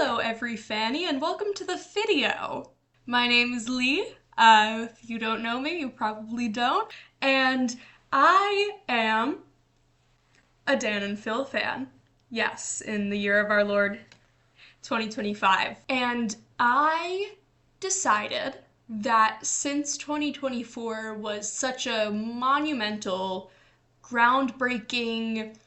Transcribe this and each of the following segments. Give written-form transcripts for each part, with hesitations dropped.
Hello every fanny and welcome to the video. My name is Lee. If you don't know me, you probably don't. And I am a Dan and Phil fan. Yes, in the year of our Lord 2025. And I decided that since 2024 was such a monumental, groundbreaking,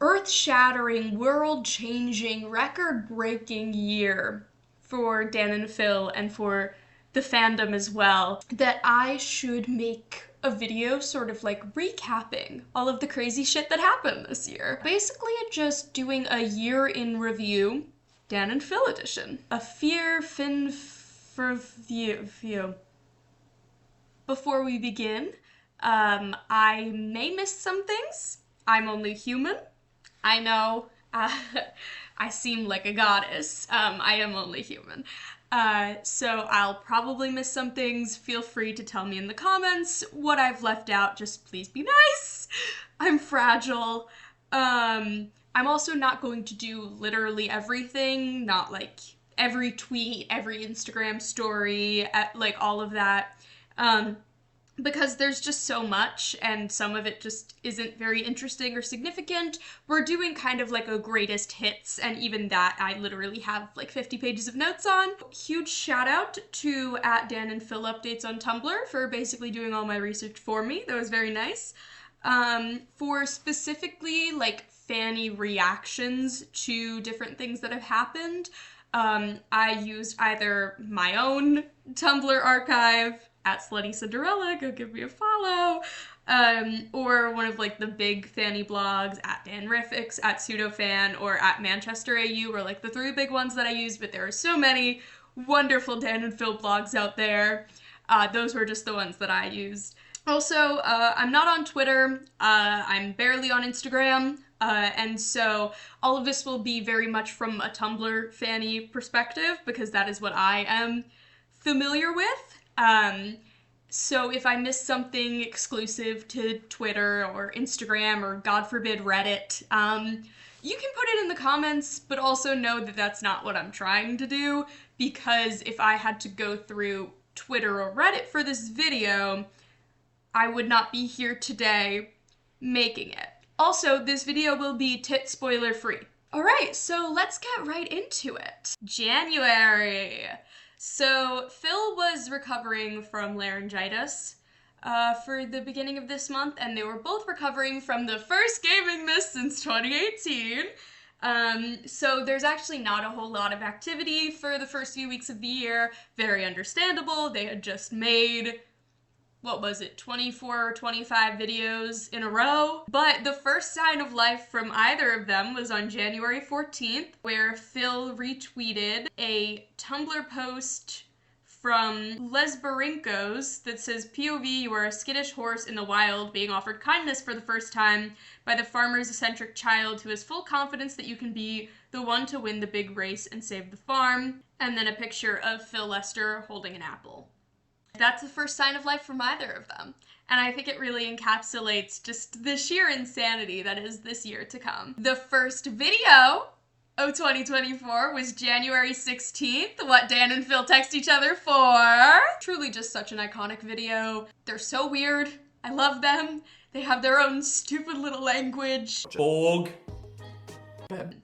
earth-shattering, world-changing, record-breaking year for Dan and Phil and for the fandom as well, that I should make a video sort of like recapping all of the crazy shit that happened this year. Basically just doing a year in review, Dan and Phil edition. A view. Before we begin, I may miss some things. I'm only human. I know, I seem like a goddess. I am only human. So I'll probably miss some things. Feel free to tell me in the comments what I've left out. Just please be nice. I'm fragile. I'm also not going to do literally everything, not like every tweet, every Instagram story, like all of that. Because there's just so much, and some of it just isn't very interesting or significant. We're doing kind of like a greatest hits, and even that I literally have like 50 pages of notes on. Huge shout out to @DanandPhilUpdates on Tumblr for basically doing all my research for me. That was very nice. For specifically like fanny reactions to different things that have happened, I used either my own Tumblr archive, @SluttyCinderella, go give me a follow, or one of like the big fanny blogs, @DanRiffix, @PseudoFan, or @ManchesterAU were like the three big ones that I used, but there are so many wonderful Dan and Phil blogs out there. Those were just the ones that I used. Also, I'm not on Twitter, I'm barely on Instagram, and so all of this will be very much from a Tumblr fanny perspective, because that is what I am familiar with. So if I miss something exclusive to Twitter or Instagram or God forbid Reddit, you can put it in the comments, but also know that that's not what I'm trying to do, because if I had to go through Twitter or Reddit for this video, I would not be here today making it. Also, this video will be tit spoiler free. Alright, so let's get right into it. January. So Phil was recovering from laryngitis for the beginning of this month, and they were both recovering from the first gaming miss since 2018. So there's actually not a whole lot of activity for the first few weeks of the year. Very understandable. They had just made, what was it, 24 or 25 videos in a row? But the first sign of life from either of them was on January 14th, where Phil retweeted a Tumblr post from Lesbarinkos that says, "POV, you are a skittish horse in the wild being offered kindness for the first time by the farmer's eccentric child who has full confidence that you can be the one to win the big race and save the farm." And then a picture of Phil Lester holding an apple. That's the first sign of life from either of them. And I think it really encapsulates just the sheer insanity that is this year to come. The first video of 2024 was January 16th, what Dan and Phil text each other for. Truly just such an iconic video. They're so weird. I love them. They have their own stupid little language. Borg.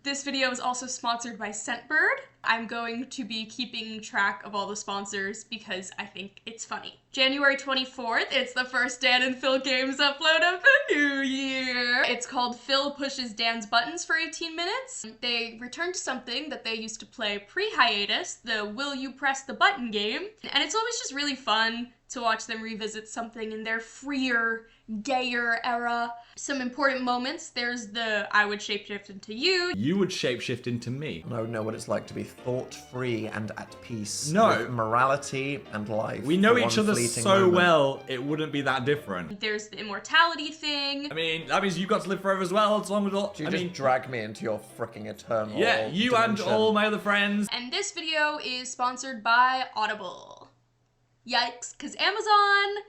This video is also sponsored by Scentbird. I'm going to be keeping track of all the sponsors because I think it's funny. January 24th, it's the first Dan and Phil Games upload of the new year. It's called Phil Pushes Dan's Buttons for 18 minutes. They returned to something that they used to play pre-hiatus, the Will You Press the Button game. And it's always just really fun to watch them revisit something in their freer, gayer era. Some important moments. There's the I would shapeshift into you. You would shapeshift into me. I know what it's like to be thought-free and at peace No. with morality and life. We know for each one other fleeting so moment. well, it wouldn't be that different. There's the immortality thing. I mean, that means you've got to live forever as well, as long as all, Do you I just mean, drag me into your fricking eternal yeah, you dimension? and all my other friends. And this video is sponsored by Audible. Yikes, because Amazon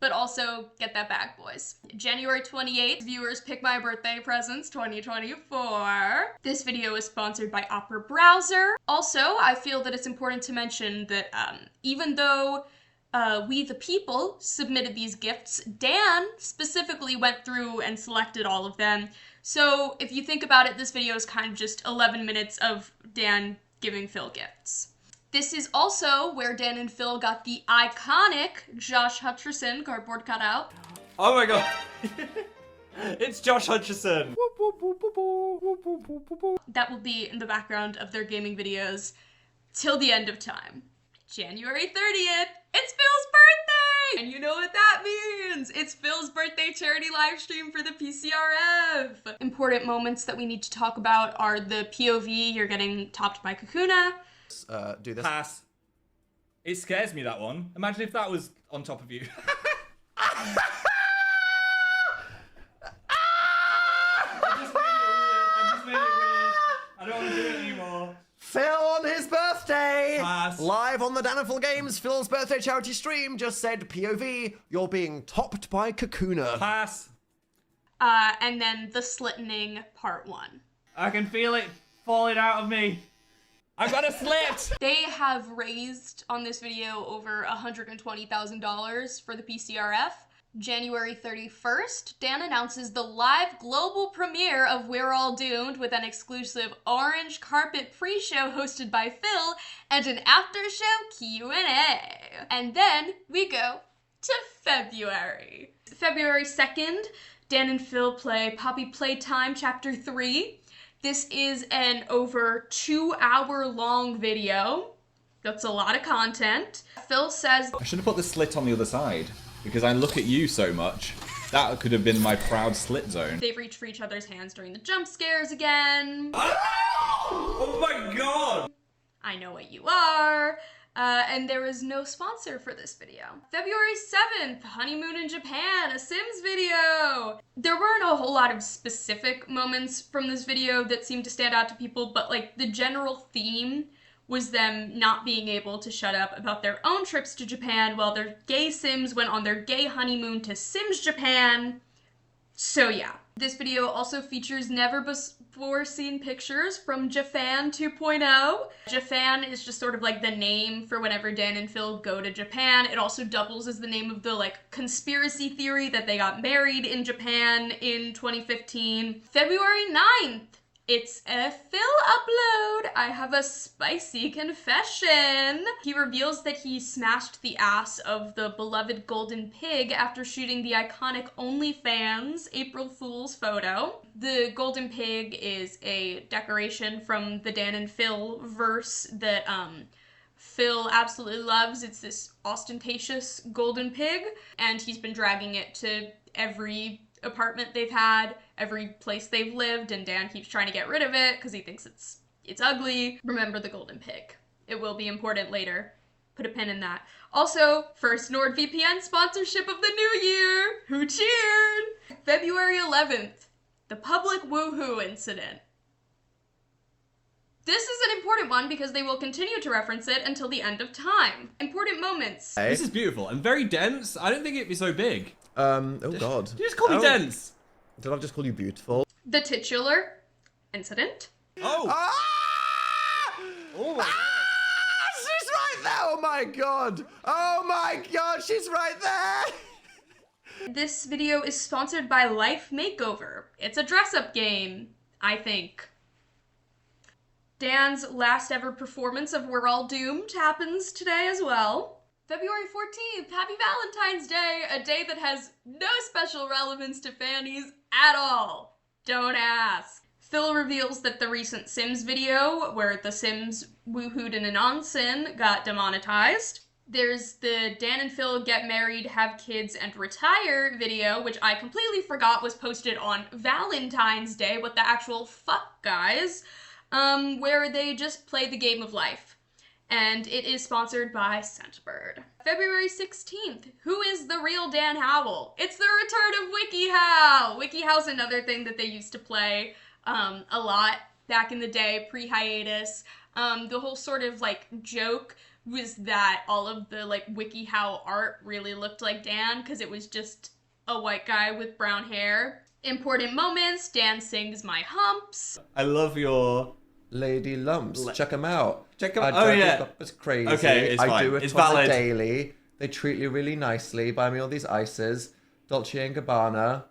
but also get that bag, boys. January 28th, viewers pick my birthday presents 2024. This video is sponsored by Opera Browser. Also, I feel that it's important to mention that even though we the people submitted these gifts, Dan specifically went through and selected all of them. So if you think about it, this video is kind of just 11 minutes of Dan giving Phil gifts. This is also where Dan and Phil got the iconic Josh Hutcherson cardboard cutout. Oh my god. It's Josh Hutcherson. That will be in the background of their gaming videos till the end of time. January 30th, it's Phil's birthday! And you know what that means! It's Phil's birthday charity live stream for the PCRF! Important moments that we need to talk about are the POV, you're getting topped by Kakuna. Do this. Pass. It scares me, that one. Imagine if that was on top of you. I just made it weird. I don't want to do it anymore. Phil on his birthday! Pass. Live on the Daniful Games Phil's birthday charity stream just said, POV, you're being topped by Kakuna. Pass. And then the slittening part 1. I can feel it falling out of me. I've got a slit! They have raised on this video over $120,000 for the PCRF. January 31st, Dan announces the live global premiere of We're All Doomed with an exclusive orange carpet pre-show hosted by Phil and an after-show Q&A. And then we go to February. February 2nd, Dan and Phil play Poppy Playtime Chapter 3. This is an over 2-hour-long video. That's a lot of content. Phil says, I should have put the slit on the other side, because I look at you so much. That could have been my proud slit zone. they've reached for each other's hands during the jump scares again. Oh my god! I know what you are. And there was no sponsor for this video. February 7th, honeymoon in Japan, a Sims video. There weren't a whole lot of specific moments from this video that seemed to stand out to people, but like the general theme was them not being able to shut up about their own trips to Japan while their gay Sims went on their gay honeymoon to Sims Japan. So yeah. This video also features never before seen pictures from Jafan 2.0. Jafan is just sort of like the name for whenever Dan and Phil go to Japan. It also doubles as the name of the like conspiracy theory that they got married in Japan in 2015. February 9th. It's a Phil upload. I have a spicy confession. He reveals that he smashed the ass of the beloved golden pig after shooting the iconic OnlyFans April Fool's photo. The golden pig is a decoration from the Dan and Phil verse that Phil absolutely loves. It's this ostentatious golden pig, and he's been dragging it to every apartment they've had, every place they've lived, and Dan keeps trying to get rid of it because he thinks it's ugly. Remember the golden pig. It will be important later. Put a pin in that. Also, first NordVPN sponsorship of the new year. Who cheered? February 11th, the public woohoo incident. This is an important one because they will continue to reference it until the end of time. Important moments. This is beautiful and very dense. I didn't think it'd be so big. Oh god. Did you just call me dense? Did I just call you beautiful? The titular incident. Oh! Ah! Oh my Ah! She's right there! Oh my god! Oh my god, she's right there! This video is sponsored by Life Makeover. It's a dress-up game, I think. Dan's last ever performance of We're All Doomed happens today as well. February 14th, Happy Valentine's Day, a day that has no special relevance to fannies at all. Don't ask. Phil reveals that the recent Sims video, where the Sims woohooed in an onsen, got demonetized. There's the Dan and Phil get married, have kids, and retire video, which I completely forgot was posted on Valentine's Day. What the actual fuck, guys? Where they just play the game of life. And it is sponsored by Scentbird. February 16th, who is the real Dan Howell? It's the return of WikiHow! WikiHow's another thing that they used to play a lot back in the day, pre-hiatus. The whole sort of like joke was that all of the like WikiHow art really looked like Dan because it was just a white guy with brown hair. Important moments, Dan sings My Humps. I love your... Lady Lumps. Check them out. Check 'em- I oh, drag yeah. it up as crazy. Okay, it's I fine. do it It's on the valid. daily. They treat you really nicely. Buy me all these ices. Dolce & Gabbana.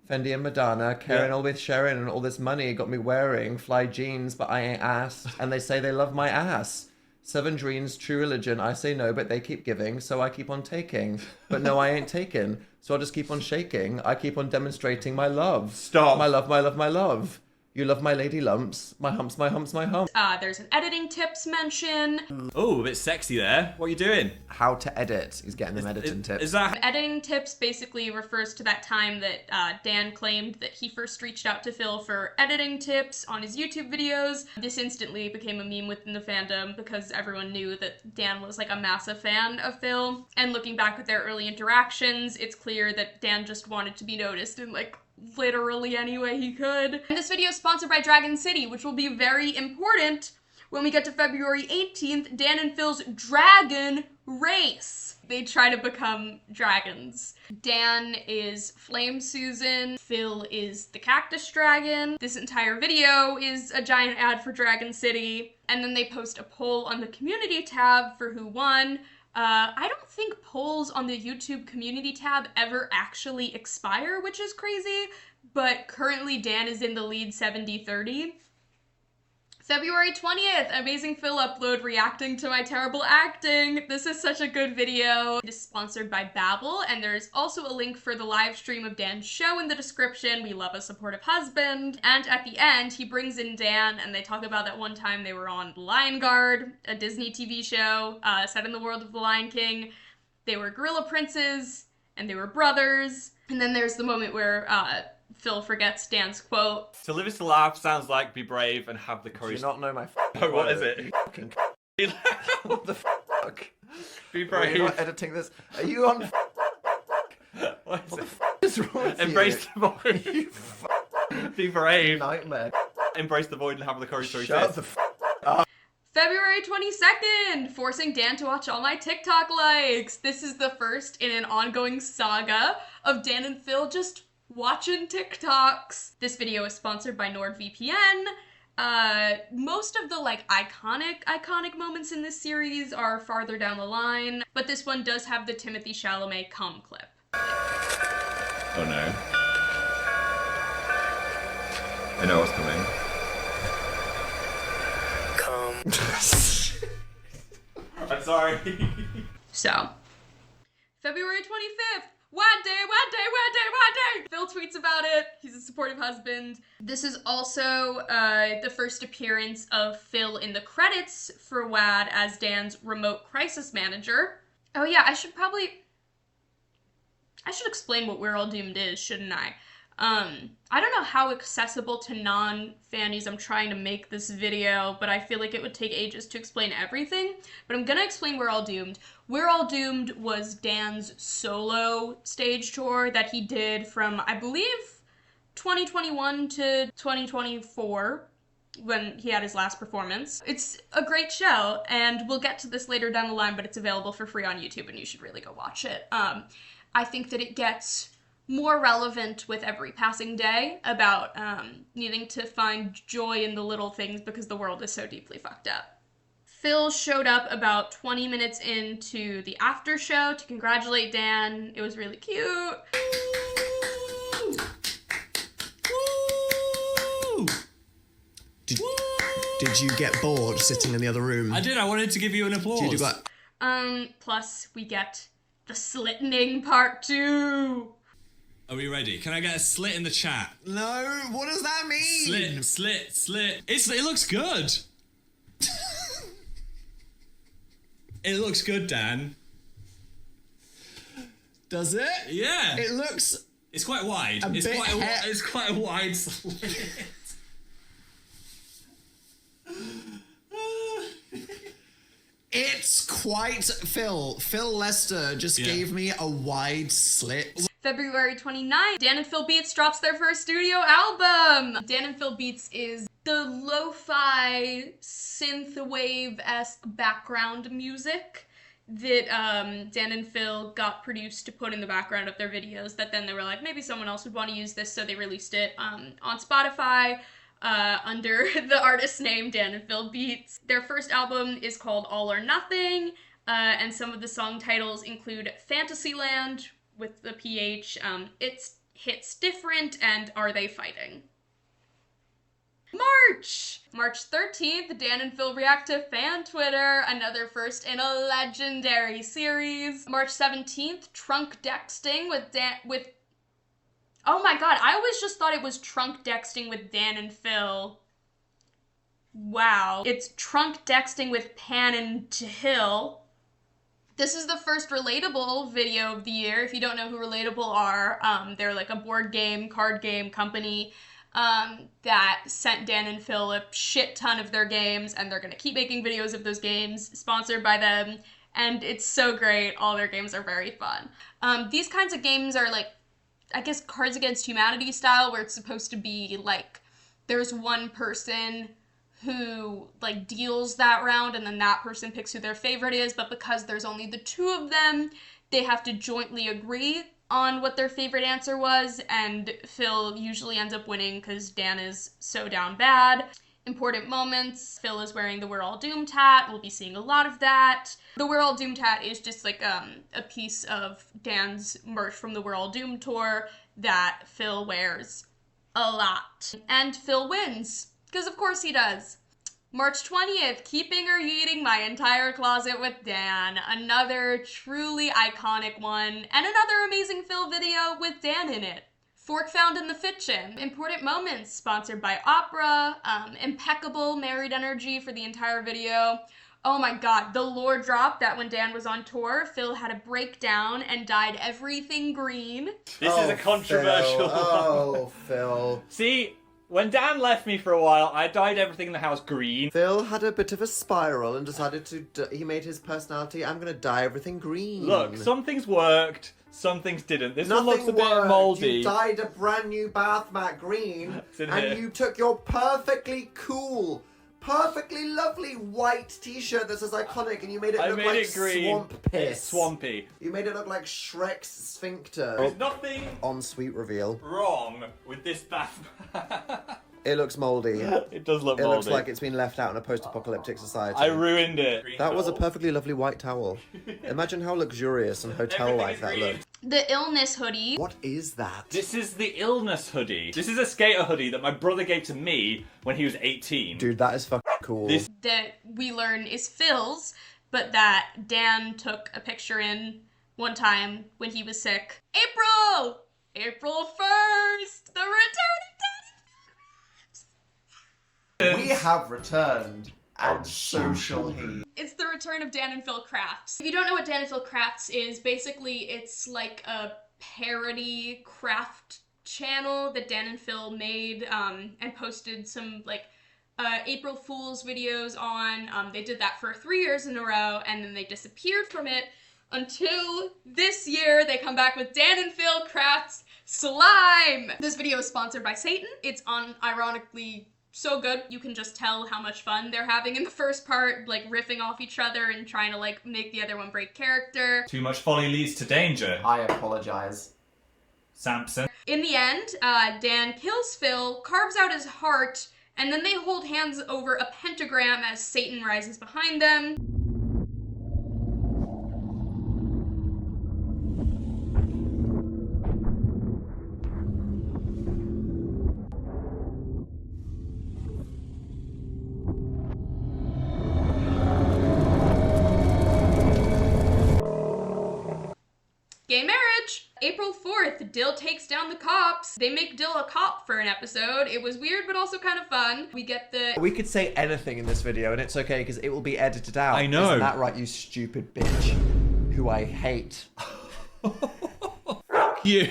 Fendi and Madonna. Karen all with Sharon and all this money got me wearing fly jeans, but I ain't asked. And they say they love my ass. 7 dreams, true religion. I say no, but they keep giving, so I keep on taking. But no, I ain't taken, so I'll just keep on shaking. I keep on demonstrating my love. Stop. My love, my love, my love. You love my lady lumps. My humps, my humps, my humps. There's an editing tips mention. Oh, a bit sexy there. What are you doing? How to edit. He's getting them editing tips. Is that... Editing tips basically refers to that time that Dan claimed that he first reached out to Phil for editing tips on his YouTube videos. This instantly became a meme within the fandom because everyone knew that Dan was like a massive fan of Phil. And looking back at their early interactions, it's clear that Dan just wanted to be noticed in like literally any way he could. And this video is sponsored by Dragon City, which will be very important when we get to February 18th, Dan and Phil's dragon race. They try to become dragons. Dan is Flame Susan, Phil is the Cactus Dragon. This entire video is a giant ad for Dragon City. And then they post a poll on the community tab for who won. I don't think polls on the YouTube community tab ever actually expire, which is crazy, but currently Dan is in the lead 70-30. February 20th, Amazing Phil upload reacting to my terrible acting. This is such a good video. It is sponsored by Babbel, and there's also a link for the live stream of Dan's show in the description. We love a supportive husband. And at the end, he brings in Dan, and they talk about that one time they were on The Lion Guard, a Disney TV show set in the world of The Lion King. They were gorilla princes, and they were brothers. And then there's the moment where Phil forgets Dan's quote. To live is to laugh sounds like be brave and have the Do courage. you not know my Oh, what is it? Fucking what the fuck? Be Are brave. you not editing this? Are you on? What is it? What is wrong with Embrace you? the void. You Be brave. nightmare. Embrace the void and have the courage to Shut resist. the f February 22nd, forcing Dan to watch all my TikTok likes. This is the first in an ongoing saga of Dan and Phil just watching TikToks. This video is sponsored by NordVPN. Most of the like iconic moments in this series are farther down the line, but this one does have the Timothée Chalamet cum clip. Oh no. I know what's coming. I'm sorry. So, February 25th, Wad Day, Wad Day, Wad Day, Wad Day! Phil tweets about it. He's a supportive husband. This is also the first appearance of Phil in the credits for WAD as Dan's remote crisis manager. Oh yeah, I should explain what We're All Doomed is, shouldn't I? I don't know how accessible to non-fannies I'm trying to make this video, but I feel like it would take ages to explain everything. But I'm gonna explain We're All Doomed. We're All Doomed was Dan's solo stage tour that he did from, I believe, 2021 to 2024, when he had his last performance. It's a great show, and we'll get to this later down the line, but it's available for free on YouTube, and you should really go watch it. I think that it gets more relevant with every passing day about needing to find joy in the little things because the world is so deeply fucked up. Phil showed up about 20 minutes into the after show to congratulate Dan. It was really cute. Did you get bored sitting in the other room? I did. I wanted to give you an applause. Did you do like, Plus we get the slittening part 2. Are we ready? Can I get a slit in the chat? no, what does that mean? Slit. It looks good. It looks good, Dan. Does it? Yeah. It looks... It's quite wide. A It's bit it's quite a wide slit. It's quite Phil. Phil Lester just gave me a wide slit. February 29th, Dan and Phil Beats drops their first studio album. Dan and Phil Beats is the lo-fi synthwave-esque background music that Dan and Phil got produced to put in the background of their videos, that then they were like, maybe someone else would want to use this, so they released it on Spotify under the artist name Dan and Phil Beats. Their first album is called All or Nothing, and some of the song titles include Fantasyland with the PH, It's Hits Different, and Are They Fighting? March 13th, Dan and Phil react to fan Twitter, another first in a legendary series. March 17th, trunk texting with oh my god, I always just thought it was trunk texting with Dan and Phil. Wow. It's trunk texting with Pan and Hill. This is the first Relatable video of the year. If you don't know who Relatable are, they're like a board game, card game company that sent Dan and Phil a shit ton of their games, and they're gonna keep making videos of those games, sponsored by them, and it's so great. All their games are very fun. These kinds of games are like, I guess, Cards Against Humanity style, where it's supposed to be like, there's one person who like deals that round, and then that person picks who their favorite is, but because there's only the two of them, they have to jointly agree on what their favorite answer was, and Phil usually ends up winning because Dan is so down bad. Important moments. Phil is wearing the We're All Doomed hat. We'll be seeing a lot of that. The We're All Doomed hat is just like a piece of Dan's merch from the We're All Doomed tour that Phil wears a lot. And Phil wins, because of course he does. March 20th, Keeping or Yeeting My Entire Closet with Dan. Another truly iconic one, and another amazing Phil video with Dan in it. Fork Found in the Kitchen. Important moments, sponsored by Opera. Impeccable married energy for the entire video. Oh my god, the lore drop that when Dan was on tour, Phil had a breakdown and dyed everything green. This is a controversial Phil. Oh, Phil. See, when Dan left me for a while, I dyed everything in the house green. Phil had a bit of a spiral and decided he made his personality, I'm gonna dye everything green. Look, some things worked, some things didn't. This Nothing one looks a bit worked. mouldy. You dyed a brand new bath mat green, It's in and here. you took your perfectly cool, perfectly lovely white t-shirt that says iconic, and you made it I look made like it green. swamp piss. It's swampy. You made it look like Shrek's sphincter. There's nothing On sweet reveal. wrong with this bath. It looks mouldy. It does look It mouldy. looks like it's been left out in a post-apocalyptic society. I ruined it. That was a perfectly lovely white towel. Imagine how luxurious and hotel-like that looked. The Illness hoodie. What is that? This is the illness hoodie. This is a skater hoodie that my brother gave to me when he was 18. Dude, that is fucking cool. This- That we learn is Phil's, but that Dan took a picture in one time when he was sick. April 1st! The return of We have returned, and so shall he. It's the return of Dan and Phil Crafts. If you don't know what Dan and Phil Crafts is, basically it's like a parody craft channel that Dan and Phil made and posted some like April Fool's videos on. They did that for 3 years in a row, and then they disappeared from it until this year they come back with Dan and Phil Crafts Slime. This video is sponsored by Satan. It's unironically so good. You can just tell how much fun they're having in the first part, like riffing off each other and trying to like make the other one break character. Too much folly leads to danger. I apologize. Samson. In the end, Dan kills Phil, carves out his heart, and then they hold hands over a pentagram as Satan rises behind them. Gay marriage! April 4th, Dill takes down the cops. They make Dill a cop for an episode. It was weird, but also kind of fun. We get the... We could say anything in this video, and it's okay, because it will be edited out. I know. Isn't that right, you stupid bitch? Who I hate. You.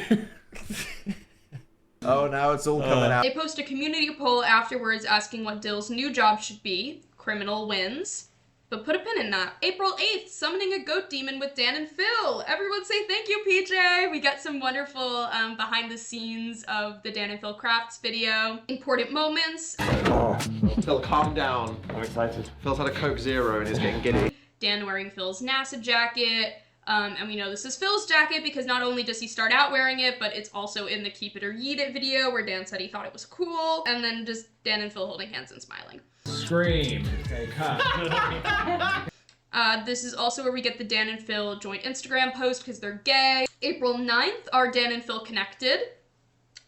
Oh, now it's all coming out. They post a community poll afterwards asking what Dill's new job should be. Criminal wins. But put a pin in that. April 8th, summoning a goat demon with Dan and Phil. Everyone say thank you, PJ. We got some wonderful behind the scenes of the Dan and Phil crafts video. Important moments. Phil, calm down. I'm excited. Phil's had a Coke Zero and is getting giddy. Dan wearing Phil's NASA jacket. And we know this is Phil's jacket because not only does he start out wearing it, but it's also in the Keep It or Yeet It video where Dan said he thought it was cool. And then just Dan and Phil holding hands and smiling. Scream. Okay, cut. This is also where we get the Dan and Phil joint Instagram post because they're gay. April 9th, are Dan and Phil connected?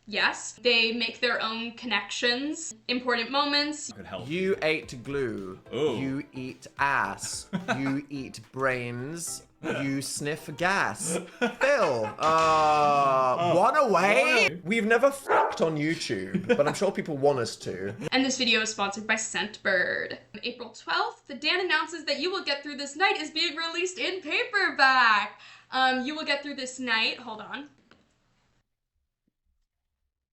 Yes. They make their own connections. Important moments. Could help. You ate glue. Ooh. You eat ass. You eat brains. You sniff gas. Phil, one away? We've never fucked on YouTube, but I'm sure people want us to. And this video is sponsored by Scentbird. April 12th, the Dan announces that You Will Get Through This Night is being released in paperback. You Will Get Through This Night, hold on.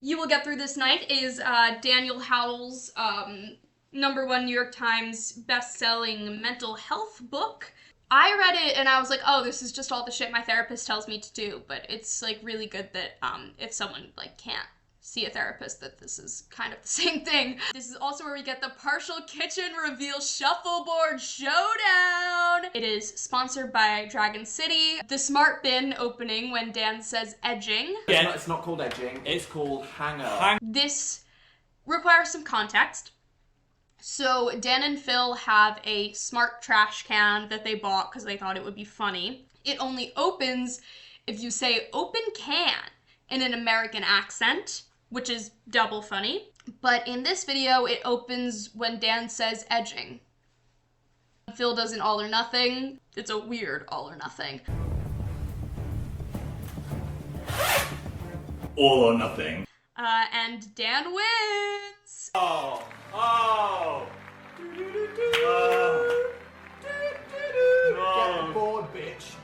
You Will Get Through This Night is Daniel Howell's #1 New York Times best-selling mental health book. I read it and I was like, oh, this is just all the shit my therapist tells me to do, but it's like really good that if someone like can't see a therapist, that this is kind of the same thing. This is also where we get the partial kitchen reveal shuffleboard showdown. It is sponsored by Dragon City. The smart bin opening when Dan says edging. Yeah. It's not called edging, it's called hanger. This requires some context. So Dan and Phil have a smart trash can that they bought because they thought it would be funny. It only opens if you say open can in an American accent, which is double funny. But in this video, it opens when Dan says edging. Phil does an all or nothing. It's a weird all or nothing. All or nothing. And Dan wins! Oh. Get bored, bitch.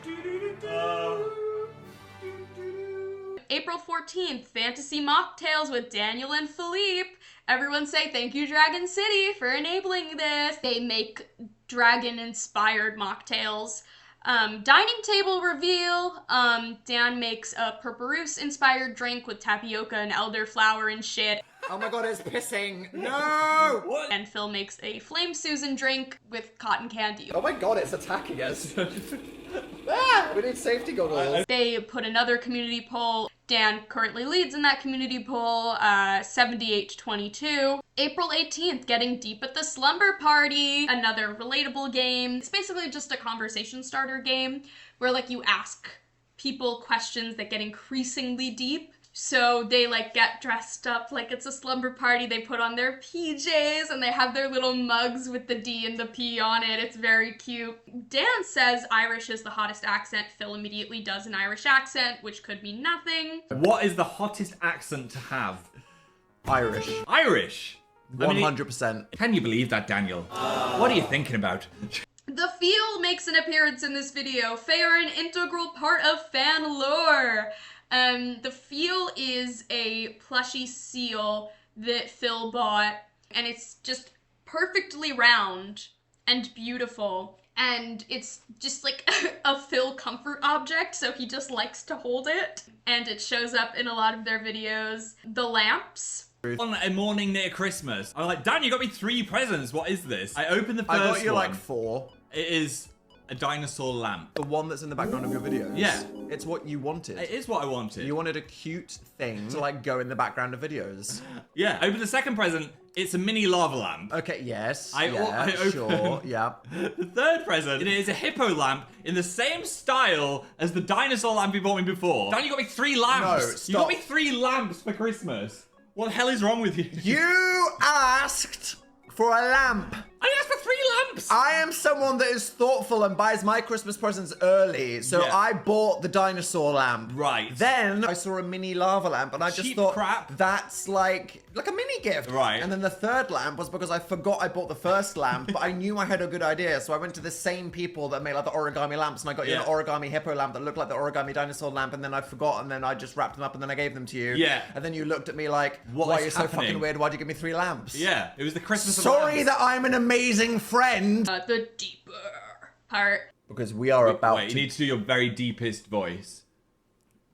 April 14th, Fantasy Mocktails with Daniel and Philippe. Everyone say thank you, Dragon City, for enabling this. They make dragon-inspired mocktails. Dining table reveal. Dan makes a Purpurus-inspired drink with tapioca and elderflower and shit. Oh my god, it's pissing. No! What? And Phil makes a Flame Susan drink with cotton candy. Oh my god, it's attacking us. We need safety goggles. They put another community poll. Dan currently leads in that community poll, 78-22. April 18th, Getting Deep at the Slumber Party, another relatable game. It's basically just a conversation starter game where like you ask people questions that get increasingly deep. So they like get dressed up like it's a slumber party. They put on their PJs and they have their little mugs with the D and the P on it. It's very cute. Dan says Irish is the hottest accent. Phil immediately does an Irish accent, which could mean nothing. What is the hottest accent to have? Irish. Irish. 100%. Can you believe that, Daniel? What are you thinking about? The Feel makes an appearance in this video. They are an integral part of fan lore. The Feel is a plushy seal that Phil bought, and it's just perfectly round and beautiful, and it's just like a Phil comfort object, so he just likes to hold it, and it shows up in a lot of their videos. The lamps. On a morning near Christmas, I'm like, Dan, you got me 3 presents. What is this? I opened the first one. I got you like 4. It is a dinosaur lamp. The one that's in the background of your videos. Yeah. It's what you wanted. It is what I wanted. You wanted a cute thing to like go in the background of videos. Yeah. I opened the second present. It's a mini lava lamp. Okay, yes. I opened- sure, yeah. The third present, it is a hippo lamp in the same style as the dinosaur lamp you bought me before. Dan, you got me 3 lamps. No, You stop. got me 3 lamps for Christmas. What the hell is wrong with you? You asked for a lamp. I asked for 3 lamps. I am someone that is thoughtful and buys my Christmas presents early, so Yeah. I bought the dinosaur lamp. Right. Then I saw a mini lava lamp, and I just Cheap thought crap. that's like a mini gift. Right. And then the third lamp was because I forgot I bought the first lamp, but I knew I had a good idea, so I went to the same people that made like the origami lamps, and I got you Yeah. an origami hippo lamp that looked like the origami dinosaur lamp, and then I forgot, and then I just wrapped them up, and then I gave them to you. Yeah. And then you looked at me like, What why is are you so happening? fucking weird? Why'd you give me 3 lamps? Yeah, it was the Christmas of Sorry lamps. that I'm an amazing friend and the deeper part. Because we are about Wait, you need to do your very deepest voice.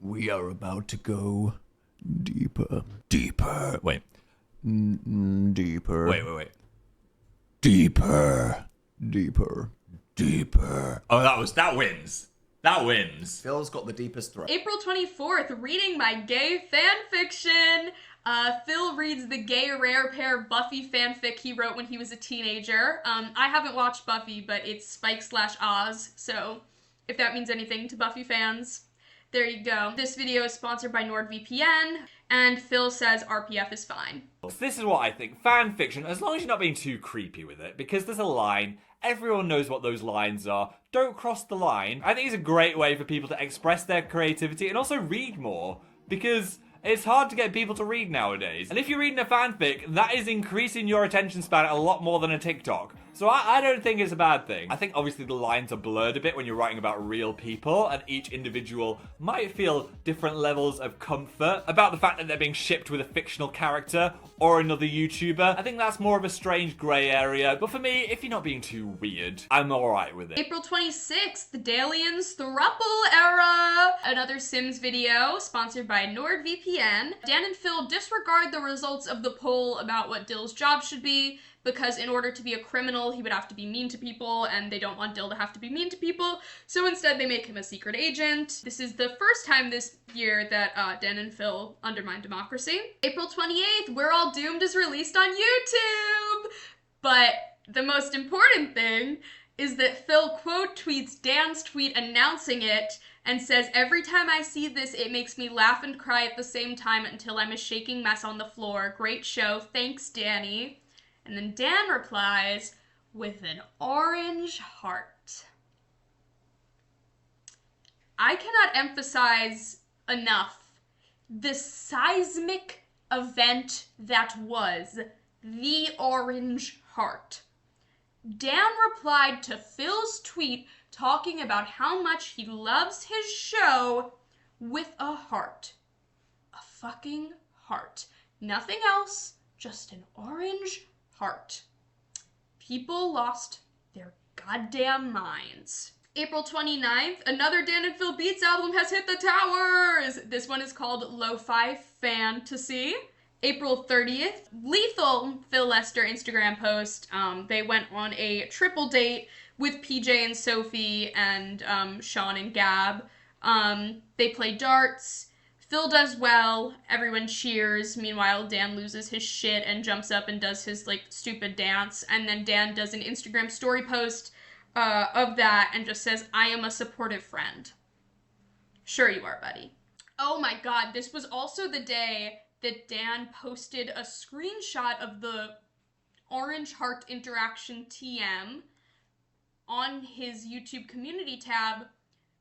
we are about to go deeper. Deeper. Wait. Deeper. Wait. Deeper. Deeper. Deeper. Oh, that wins. That wins. Phil's got the deepest throat. April 24th, reading my gay fan fiction. Phil reads the gay rare pair Buffy fanfic he wrote when he was a teenager. I haven't watched Buffy, but it's Spike/Oz, so if that means anything to Buffy fans, there you go. This video is sponsored by NordVPN, and Phil says RPF is fine. So this is what I think. Fan fiction, as long as you're not being too creepy with it, because there's a line. Everyone knows what those lines are. Don't cross the line. I think it's a great way for people to express their creativity and also read more, because it's hard to get people to read nowadays. And if you're reading a fanfic, that is increasing your attention span a lot more than a TikTok. So I don't think it's a bad thing. I think obviously the lines are blurred a bit when you're writing about real people, and each individual might feel different levels of comfort about the fact that they're being shipped with a fictional character or another YouTuber. I think that's more of a strange grey area. But for me, if you're not being too weird, I'm alright with it. April 26th, the Dalians Thruple Era! Another Sims video, sponsored by NordVPN. Dan and Phil disregard the results of the poll about what Dill's job should be, because in order to be a criminal, he would have to be mean to people, and they don't want Dill to have to be mean to people, so instead they make him a secret agent. This is the first time this year that Dan and Phil undermine democracy. April 28th, We're All Doomed is released on YouTube! But the most important thing is that Phil quote tweets Dan's tweet announcing it, and says, "Every time I see this, it makes me laugh and cry at the same time until I'm a shaking mess on the floor. Great show, thanks Danny." And then Dan replies with an orange heart. I cannot emphasize enough the seismic event that was the orange heart. Dan replied to Phil's tweet talking about how much he loves his show with a heart. A fucking heart. Nothing else, just an orange heart. People lost their goddamn minds. April 29th, another Dan and Phil Beats album has hit the towers! This one is called Lo-Fi Fantasy. April 30th, lethal Phil Lester Instagram post. They went on a triple date with PJ and Sophie and Sean and Gab. They play darts. Phil does well, everyone cheers. Meanwhile, Dan loses his shit and jumps up and does his, stupid dance. And then Dan does an Instagram story post of that and just says, "I am a supportive friend." Sure you are, buddy. Oh my god, this was also the day that Dan posted a screenshot of the orange heart interaction TM on his YouTube community tab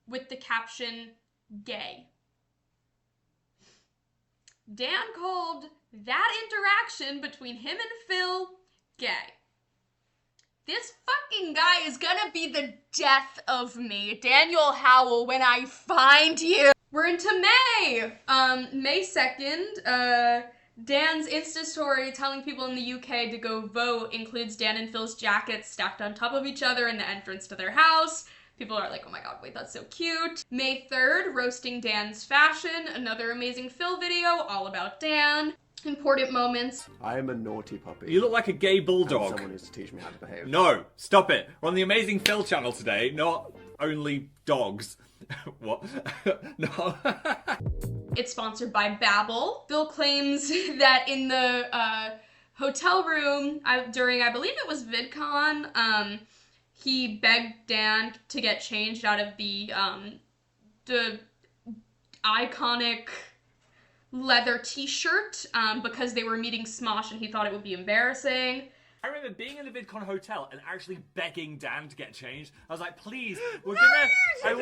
with the caption, "Gay." Dan called that interaction between him and Phil gay. This fucking guy is gonna be the death of me. Daniel Howell, when I find you. We're into May. May 2nd, Dan's Insta story telling people in the UK to go vote includes Dan and Phil's jackets stacked on top of each other in the entrance to their house. People are like, oh my god, wait, that's so cute. May 3rd, roasting Dan's fashion. Another amazing Phil video all about Dan. Important moments. I am a naughty puppy. You look like a gay And bulldog. someone needs to teach me how to behave. No, stop it. We're on the Amazing Phil channel today, not only dogs. What? No. It's sponsored by Babbel. Phil claims that in the hotel room during, I believe it was VidCon, he begged Dan to get changed out of the iconic leather t-shirt because they were meeting Smosh and he thought it would be embarrassing. I remember being in the VidCon hotel and actually begging Dan to get changed. I was like, please, we're gonna... I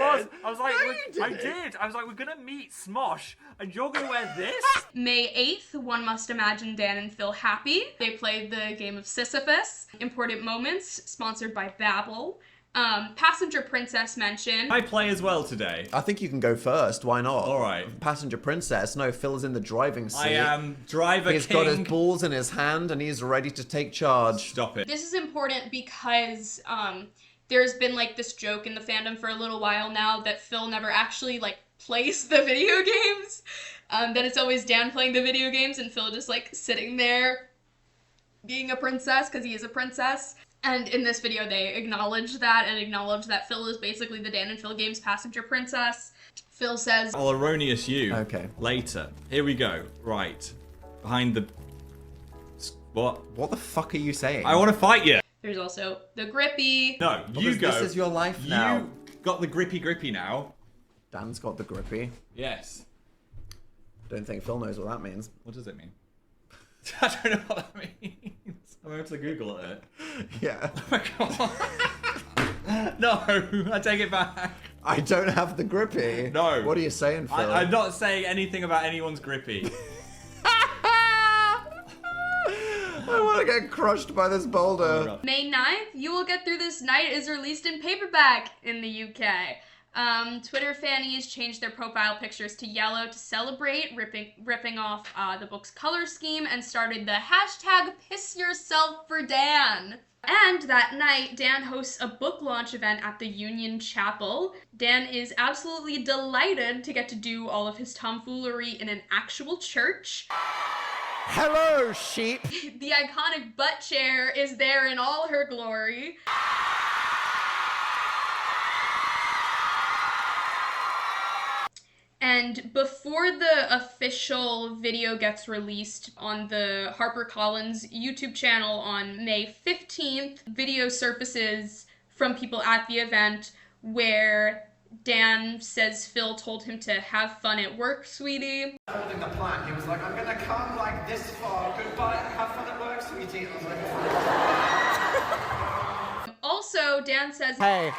was like, we're gonna meet Smosh and you're gonna wear this? May 8th, one must imagine Dan and Phil happy. They played the game of Sisyphus. Important moments, sponsored by Babbel. Passenger Princess mentioned. I play as well today. I think you can go first. Why not? All right. Passenger Princess. No, Phil's in the driving seat. I am driver He's king. got his balls in his hand and he's ready to take charge. Stop it. This is important because there's been like this joke in the fandom for a little while now that Phil never actually like plays the video games. That it's always Dan playing the video games and Phil just like sitting there being a princess because he is a princess. And in this video, they acknowledge that and acknowledge that Phil is basically the Dan and Phil Games passenger princess. Phil says, I'll erroneous you. Okay. Later. Here we go. Right. Behind the... What? What the fuck are you saying? I want to fight you. there's also the grippy. No, Well, you this- go. This is your life now. You got the grippy now. Dan's got the grippy. Yes. Don't think Phil knows what that means. What does it mean? I don't know what that means. I'm able to Google it. Yeah. Oh my god. No, I take it back. I don't have the grippy. No. What are you saying, Phil? I'm not saying anything about anyone's grippy. I want to get crushed by this boulder. May 9th, You Will Get Through This Night is released in paperback in the UK. Twitter fannies changed their profile pictures to yellow to celebrate, ripping off the book's color scheme, and started the hashtag Piss Yourself for Dan. And that night, Dan hosts a book launch event at the Union Chapel. Dan is absolutely delighted to get to do all of his tomfoolery in an actual church. Hello, sheep. The iconic butt chair is there in all her glory. And before the official video gets released on the HarperCollins YouTube channel on May 15th, video surfaces from people at the event where Dan says Phil told him to have fun at work, sweetie. Holding the plant, he was like, I'm gonna come like this far. Goodbye, have fun at work, sweetie. I was like, Also, Dan says, Hey,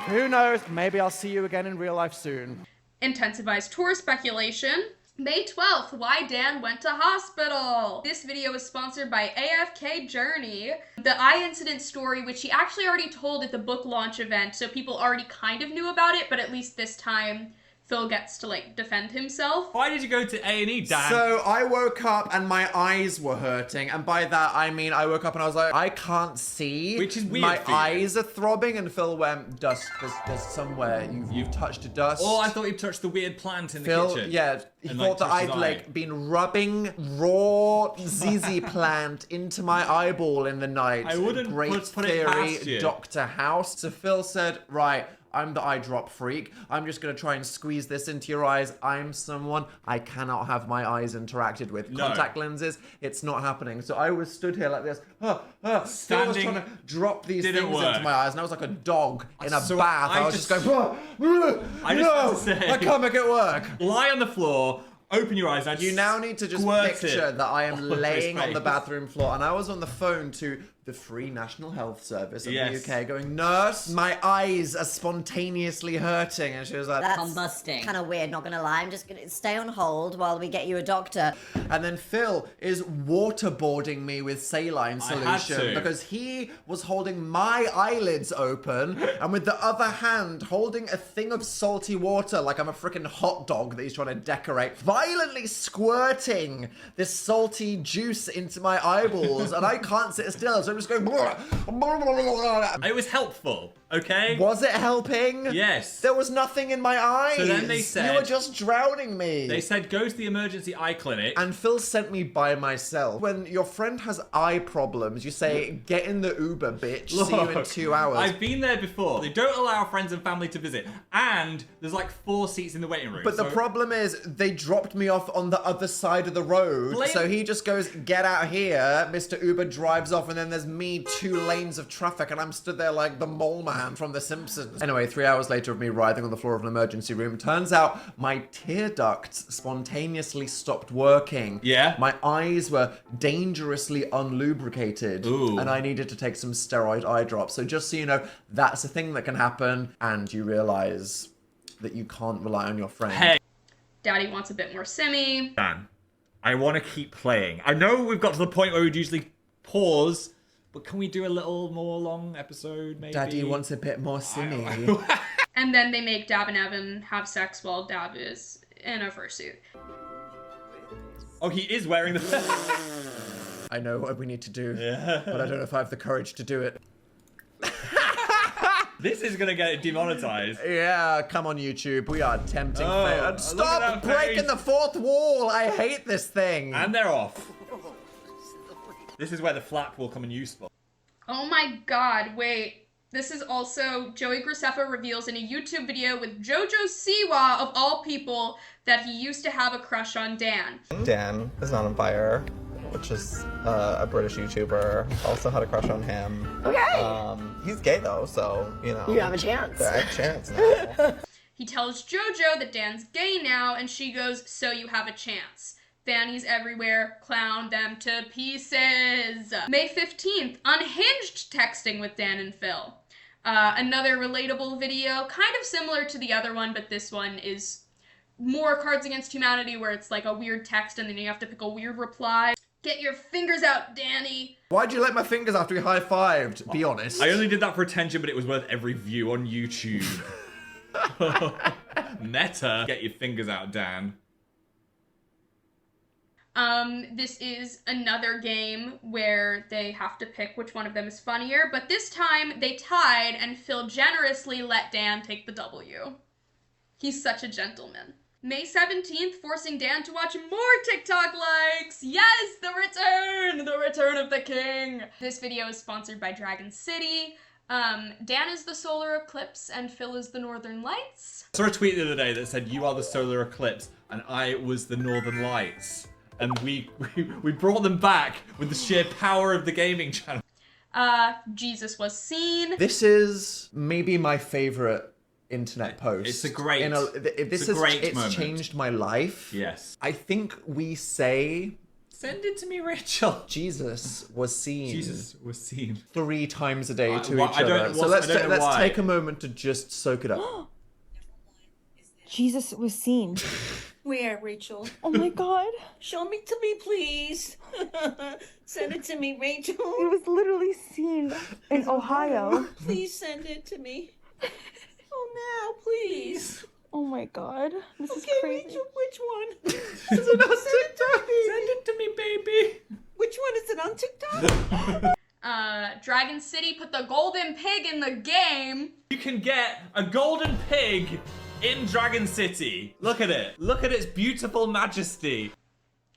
who knows? Maybe I'll see you again in real life soon. intensifies tour speculation. May 12th, Why Dan Went to Hospital. This video is sponsored by AFK Journey. The eye incident story, which he actually already told at the book launch event, so people already kind of knew about it, but at least this time Phil gets to like defend himself. Why did you go to A&E, Dan? So I woke up and my eyes were hurting, and by that I mean I woke up and I was like, I can't see. Which is weird My for you. eyes are throbbing, and Phil went, dust. There's somewhere you've touched dust. Oh, I thought you touched the weird plant in the Phil, kitchen. yeah, he And, thought that touched his I'd eye. like been rubbing raw ZZ plant into my eyeball in the night. I wouldn't Great put it past theory, you. Dr. House. So Phil said, right, I'm the eye drop freak. I'm just gonna try and squeeze this into your eyes. I'm someone I cannot have my eyes interacted with. No. Contact lenses, it's not happening. So I was stood here like this. Phil was Standing trying to drop these didn't things work. into my eyes, and I was like a dog in a So bath. I was just going, I just no, have to say- I can't make it work. Lie on the floor, open your eyes, and You now need to just squirt picture it that I all am over his laying on the face. bathroom floor, and I was on the phone to the Free National Health Service of Yes. the UK going, nurse, my eyes are spontaneously hurting. And she was like, That's Combusting. kind of weird, not gonna lie. I'm just gonna stay on hold while we get you a doctor. and then Phil is waterboarding me with saline I had solution to. because he was holding my eyelids open and with the other hand holding a thing of salty water like I'm a freaking hot dog that he's trying to decorate, violently squirting this salty juice into my eyeballs, and I can't sit still, so I'm just going. It was helpful, okay? Was it helping? Yes. There was nothing in my eyes. So then they said- you were just drowning me. They said go to the emergency eye clinic. And Phil sent me by myself. When your friend has eye problems, you say, get in the Uber, bitch. See you in Look, 2 hours. I've been there before. They don't allow friends and family to visit. And there's like 4 seats in the waiting room. But the so- problem is, they dropped me off on the other side of the road. Blame- So he just goes, get out here. Mr. Uber drives off, and then there's me 2 lanes of traffic, and I'm stood there like the mole man from The Simpsons. Anyway, 3 hours later of me writhing on the floor of an emergency room, turns out my tear ducts spontaneously stopped working. Yeah? My eyes were dangerously unlubricated. Ooh. And I needed to take some steroid eye drops. So just so you know, that's a thing that can happen, and you realize that you can't rely on your friend. Hey, Daddy wants a bit more simmy. Dan, I want to keep playing. I know we've got to the point where we'd usually pause But can we do a little more long episode, maybe? Daddy wants a bit more simmy. And then they make Dab and Evan have sex while Dab is in a fursuit. Oh, he is wearing the... I know what we need to do, but I don't know if I have the courage to do it. This is gonna get it demonetized. Yeah, come on YouTube, we are tempting Oh, fate. look at Stop that breaking face. the fourth wall! I hate this thing! And they're off. This is where the flap will come in useful. Oh my god, wait. This is also Joey Graceffa reveals in a YouTube video with Jojo Siwa, of all people, that he used to have a crush on Dan. Dan is not on fire, which is a British YouTuber. Also had a crush on him. Okay. He's gay though, so, you know. You have a chance. I have a chance now. He tells Jojo that Dan's gay now, and she goes, so you have a chance. Fannies everywhere, clown them to pieces. May 15th, unhinged texting with Dan and Phil. Another relatable video, kind of similar to the other one, but this one is more Cards Against Humanity, where it's like a weird text and then you have to pick a weird reply. Get your fingers out, Danny. Why'd you let my fingers after we high-fived? Be honest. I only did that for attention, but it was worth every view on YouTube. Meta. Get your fingers out, Dan. This is another game where they have to pick which one of them is funnier, but this time they tied and Phil generously let Dan take the W. He's such a gentleman. May 17th, forcing Dan to watch more TikTok likes! Yes, the return of the king! This video is sponsored by Dragon City. Dan is the solar eclipse and Phil is the northern lights. I saw a tweet the other day that said, you are the solar eclipse and I was the northern lights. And we brought them back with the sheer power of the gaming channel. Jesus was seen. This is maybe my favorite internet post. It's a great, It's changed my life. Yes. I think we say Send it to me, Rachel. Jesus was seen. Jesus was seen 3 times a day to well, each I don't- other. So I don't know let's why. take a moment to just soak it up. Jesus was seen. Where, Rachel? Oh my god. Show me to me, please. Send it to me, Rachel. It was literally seen in Ohio. Please send it to me. Oh, now, please. Oh my god. This is Okay, crazy. Rachel, which one? Is it on TikTok? Send it to me, baby. Which one is it on TikTok? Dragon City put the golden pig in the game. You can get a golden pig in Dragon City. Look at it. Look at its beautiful majesty.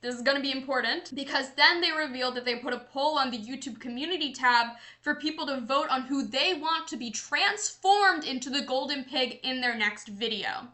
This is gonna be important because then they revealed that they put a poll on the YouTube community tab for people to vote on who they want to be transformed into the golden pig in their next video.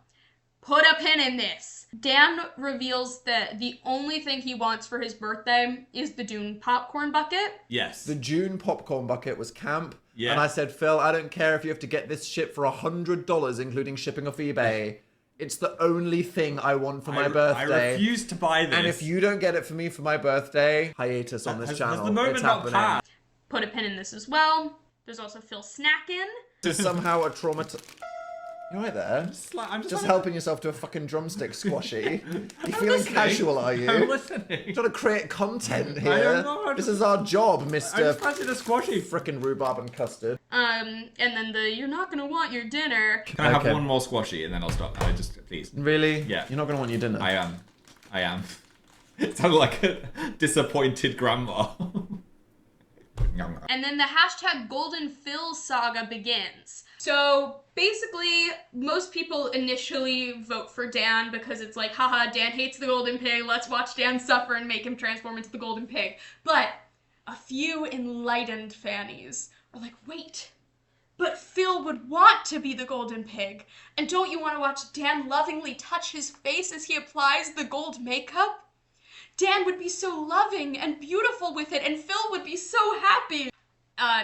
Put a pin in this. Dan reveals that the only thing he wants for his birthday is the Dune popcorn bucket. Yes. The June popcorn bucket was camp. Yeah. And I said, Phil, I don't care if you have to get this ship for $100, including shipping off eBay. It's the only thing I want for my birthday. I refuse to buy this. And if you don't get it for me for my birthday, hiatus on this channel. Has the moment it's not happening. passed? Put a pin in this as well. There's also Phil snacking. Somehow a You right there? I'm just helping yourself to a fucking drumstick squashy. You feeling listening. casual, are you? I'm listening. Trying to create content here. I don't know. This is our job, I Mr. just fancied a squashy. Frickin' rhubarb and custard. And then the you're not gonna want your dinner. Can I have one more squashy and then I'll stop? Please. Really? Yeah. You're not gonna want your dinner? I am. It sounded like a disappointed grandma. And then the hashtag Golden Phil saga begins. So basically, most people initially vote for Dan because it's like, haha, Dan hates the golden pig, let's watch Dan suffer and make him transform into the golden pig. But a few enlightened fannies are like, wait, but Phil would want to be the golden pig. And don't you want to watch Dan lovingly touch his face as he applies the gold makeup? Dan would be so loving and beautiful with it, and Phil would be so happy.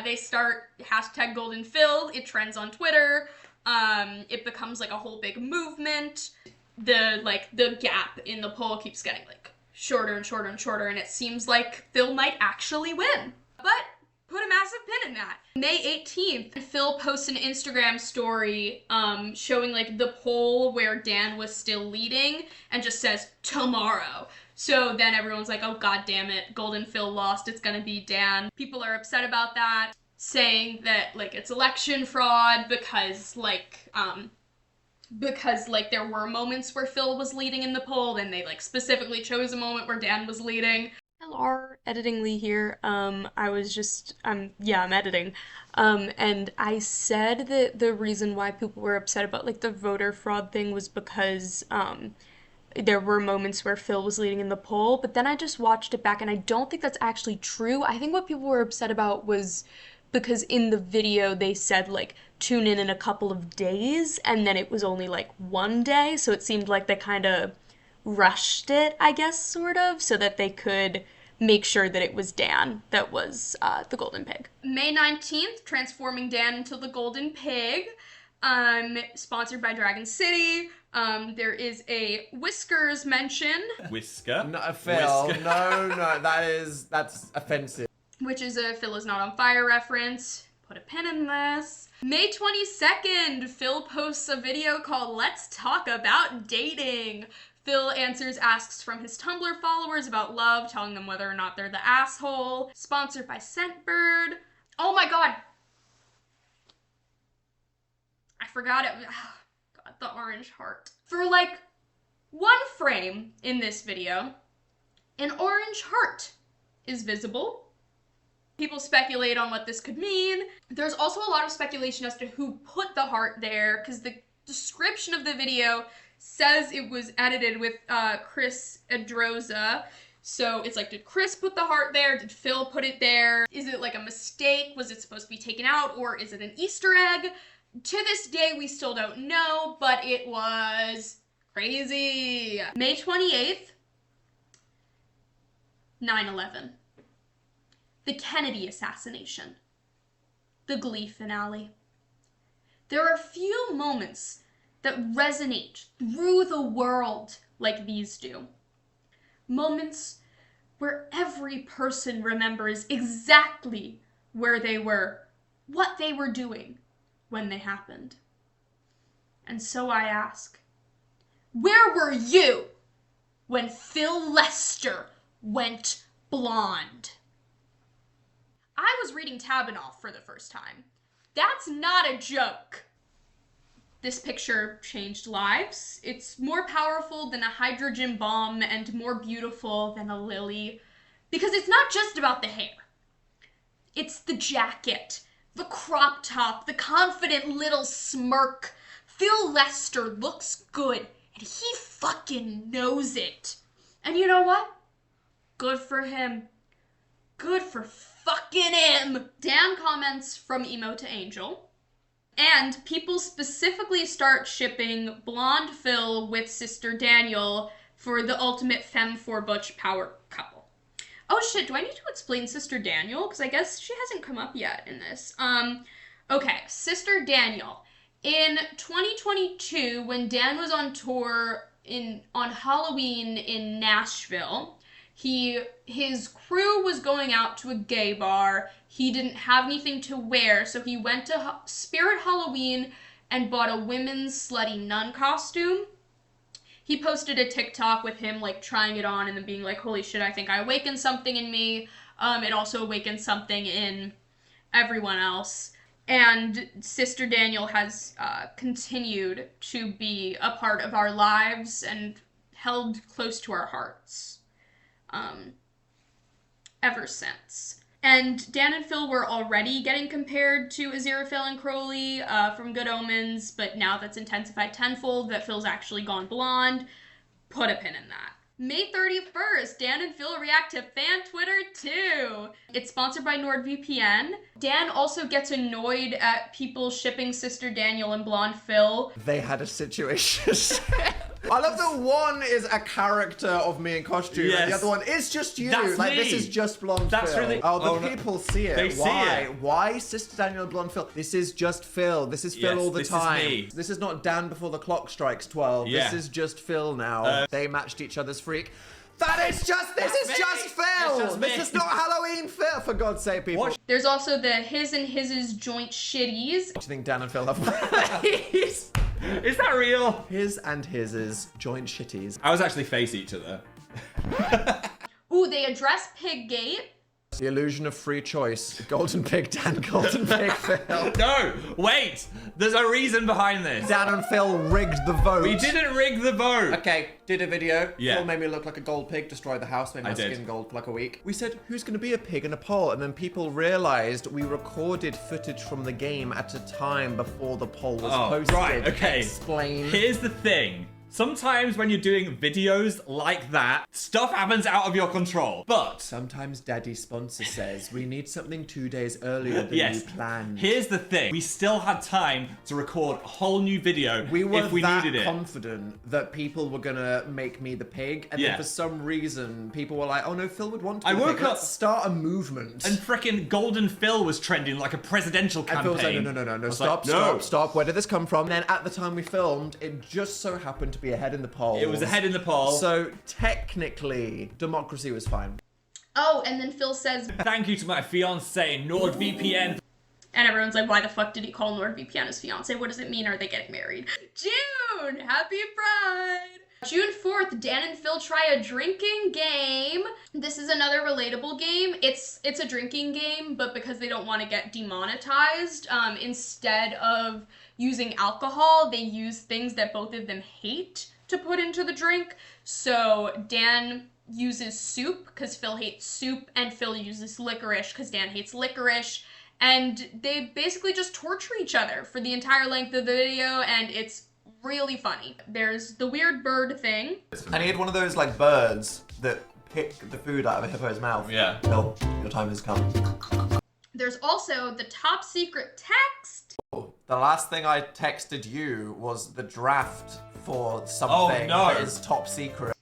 They start hashtag Golden Phil. It trends on Twitter. It becomes like a whole big movement. The gap in the poll keeps getting like shorter and shorter and shorter, and it seems like Phil might actually win. But put a massive pin in that. May 18th, Phil posts an Instagram story showing like the poll where Dan was still leading and just says tomorrow. So then everyone's like, oh god damn it, Golden Phil lost, it's gonna be Dan. People are upset about that, saying that like it's election fraud because there were moments where Phil was leading in the poll, and they like specifically chose a moment where Dan was leading. LR editing Lee here. I'm editing. And I said that the reason why people were upset about like the voter fraud thing was because there were moments where Phil was leading in the poll, but then I just watched it back and I don't think that's actually true. I think what people were upset about was because in the video they said like tune in a couple of days, and then it was only like one day, so it seemed like they kind of rushed it, I guess, sort of, so that they could make sure that it was Dan that was the Golden Pig. May 19th, transforming Dan into the Golden Pig, sponsored by Dragon City. There is a Whiskers mention. Whisker? No, Phil, Whisker. no, that's offensive. Which is a Phil is not on fire reference. Put a pin in this. May 22nd, Phil posts a video called Let's Talk About Dating. Phil answers asks from his Tumblr followers about love, telling them whether or not they're the asshole. Sponsored by Scentbird. Oh my god! I forgot it. Oh god, the orange heart. For like one frame in this video, an orange heart is visible. People speculate on what this could mean. There's also a lot of speculation as to who put the heart there, because the description of the video says it was edited with Chris Edroza. So it's like, did Chris put the heart there? Did Phil put it there? Is it like a mistake? Was it supposed to be taken out? Or is it an Easter egg? To this day, we still don't know, but it was crazy. May 28th, 9/11. The Kennedy assassination. The Glee finale. There are few moments that resonate through the world like these do. Moments where every person remembers exactly where they were, what they were doing when they happened. And so I ask, where were you when Phil Lester went blonde? I was reading Tabanoff for the first time. That's not a joke. This picture changed lives. It's more powerful than a hydrogen bomb and more beautiful than a lily. Because it's not just about the hair. It's the jacket, the crop top, the confident little smirk. Phil Lester looks good, and he fucking knows it. And you know what? Good for him. Good for fucking him. Dan comments from emo to angel. And people specifically start shipping blonde Phil with Sister Daniel for the ultimate femme for butch power couple. Oh shit, do I need to explain Sister Daniel? Because I guess she hasn't come up yet in this. Okay, Sister Daniel. In 2022, when Dan was on tour on Halloween in Nashville, his crew was going out to a gay bar. He didn't have anything to wear, so he went to Spirit Halloween and bought a women's slutty nun costume. He posted a TikTok with him like trying it on and then being like, holy shit, I think I awakened something in me. It also awakened something in everyone else. And Sister Daniel has continued to be a part of our lives and held close to our hearts ever since. And Dan and Phil were already getting compared to Aziraphale and Crowley from Good Omens, but now that's intensified tenfold that Phil's actually gone blonde. Put a pin in that. May 31st, Dan and Phil react to fan Twitter too. It's sponsored by NordVPN. Dan also gets annoyed at people shipping Sister Daniel and blonde Phil. They had a situation. I love that one is a character of me in costume, and the other one is just you. That's like me. This is just blonde That's Phil. really- Oh, the people see it. They see Why? it. Why Sister Daniel and blonde Phil? This is just Phil. This is Phil Yes, all the this is time. me. This is not Dan before the clock strikes 12. Yeah. This is just Phil now. They matched each other's freak. This is just Phil. just me. This is not Halloween Phil. For God's sake, people. There's also the his and his's joint shitties. What do you think Dan and Phil have? Is that real? His and his's joint shitties. I was actually face each other. Ooh, they address Piggate. The illusion of free choice. Golden Pig Dan, Golden Pig Phil. No, wait. There's a reason behind this. Dan and Phil rigged the vote. We didn't rig the vote. Okay, did a video. Yeah. Phil made me look like a gold pig, destroyed the house, made my I did. skin gold for like a week. We said, who's going to be a pig in a poll? And then people realized we recorded footage from the game at a time before the poll was posted. Right, okay. Explain. Here's the thing. Sometimes when you're doing videos like that, stuff happens out of your control. But sometimes Daddy's sponsor says we need something 2 days earlier than yes, you planned. Here's the thing. We still had time to record a whole new video We were if we that needed it. confident that people were gonna make me the pig, and then for some reason people were like, "Oh no, Phil would want to." I be the woke pig. up- Let's start a movement. And frickin' Golden Phil was trending like a presidential And campaign. Phil said, no, I was stop, like, no. stop. Where did this come from? And then at the time we filmed, it just so happened to be ahead in the poll. It was ahead in the poll. So technically, democracy was fine. Oh, and then Phil says, Thank you to my fiance NordVPN. and everyone's like, why the fuck did he call NordVPN his fiance? What does it mean? Are they getting married? June! Happy Pride! June 4th, Dan and Phil try a drinking game. This is another relatable game. It's a drinking game, but because they don't want to get demonetized, instead of using alcohol, they use things that both of them hate to put into the drink. So Dan uses soup because Phil hates soup, and Phil uses licorice because Dan hates licorice. And they basically just torture each other for the entire length of the video, and it's really funny. There's the weird bird thing. And he had one of those like birds that pick the food out of a hippo's mouth. Yeah. Phil, your time has come. There's also the top secret text. The last thing I texted you was the draft for something that is top secret.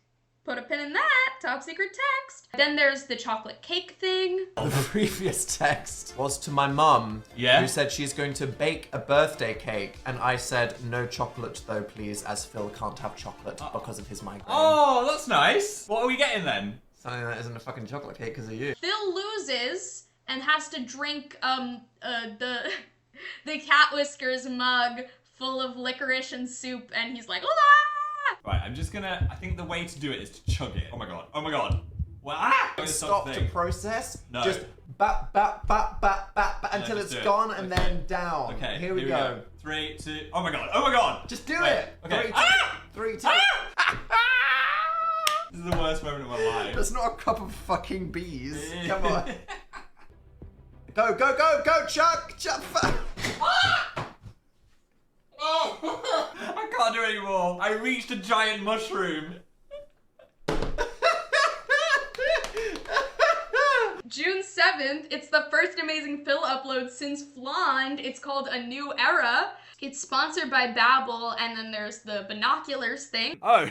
Put a pin in that, top secret text. Then there's the chocolate cake thing. The previous text was to my mum, who said she's going to bake a birthday cake, and I said, no chocolate though, please, as Phil can't have chocolate because of his migraine. Oh, that's nice. What are we getting then? Something that isn't a fucking chocolate cake because of you. Phil loses and has to drink the cat whiskers mug full of licorice and soup, and he's like, ah! Right, I think the way to do it is to chug it. Oh my god. Oh my god. Well, ah! Stop to process. No. Just bap, bap, bap, bap, bap, bap until just it's do it. gone and then down. Okay, Here we go. 3, 2, oh my god, oh my god! Just do Wait, it. Okay. 3, 2, Ah! 3, 2. This is the worst moment of my life. That's not a cup of fucking bees. Come on. Go, go, go, go, Chuck! Chuck! Oh! I can't do it anymore. I reached a giant mushroom. June 7th, it's the first Amazing Phil upload since Flond. It's called A New Era. It's sponsored by Babbel, and then there's the binoculars thing. Oh.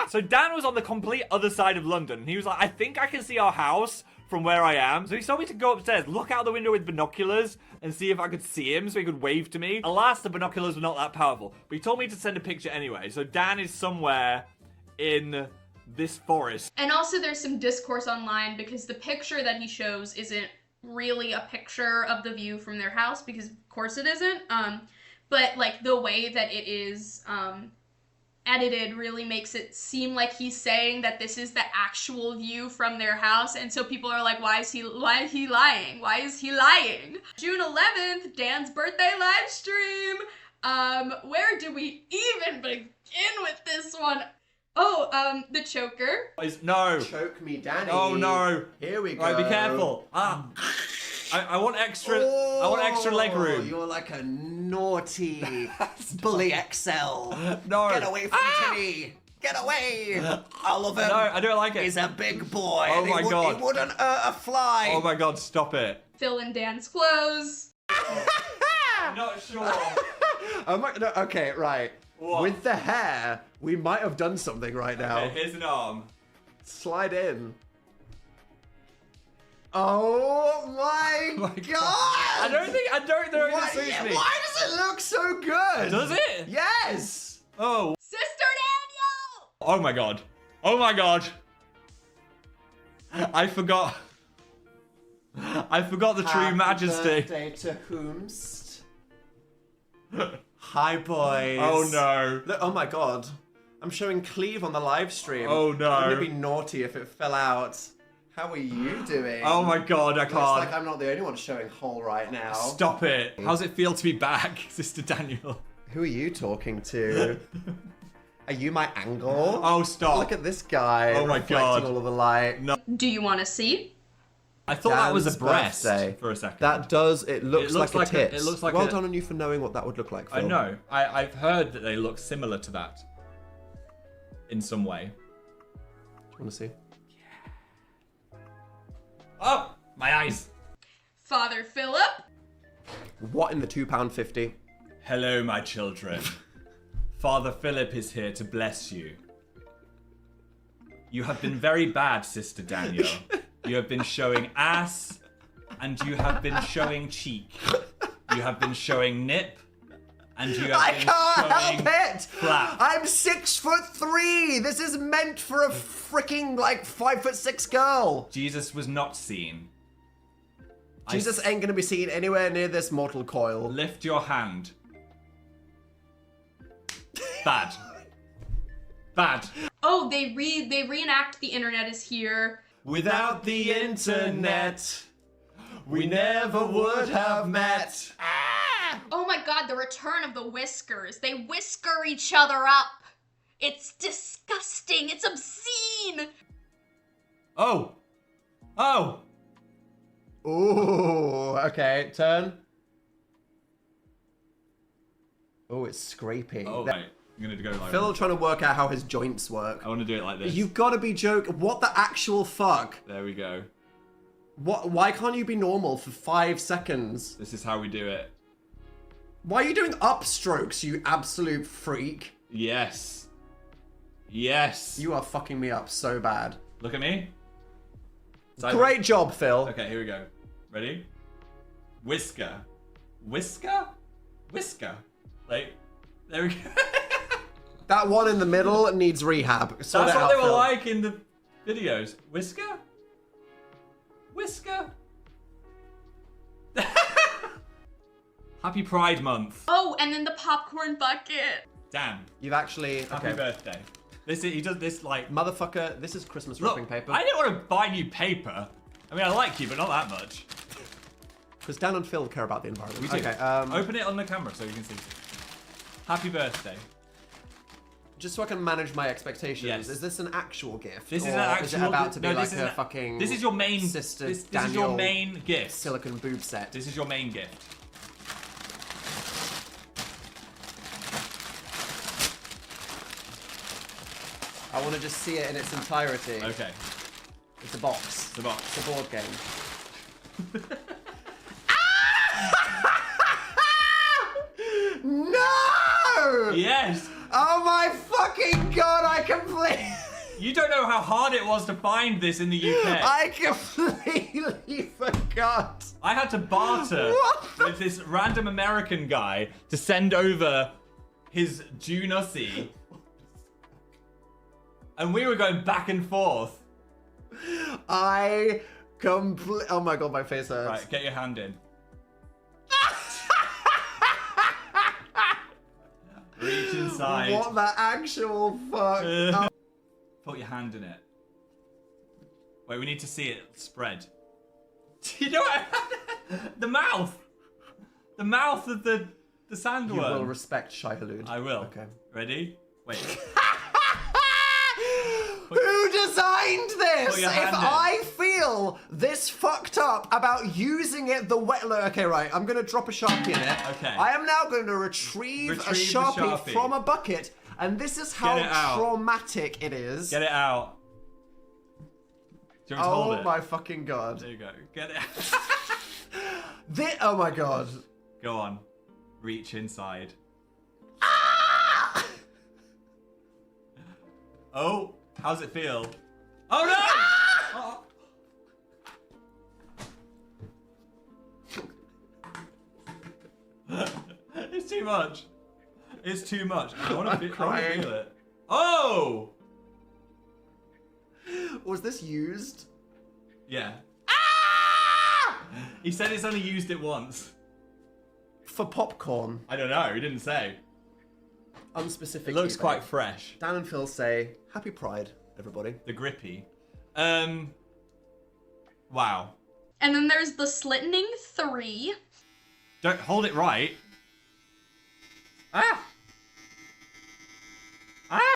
So Dan was on the complete other side of London. He was like, I think I can see our house from where I am. So he told me to go upstairs, look out the window with binoculars, and see if I could see him so he could wave to me. Alas, the binoculars were not that powerful. But he told me to send a picture anyway. So Dan is somewhere in this forest. And also there's some discourse online because the picture that he shows isn't really a picture of the view from their house, because of course it isn't. But like the way that it is edited really makes it seem like he's saying that this is the actual view from their house, and so people are like, why is he lying? Why is he lying? June 11th, Dan's birthday live stream. Where do we even begin with this one? Oh, the choker. No. Choke me, Danny. Oh no. Here we go. Right, be careful. Ah. I want extra. I want extra leg room. You're like a naughty bully XL. No. Get away from Timmy. Get away. Oliver. No, I don't like it. He's a big boy. Oh my god. He wouldn't hurt a fly. Oh my god, stop it. Phil and Dan's clothes. I'm not sure. Okay, right. What? With the hair, we might have done something right now. Okay, here's an arm. Slide in. Oh my god! I don't know if it suits me. Why does it look so good? Does it? Yes! Oh. Sister Daniel! Oh my god. Oh my god. I forgot. I forgot the true majesty. Happy birthday to whomst. Hi, boys. Oh no. Look, oh my god. I'm showing Cleve on the live stream. Oh, no. Wouldn't it be naughty if it fell out? How are you doing? Oh my god, I Looks can't. like I'm not the only one showing whole right now. Stop it. How's it feel to be back, Sister Daniel? Who are you talking to? Are you my angle? Oh, stop. Look at this guy. Oh my reflecting god. all of the light. No. Do you want to see? I thought that was a Dan's breast birthday. for a second. That does. It looks like a tit. It looks like well done on you for knowing what that would look like, Phil. I know. I've heard that they look similar to that. In some way. Do you want to see? Oh! My eyes! Father Philip? What in the £2.50? Hello, my children. Father Philip is here to bless you. You have been very bad, Sister Daniel. You have been showing ass, and you have been showing cheek. You have been showing nip, and you have I been can't showing help it! flap. I'm 6'3". This is meant for a freaking like 5'6" girl. Jesus was not seen. Jesus ain't gonna be seen anywhere near this mortal coil. Lift your hand. Bad. Bad. Oh, they reenact The Internet is Here. Without the internet, we never would have met. Oh my god, the return of the whiskers. They whisker each other up. It's disgusting. It's obscene. Oh. Oh. Ooh, okay, turn. Oh, it's scraping. Oh, right. I'm gonna go like Phil trying to work out how his joints work. I want to do it like this. You've got to be joking. What the actual fuck? There we go. What? Why can't you be normal for 5 seconds? This is how we do it. Why are you doing upstrokes, you absolute freak? Yes. Yes. You are fucking me up so bad. Look at me. Great job, Phil. Okay, here we go. Ready? Whisker. Whisker? Whisker. Like, there we go. That one in the middle needs rehab. Sort That's it what out, they were Phil. like in the videos. Whisker? Whisker? Happy Pride Month. Oh, and then the popcorn bucket. Dan. You've actually... Happy birthday. This is, he does this like... Motherfucker, this is Christmas Look, wrapping paper. I didn't want to buy new paper. I mean, I like you, but not that much. Because Dan and Phil care about the environment. We do. Okay, Open it on the camera so you can see. Happy birthday. just so I can manage my expectations, Yes. is this an actual gift? This is or an actual... Is it about to be no, like this is a an- fucking... This is your main... Sister This is Daniel your main gift. silicon boob set. This is your main gift. I want to just see it in its entirety. Okay. It's a box. It's a box. It's a board game. No! Yes! Oh my fucking god, I completely... You don't know how hard it was to find this in the UK. I completely forgot. I had to barter What the- with this random American guy to send over his Junussi. And we were going back and forth. I completely... Oh my god, my face hurts. Right, get your hand in. Reach inside. What the actual fuck? Oh. Put your hand in it. Wait, we need to see it spread. You know what? The mouth! The mouth of the sandworm. You will respect Shai-Hulud. I will. Okay. Ready? Wait. Who designed this? Put your If hand in. I feel this fucked up about using it the way... Look, okay, right. I'm going to drop a Sharpie in it. Okay. I am now going to retrieve a the Sharpie Sharpie. from a bucket. And this is how Get it out. traumatic it is. Get it out. Do you want me to hold Oh it? my fucking god. There you go. Get it out. Oh my god. Go on. Reach inside. Ah! Oh, how's it feel? Oh no! Oh. It's too much. It's too much. I want to crying. feel it. Oh! Was this used? Yeah. He said it's only used it once. For popcorn. I don't know. He didn't say. unspecific. It looks eBay. quite fresh. Dan and Phil say, Happy Pride, everybody. The grippy. Wow. And then there's the Slittening 3. Don't hold it right. Ah! Ah!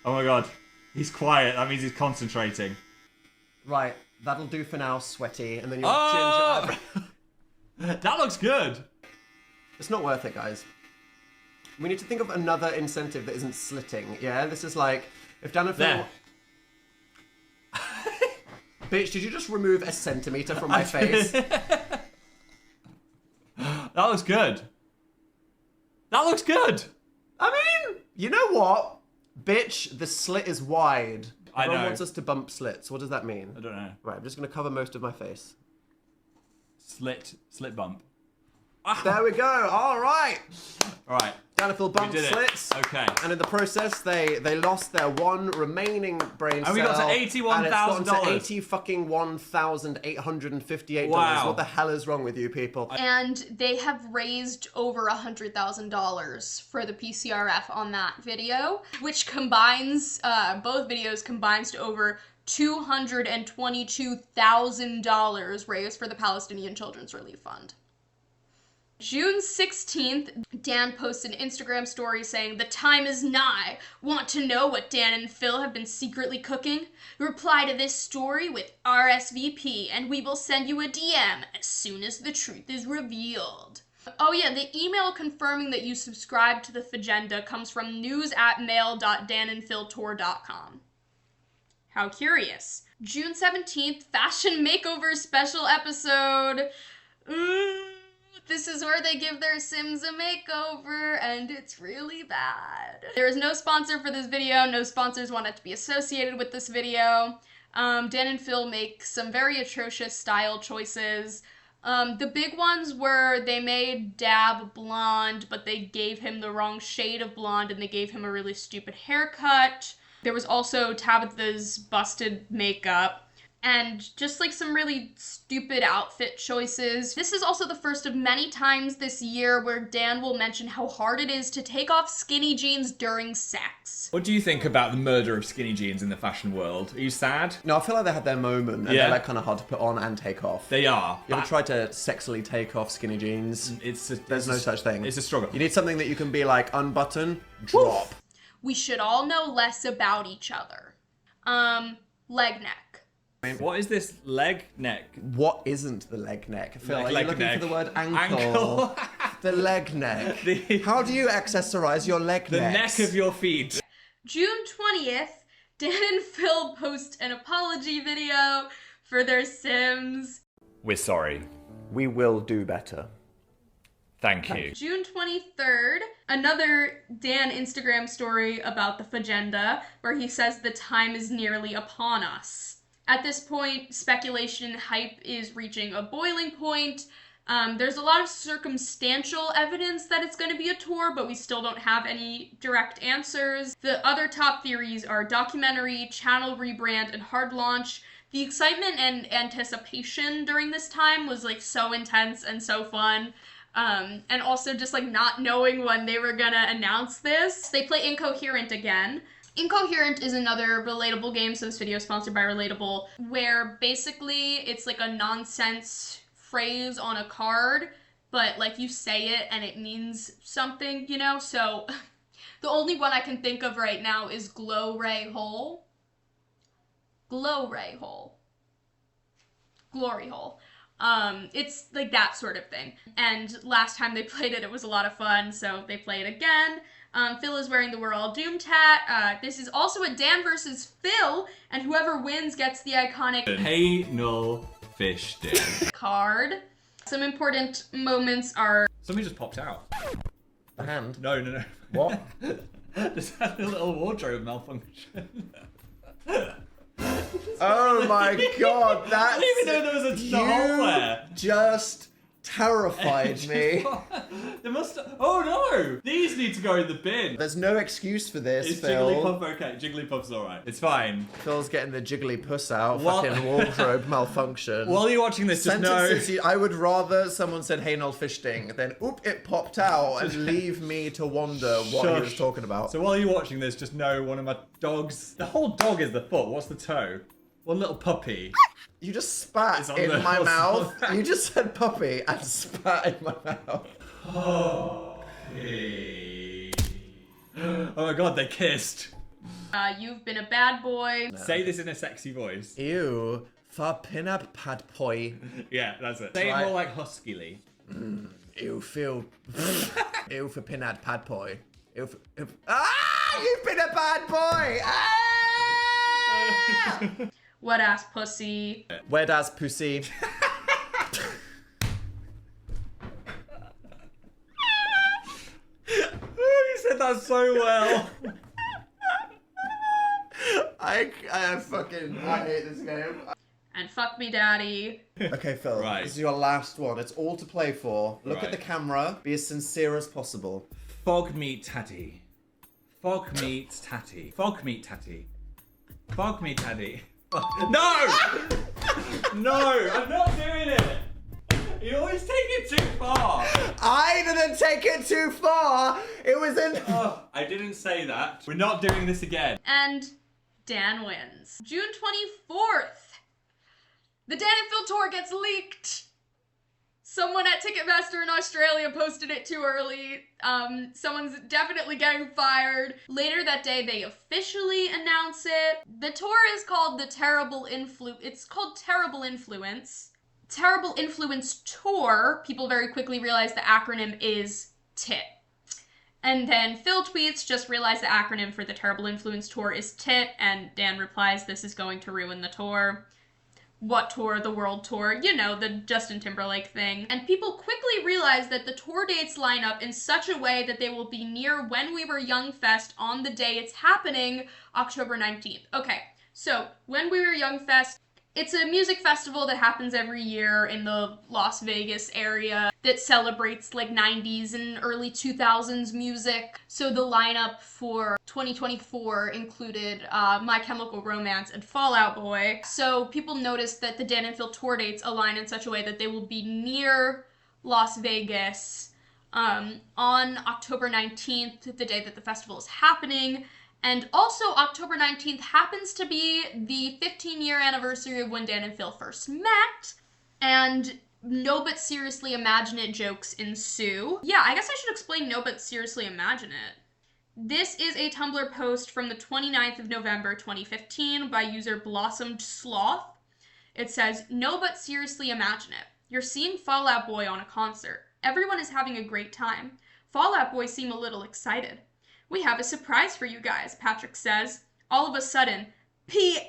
Oh my god. He's quiet. That means he's concentrating. Right, that'll do for now, sweaty, and then you'll Oh! ginger eyebrow. That looks good. It's not worth it, guys. We need to think of another incentive that isn't slitting, yeah? This is like, if Dan and Phil... There. Bitch, did you just remove a centimetre from my face? That looks good. That looks good. I mean, you know what? Bitch, the slit is wide. I Everyone know. wants us to bump slits. What does that mean? I don't know. Right, I'm just going to cover most of my face. Slit bump. There we go. All right. All right. Dan and Phil bumped did it. slits. Okay. And in the process, they lost their one remaining brain cell. And we got to And it's gotten to $81,000. $81,858. Wow. What the hell is wrong with you people? And they have raised over $100,000 for the PCRF on that video, which combines, both videos combines to over $222,000 raised for the Palestinian Children's Relief Fund. June 16th, Dan posted an Instagram story saying, "The time is nigh. Want to know what Dan and Phil have been secretly cooking? Reply to this story with RSVP and we will send you a DM as soon as the truth is revealed." Oh yeah, the email confirming that you subscribe to the Fagenda comes from news@mail.danandphiltour.com. How curious. June 17th, Fashion Makeover special episode. This is where they give their Sims a makeover, and it's really bad. There is no sponsor for this video. No sponsors wanted to be associated with this video. Dan and Phil make some very atrocious style choices. The big ones were they made Dab blonde, but they gave him the wrong shade of blonde, and they gave him a really stupid haircut. There was also Tabitha's busted makeup. And just like some really stupid outfit choices. This is also the first of many times this year where Dan will mention how hard it is to take off skinny jeans during sex. What do you think about the murder of skinny jeans in the fashion world? Are you sad? No, I feel like they had their moment, and Yeah. they're like kind of hard to put on and take off. They are. You ever tried to sexily take off skinny jeans? There's no such thing. It's a struggle. You need something that you can be like, unbutton, drop. We should all know less about each other. Leg neck. What is this leg neck? What isn't the leg neck? Phil, are you leg looking neck. for the word ankle? Ankle. The leg neck. How do you accessorize your leg The necks? neck of your feet. June 20th, Dan and Phil post an apology video for their Sims. We're sorry. We will do better. Thank you. June 23rd, another Dan Instagram story about the Fagenda, where he says the time is nearly upon us. At this point, speculation and hype is reaching a boiling point. There's a lot of circumstantial evidence that it's going to be a tour, but we still don't have any direct answers. The other top theories are documentary, channel rebrand, and hard launch. The excitement and anticipation during this time was like so intense and so fun. And also just like not knowing when they were gonna announce this. They play Incoherent again. Incoherent is another Relatable game, so this video is sponsored by Relatable, where basically it's like a nonsense phrase on a card, but like you say it and it means something, you know? So the only one I can think of right now is Glow Ray Hole. Glow Ray Hole. Glory Hole. It's like that sort of thing. And last time they played it, it was a lot of fun, so they play it again. Phil is wearing the We're All Doomed hat. This is also a Dan versus Phil, and whoever wins gets the iconic Anal fish Dan. card. Some important moments are... Somebody just popped out. The hand? No. What? Just had a little wardrobe malfunction. Oh my god, that's... I didn't even know there was a hole there. Just terrified me. They must. Oh no! These need to go in the bin. There's no excuse for this, Is Phil. Jigglypuff okay? Jigglypuff's alright. It's fine. Phil's getting the jiggly puss out. Well- Fucking wardrobe malfunction. While you're watching this, just know. Sentences, I would rather someone said, "Hey, Noel Fishting," than "Oop, it popped out," and leave me to wonder what he was Shush. talking about. So while you're watching this, just know one of my dogs. The whole dog is the foot. What's the toe? One little puppy. You just spat It's on in the- my what's mouth. on- You just said puppy and spat in my mouth. Puppy. Oh my god, they kissed. You've been a bad boy. Say this in a sexy voice. Ew, for pin-up pad boy. Yeah, that's it. Say it Try- more like huskily. Ew, Phil. Ew for pin-up pad boy. Ew for... Ah! You've been a bad boy! Ah! Wet ass pussy. Wet ass pussy. You said that so well. I fucking hate this game. And fuck me daddy. Okay, Phil, Right. this is your last one. It's all to play for. Look Right. at the camera. Be as sincere as possible. Fog meat tatty. Fog meat tatty. Fog meat tatty. Fog meat tatty. No! No, I'm not doing it. You always take it too far. I didn't take it too far. It was in... Oh, I didn't say that. We're not doing this again. And Dan wins. June 24th. The Dan and Phil tour gets leaked. Someone at Ticketmaster in Australia posted it too early. Someone's definitely getting fired. Later that day, they officially announce it. The tour is called It's called Terrible Influence. Terrible Influence Tour. People very quickly realize the acronym is TIT. And then Phil tweets, just realized the acronym for the Terrible Influence Tour is TIT, and Dan replies, this is going to ruin the tour. What tour? The world tour. You know, the Justin Timberlake thing. And people quickly realize that the tour dates line up in such a way that they will be near When We Were Young Fest on the day it's happening, October 19th. Okay, so When We Were Young Fest, it's a music festival that happens every year in the Las Vegas area that celebrates like 90s and early 2000s music. So the lineup for 2024 included My Chemical Romance and Fall Out Boy. So people noticed that the Dan and Phil tour dates align in such a way that they will be near Las Vegas on October 19th, the day that the festival is happening. And also, October 19th happens to be the 15-year anniversary of when Dan and Phil first met, and No But Seriously Imagine It jokes ensue. Yeah, I guess I should explain No But Seriously Imagine It. This is a Tumblr post from the 29th of November 2015 by user Blossomed Sloth. It says, No But Seriously Imagine It. You're seeing Fall Out Boy on a concert. Everyone is having a great time. Fall Out Boy seem a little excited. We have a surprise for you guys, Patrick says. All of a sudden, P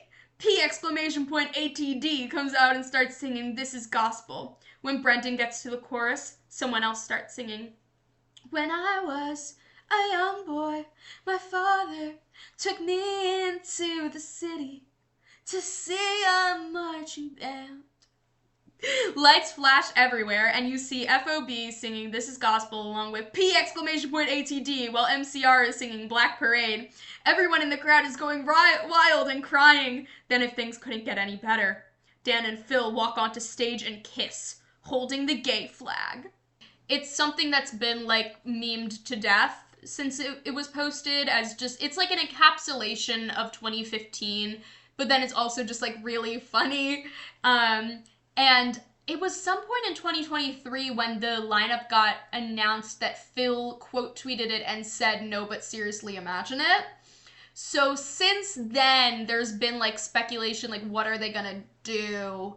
exclamation point ATD comes out and starts singing This Is Gospel. When Brendan gets to the chorus, someone else starts singing. When I was a young boy, my father took me into the city to see a marching band. Lights flash everywhere, and you see FOB singing This Is Gospel along with P exclamation point ATD while MCR is singing Black Parade. Everyone in the crowd is going wild and crying. Then if things couldn't get any better, Dan and Phil walk onto stage and kiss, holding the gay flag. It's something that's been like memed to death since it was posted as just, it's like an encapsulation of 2015, but then it's also just like really funny. And it was some point in 2023 when the lineup got announced that Phil quote tweeted it and said, no, but seriously imagine it. So since then, there's been like speculation, like what are they gonna do?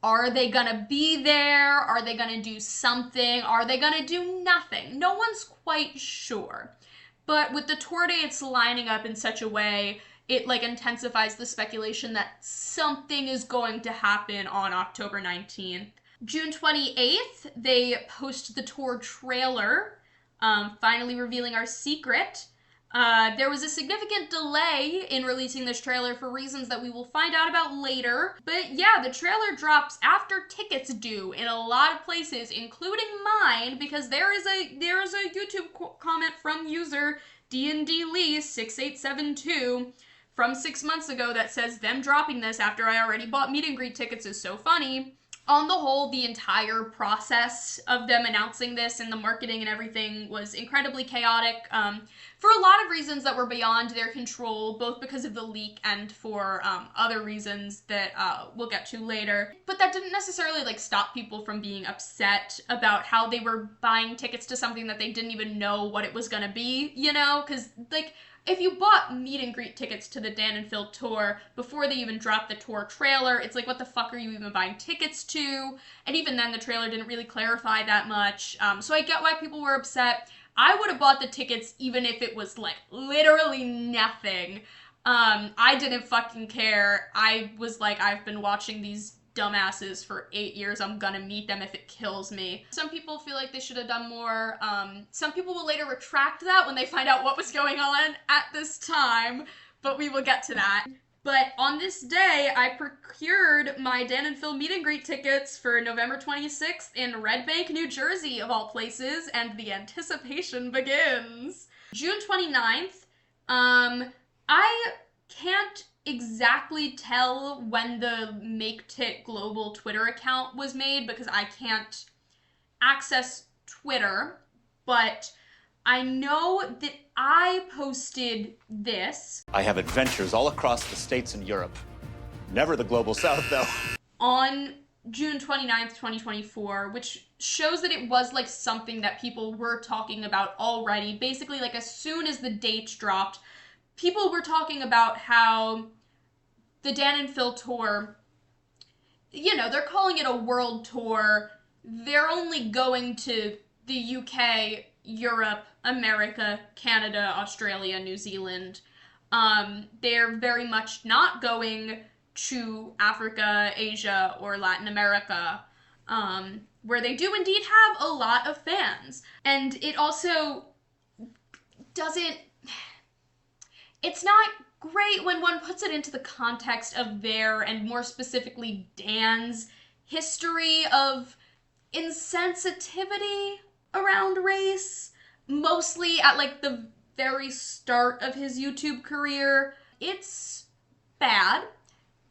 Are they gonna be there? Are they gonna do something? Are they gonna do nothing? No one's quite sure. But with the tour dates lining up in such a way, it like intensifies the speculation that something is going to happen on October 19th. June 28th, they post the tour trailer, finally revealing our secret. There was a significant delay in releasing this trailer for reasons that we will find out about later. But yeah, the trailer drops after tickets due in a lot of places, including mine, because there is a YouTube comment from user D&D Lee 6872 from 6 months ago that says them dropping this after I already bought meet and greet tickets is so funny. On the whole, the entire process of them announcing this and the marketing and everything was incredibly chaotic for a lot of reasons that were beyond their control, both because of the leak and for other reasons that we'll get to later. But that didn't necessarily like stop people from being upset about how they were buying tickets to something that they didn't even know what it was gonna be, you know? Because like, if you bought meet and greet tickets to the Dan and Phil tour before they even dropped the tour trailer, it's like, what the fuck are you even buying tickets to? And even then, the trailer didn't really clarify that much. So I get why people were upset. I would have bought the tickets even if it was like literally nothing. I didn't fucking care. I was like, I've been watching these dumbasses for 8 years. I'm gonna meet them if it kills me. Some people feel like they should have done more. Some people will later retract that when they find out what was going on at this time, but we will get to that. But on this day, I procured my Dan and Phil meet and greet tickets for November 26th in Red Bank, New Jersey, of all places, and the anticipation begins. June 29th, I can't exactly tell when the Make Tit Global Twitter account was made because I can't access Twitter, but I know that I posted this. I have adventures all across the States and Europe. Never the global south, though. On June 29th, 2024, which shows that it was like something that people were talking about already. Basically, like as soon as the date dropped, people were talking about how the Dan and Phil tour, you know, they're calling it a world tour. They're only going to the UK, Europe, America, Canada, Australia, New Zealand. They're very much not going to Africa, Asia, or Latin America, where they do indeed have a lot of fans. And it also doesn't... It's not great when one puts it into the context of their, and more specifically Dan's, history of insensitivity around race, mostly at like the very start of his YouTube career. It's bad,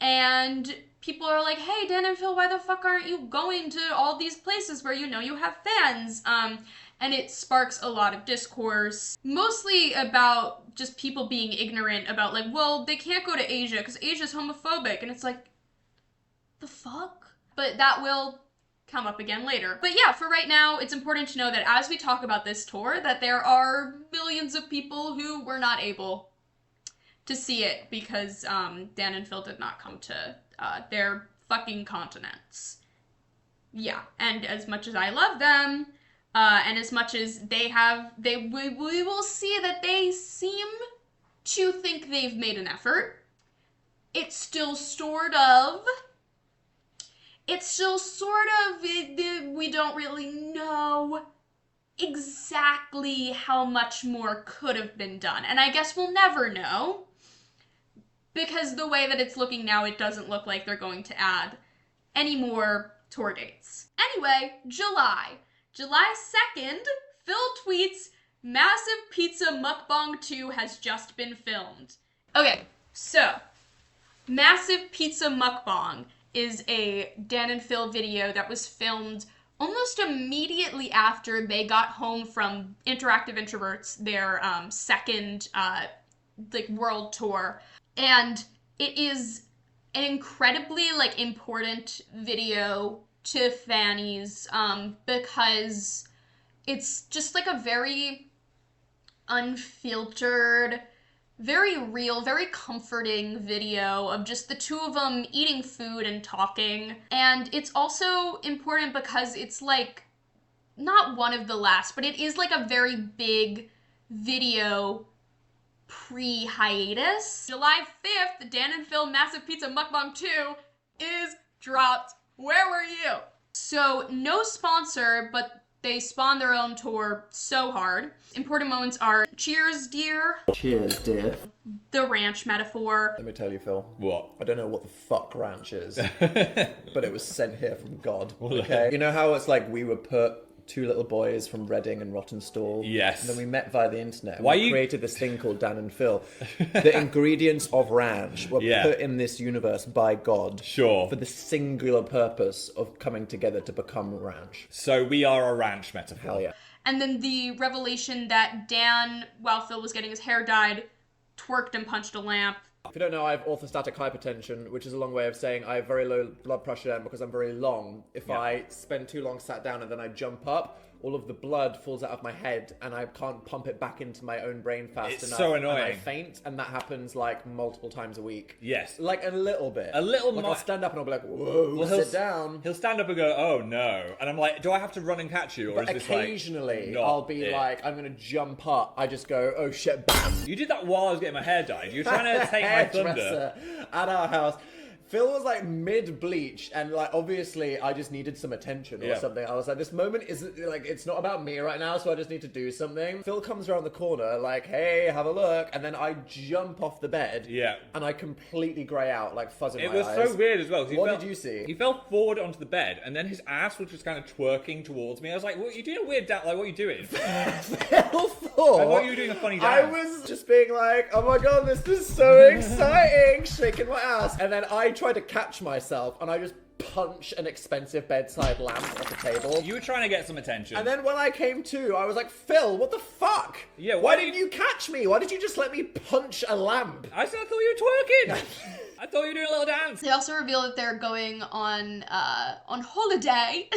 and people are like, hey, Dan and Phil, why the fuck aren't you going to all these places where you know you have fans? And it sparks a lot of discourse, mostly about just people being ignorant about like, well, they can't go to Asia because Asia's homophobic. And it's like, the fuck? But that will come up again later. But yeah, for right now, it's important to know that as we talk about this tour, that there are millions of people who were not able to see it because Dan and Phil did not come to their fucking continents. Yeah, and as much as I love them, and as much as we will see that they seem to think they've made an effort, it's still sort of, we don't really know exactly how much more could have been done. And I guess we'll never know, because the way that it's looking now, it doesn't look like they're going to add any more tour dates. Anyway, July 2nd, Phil tweets, Massive Pizza Mukbang 2 has just been filmed. Okay, so, Massive Pizza Mukbang is a Dan and Phil video that was filmed almost immediately after they got home from Interactive Introverts, their second world tour. And it is an incredibly important video to fannies because it's just a very unfiltered, very real, very comforting video of just the two of them eating food and talking. And it's also important because it's not one of the last, but it is a very big video pre-hiatus. July 5th, Dan and Phil Massive Pizza Mukbang 2 is dropped. Where were you? So, no sponsor, but They spawn their own tour so hard. Important moments are cheers, dear. Cheers, dear. The ranch metaphor. Let me tell you, Phil. What? I don't know what the fuck ranch is, but it was sent here from God. Okay. You know how it's like we were put two little boys from Reading and Rottenstall. Yes. And then we met via the internet. Why we you created this thing called Dan and Phil. The ingredients of ranch were put in this universe by God. Sure. For the singular purpose of coming together to become ranch. So we are a ranch metaphor. Hell yeah. And then the revelation that Dan, while Phil was getting his hair dyed, twerked and punched a lamp. If you don't know, I have orthostatic hypertension, which is a long way of saying I have very low blood pressure, and because I'm very long, if I spend too long sat down and then I jump up, all of the blood falls out of my head and I can't pump it back into my own brain fast enough. It's so annoying. And I faint, and that happens like multiple times a week. Yes. Like a little bit. A little like more. I'll stand up and I'll be like, whoa, sit down. He'll stand up and go, oh no. And I'm like, do I have to run and catch you? Or But is this occasionally, like, I'll be like, I'm going to jump up. I just go, oh shit, bam. You did that while I was getting my hair dyed. You were trying to take my thunder. Hairdresser at our house. Phil was like mid-bleach, and like obviously I just needed some attention or something. I was like, this moment isn't like, it's not about me right now, so I just need to do something. Phil comes around the corner like, hey, have a look, and then I jump off the bed. Yeah. And I completely grey out, like fuzz in my eyes. It was so weird as well. What did you see? He fell forward onto the bed, and then his ass was just kind of twerking towards me. I was like, "What? You're doing a weird dance? Like, what are you doing?" Phil thought I thought you were doing a funny I dance. was just being like, oh my god, this is so exciting, shaking my ass. And then I tried to catch myself, and I just punch an expensive bedside lamp off the table. You were trying to get some attention. And then when I came to, I was like, Phil, what the fuck? Yeah, why didn't you catch me? Why did you just let me punch a lamp? I thought you were twerking. I thought you were doing a little dance. They also reveal that they're going on holiday.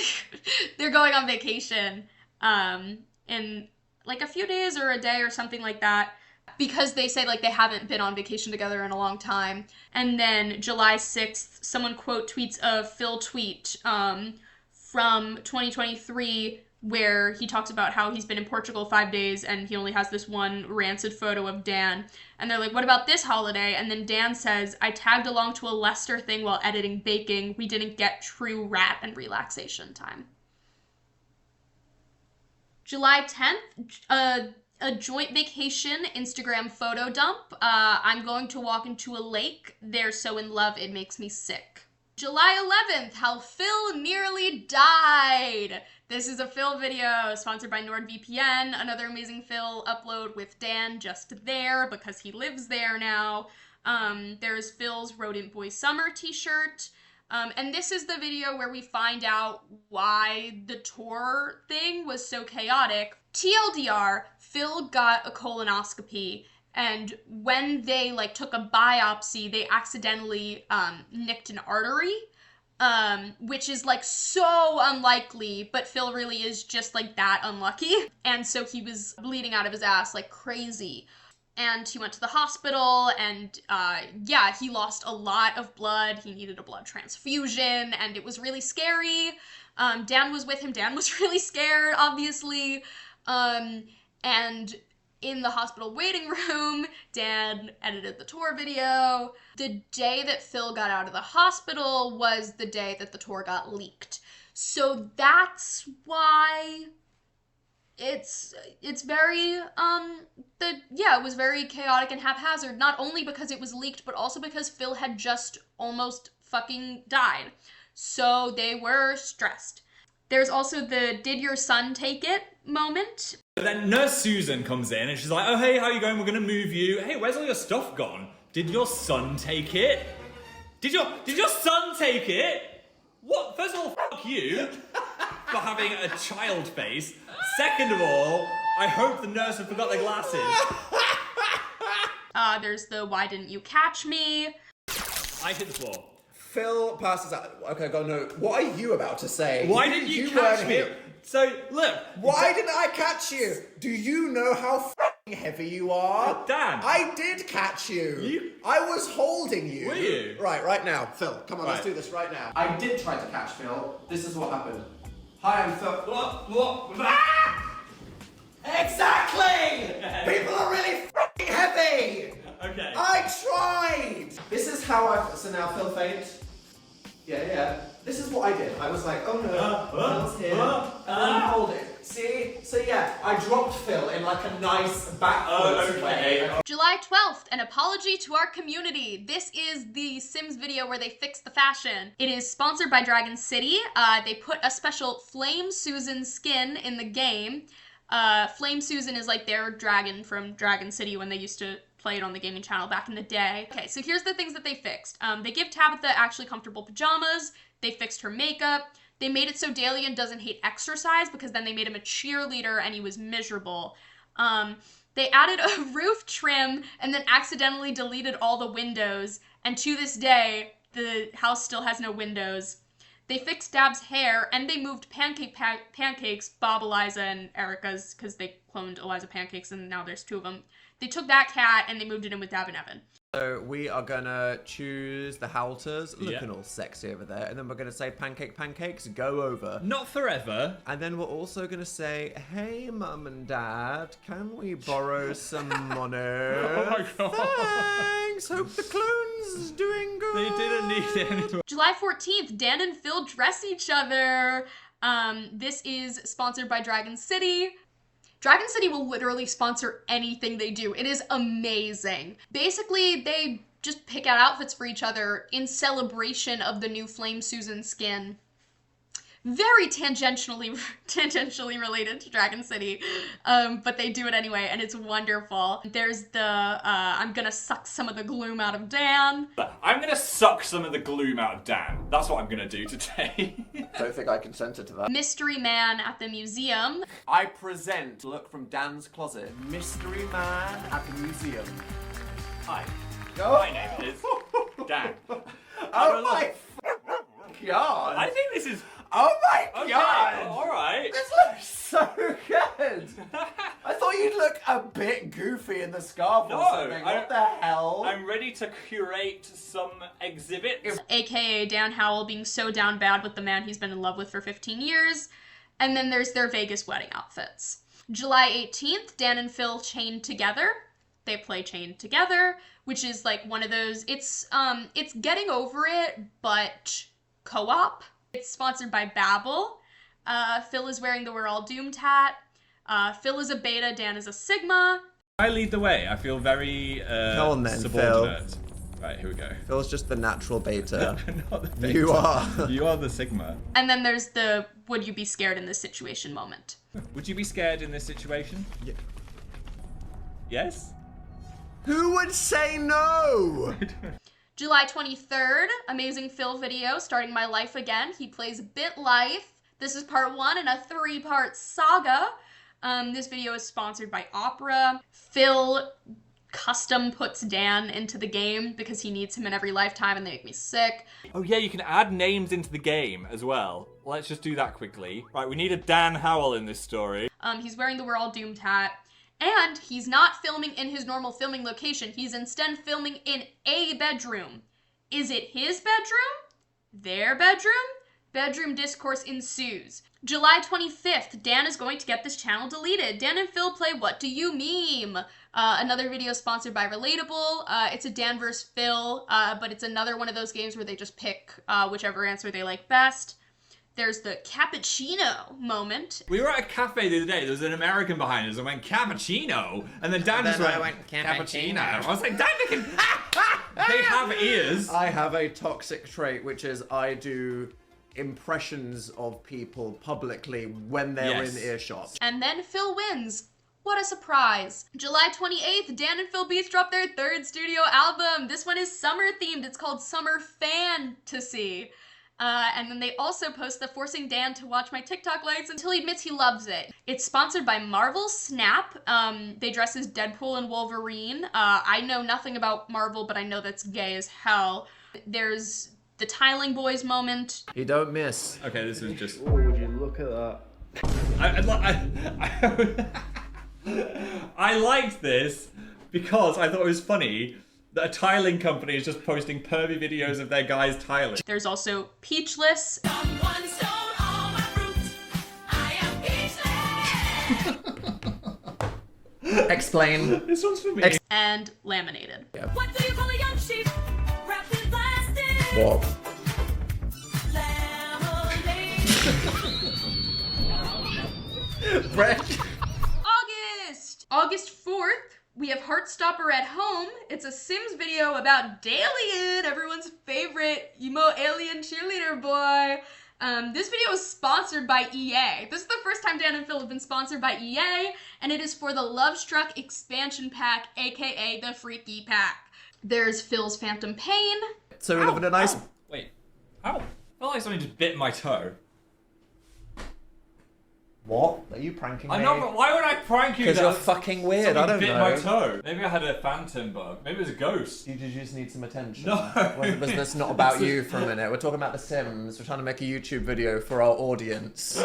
They're going on vacation in like a few days or a day or something like that, because they say like they haven't been on vacation together in a long time. And then July 6th, someone quote tweets a Phil tweet from 2023 where he talks about how he's been in Portugal 5 days and he only has this one rancid photo of Dan. And they're like, what about this holiday? And then Dan says, I tagged along to a Leicester thing while editing baking. We didn't get true rat and relaxation time. July 10th, a joint vacation Instagram photo dump. I'm going to walk into a lake. They're so in love, it makes me sick. July 11th, how Phil nearly died. This is a Phil video sponsored by NordVPN. Another amazing Phil upload with Dan just there because he lives there now. There's Phil's Rodent Boy Summer t-shirt. And this is the video where we find out why the tour thing was so chaotic. TLDR, Phil got a colonoscopy, and when they like took a biopsy, they accidentally nicked an artery, which is like so unlikely, but Phil really is just like that unlucky. And so he was bleeding out of his ass like crazy. And he went to the hospital, and yeah, he lost a lot of blood. He needed a blood transfusion, and it was really scary. Dan was with him. Dan was really scared, obviously. And in the hospital waiting room, Dan edited the tour video. The day that Phil got out of the hospital was the day that the tour got leaked. So that's why it's very it was very chaotic and haphazard, not only because it was leaked, but also because Phil had just almost fucking died. So they were stressed. There's also the did your son take it moment. But then Nurse Susan comes in and she's like, oh hey, how you going? We're gonna move you. Hey, where's all your stuff gone? Did your son take it? Did your son take it? What? First of all, fuck you for having a child face. Second of all, I hope the nurse had forgot their glasses. There's the why didn't you catch me? I hit the floor. Phil passes out. Okay, go no. What are you about to say? Why didn't you catch weren't me? here. So, look. Why didn't I catch you? Do you know how f***ing heavy you are? Dan. I did catch you. I was holding you. Were you? Right now. Phil, come on, let's do this right now. I did try to catch Phil. This is what happened. Hi, I'm Phil. What? Ah! Exactly! People are really f***ing heavy! Okay. I tried! This is how so now Phil faint. Yeah. This is what I did. I was like, oh no, Phil's here. And then hold it. See? So yeah, I dropped Phil in like a nice backwards way. July 12th, an apology to our community. This is the Sims video where they fix the fashion. It is sponsored by Dragon City. They put a special Flame Susan skin in the game. Flame Susan is like their dragon from Dragon City when they used to play it on the gaming channel back in the day. Okay, so here's the things that they fixed. They give Tabitha actually comfortable pajamas. They fixed her makeup. They made it so Dalian doesn't hate exercise because then they made him a cheerleader and he was miserable. They added a roof trim and then accidentally deleted all the windows. And to this day, the house still has no windows. They fixed Dab's hair and they moved Pancakes, Bob, Eliza, and Erica's, because they cloned Eliza Pancakes and now there's 2 of them. They took that cat and they moved it in with Dab and Evan. So we are gonna choose the Halters, looking all sexy over there, and then we're gonna say pancakes, go over. Not forever. And then we're also gonna say, hey Mum and Dad, can we borrow some money? Oh my god. Thanks, hope the clone's doing good. They didn't need any. July 14th, Dan and Phil dress each other. This is sponsored by Dragon City. Dragon City will literally sponsor anything they do. It is amazing. Basically, they just pick out outfits for each other in celebration of the new Flame Susan skin. Very tangentially related to Dragon City, but they do it anyway, and it's wonderful. There's the, I'm gonna suck some of the gloom out of Dan. I'm gonna suck some of the gloom out of Dan. That's what I'm gonna do today. Don't think I consented to that. Mystery Man at the museum. I present look from Dan's closet. Mystery Man at the museum. Hi. Go. My name is Dan. Oh my god. I think this is... Oh my Okay, god! alright. This looks so good! I thought you'd look a bit goofy in the scarf or something. What the hell? I'm ready to curate some exhibits. AKA Dan Howell being so down bad with the man he's been in love with for 15 years. And then there's their Vegas wedding outfits. July 18th, Dan and Phil chained together. They play Chained Together, which is like one of those, it's Getting Over It, but co-op. It's sponsored by Babbel. Phil is wearing the We're All Doomed hat. Phil is a beta, Dan is a sigma. I lead the way. I feel very Go on then, subordinate. Phil. Right, here we go. Phil's just the natural beta. Not the beta. You are. You are the sigma. And then there's the would you be scared in this situation moment. Would you be scared in this situation? Yeah. Yes? Who would say no? July 23rd, amazing Phil video, starting my life again. He plays Bit Life. This is part 1 in a 3-part saga. This video is sponsored by Opera. Phil custom puts Dan into the game because he needs him in every lifetime and they make me sick. Oh yeah, you can add names into the game as well. Let's just do that quickly. Right, we need a Dan Howell in this story. He's wearing the We're All Doomed hat. And he's not filming in his normal filming location. He's instead filming in a bedroom. Is it his bedroom? Their bedroom? Bedroom discourse ensues. July 25th, Dan is going to get this channel deleted. Dan and Phil play What Do You Meme? Another video sponsored by Relatable. It's a Dan vs. Phil, but it's another one of those games where they just pick whichever answer they like best. There's the cappuccino moment. We were at a cafe the other day. There was an American behind us and went, cappuccino. And then Dan just went, cappuccino. I was like, Dan, they have ears. I have a toxic trait, which is I do impressions of people publicly when they're in earshot. And then Phil wins. What a surprise. July 28th, Dan and Phil Beats drop their 3rd studio album. This one is summer themed. It's called Summer Fantasy. And then they also post the forcing Dan to watch my TikTok likes until he admits he loves it. It's sponsored by Marvel Snap. They dress as Deadpool and Wolverine. I know nothing about Marvel, but I know that's gay as hell. There's the Tiling Boys moment. You don't miss. Okay, this is just... Oh, would you look at that? I liked this because I thought it was funny that a tiling company is just posting pervy videos of their guys tiling. There's also Peachless. Explain. This one's for me. And Laminated. Yep. What do you call a young sheep wrapped in plastic? What? August 4th, we have Heartstopper at Home. It's a Sims video about Dalian, everyone's favorite emo alien cheerleader boy. This video is sponsored by EA. This is the first time Dan and Phil have been sponsored by EA, and it is for the Love Struck expansion pack, aka the Freaky Pack. There's Phil's Phantom Pain. So we're living a nice... Wait. Ow. I felt like something just bit my toe. What? Are you pranking me? I know, but why would I prank you? Because you're fucking weird, I don't bit know. my toe. Maybe I had a phantom bug. Maybe it was a ghost. You just need some attention. No. Was this not about you for a minute? We're talking about The Sims. We're trying to make a YouTube video for our audience.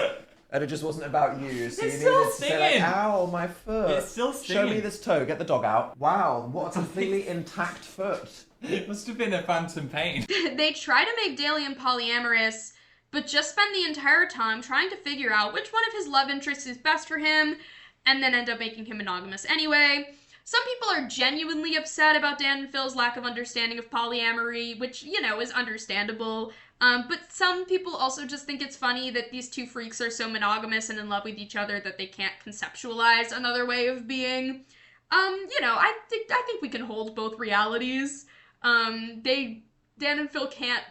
And it just wasn't about you, so you needed to say like, ow, my foot. It's still stinging. Show me this toe, get the dog out. Wow, what a completely intact foot. It must have been a phantom pain. They try to make Dalian polyamorous, but just spend the entire time trying to figure out which one of his love interests is best for him, and then end up making him monogamous anyway. Some people are genuinely upset about Dan and Phil's lack of understanding of polyamory, which, you know, is understandable. But some people also just think it's funny that these two freaks are so monogamous and in love with each other that they can't conceptualize another way of being. You know, I think we can hold both realities. Dan and Phil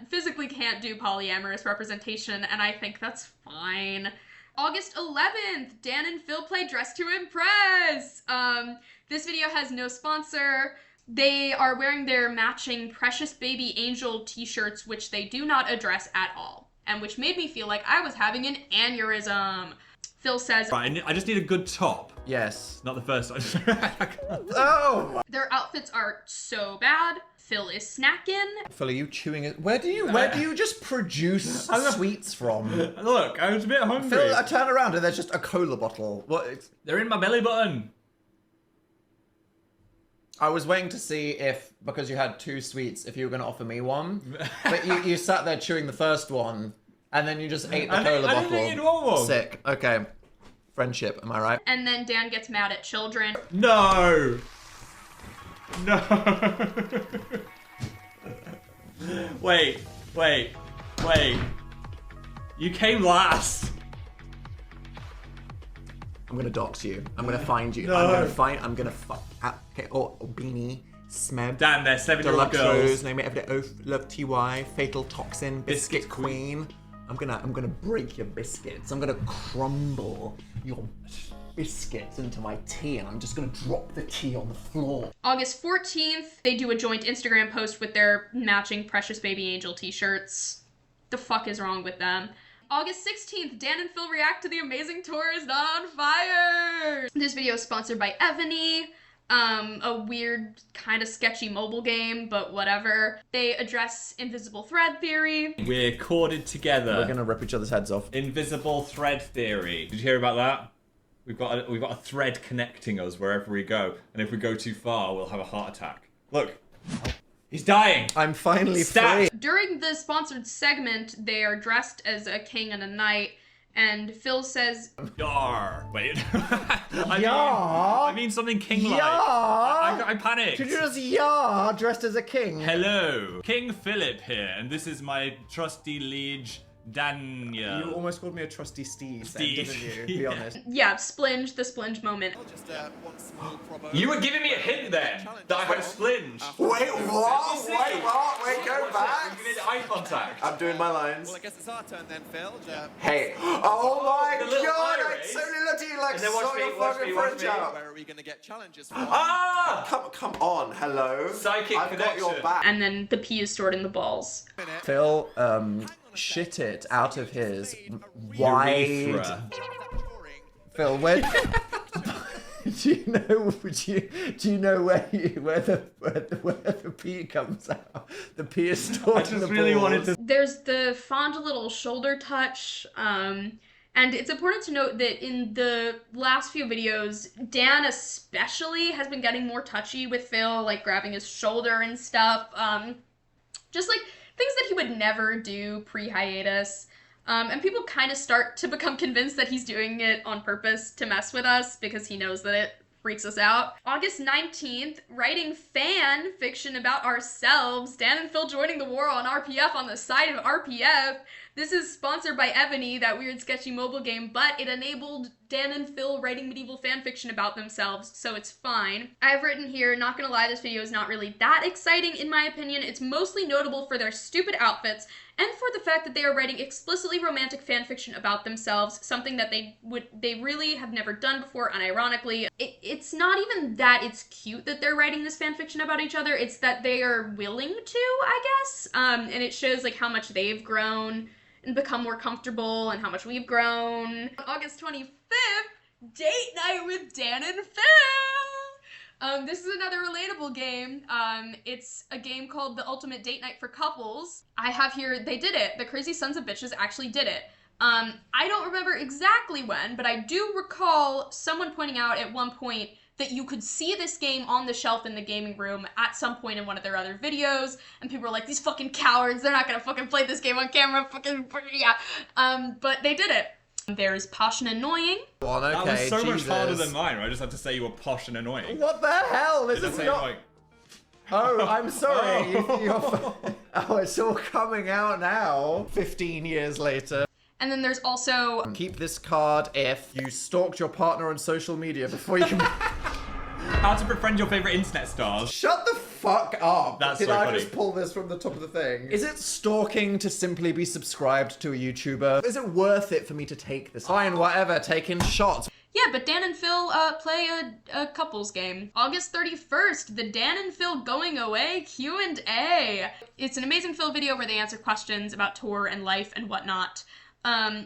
physically can't do polyamorous representation, and I think that's fine. August 11th, Dan and Phil play Dress to Impress. This video has no sponsor. They are wearing their matching Precious Baby Angel t-shirts, which they do not address at all, and which made me feel like I was having an aneurysm. Phil says, Right, I just need a good top. Yes. Not the first one. Oh! Their outfits are so bad. Phil is snacking. Phil, are you chewing it? Where do you just produce sweets from? Look, I was a bit hungry. Phil, I turn around and there's just a cola bottle. What? They're in my belly button. I was waiting to see if, because you had two sweets, if you were going to offer me one. But you sat there chewing the first one, and then you just ate the cola bottle. I didn't think you'd want one. Sick. Okay. Friendship, am I right? And then Dan gets mad at children. No! No! Wait. You came last. I'm gonna dox you. I'm gonna find you. No. I'm gonna fuck. Okay, Beanie, Smeb. Dan, they're 7-year-old Deluxe girls. Rose, Name It Every Day, Oath, Love TY, Fatal Toxin, Biscuit Queen. I'm gonna break your biscuits. I'm gonna crumble your biscuits into my tea, and I'm just gonna drop the tea on the floor. August 14th, they do a joint Instagram post with their matching Precious Baby Angel t-shirts. The fuck is wrong with them? August 16th, Dan and Phil react to The Amazing Tour is Not on Fire! This video is sponsored by Evany, a weird, kind of sketchy mobile game, but whatever. They address invisible thread theory. We're corded together. We're gonna rip each other's heads off. Invisible thread theory. Did you hear about that? We've got a thread connecting us wherever we go, and if we go too far, we'll have a heart attack. Look, he's dying. I'm finally free. During the sponsored segment, they are dressed as a king and a knight, and Phil says, Yar. Wait. Yar? I mean something king-like. Yar? I panicked. Did you just yar dressed as a king? Hello, King Philip here, and this is my trusty liege, Daniel. You almost called me a trusty Steve, Steve. didn't you? Be honest. yeah, Splinge, the Splinge moment. You were giving me a hint then that I had a splinge. Wait, what? Wait, go back. You made eye contact. I'm doing my lines. Well, I guess it's our turn then, Phil. Hey. Oh my The little god, eye I raise. totally looked at you like And then watch saw me, your watch fucking me, watch French me. out. Where are we going to get challenges from? Ah! Come on, hello. Psychic I've got your connection. back. And then the pee is stored in the balls. Phil, shit it out of his wide... Urethra. Phil, where... do you know where the pee comes out? The pee is stored in the balls. There's the fond little shoulder touch, and it's important to note that in the last few videos, Dan especially has been getting more touchy with Phil, like grabbing his shoulder and stuff, just like things that he would never do pre-hiatus. And people kind of start to become convinced that he's doing it on purpose to mess with us because he knows that it freaks us out. August 19th, writing fan fiction about ourselves. Dan and Phil joining the war on RPF on the side of RPF. This is sponsored by Ebony, that weird sketchy mobile game, but it enabled Dan and Phil writing medieval fanfiction about themselves, so it's fine. I've written here, not gonna lie, this video is not really that exciting in my opinion. It's mostly notable for their stupid outfits and for the fact that they are writing explicitly romantic fanfiction about themselves, something that they really have never done before, unironically. It's not even that it's cute that they're writing this fanfiction about each other, it's that they are willing to, I guess, and it shows like how much they've grown and become more comfortable and how much we've grown. On August 25th, date night with Dan and Phil! This is another relatable game. It's a game called The Ultimate Date Night for Couples. I have here, they did it. The crazy sons of bitches actually did it. I don't remember exactly when, but I do recall someone pointing out at one point that you could see this game on the shelf in the gaming room at some point in one of their other videos, and people were like, these fucking cowards, they're not gonna fucking play this game on camera, yeah. But they did it. There's Posh and Annoying. Well, okay, that was so Jesus. much harder than mine, right? I just had to say you were posh and annoying. What the hell? This Did I is say not... annoying? Oh, I'm sorry. Oh, it's all coming out now. 15 years later. And then there's also... Keep this card if you stalked your partner on social media before you can... How to befriend your favorite internet stars. Shut the fuck up. That's Did so I funny. just pull this from the top of the thing? Is it stalking to simply be subscribed to a YouTuber? Is it worth it for me to take this? Fine, whatever, taking shots. Yeah, but Dan and Phil play a couples game. August 31st, the Dan and Phil Going Away Q&A. It's an amazing Phil video where they answer questions about tour and life and whatnot.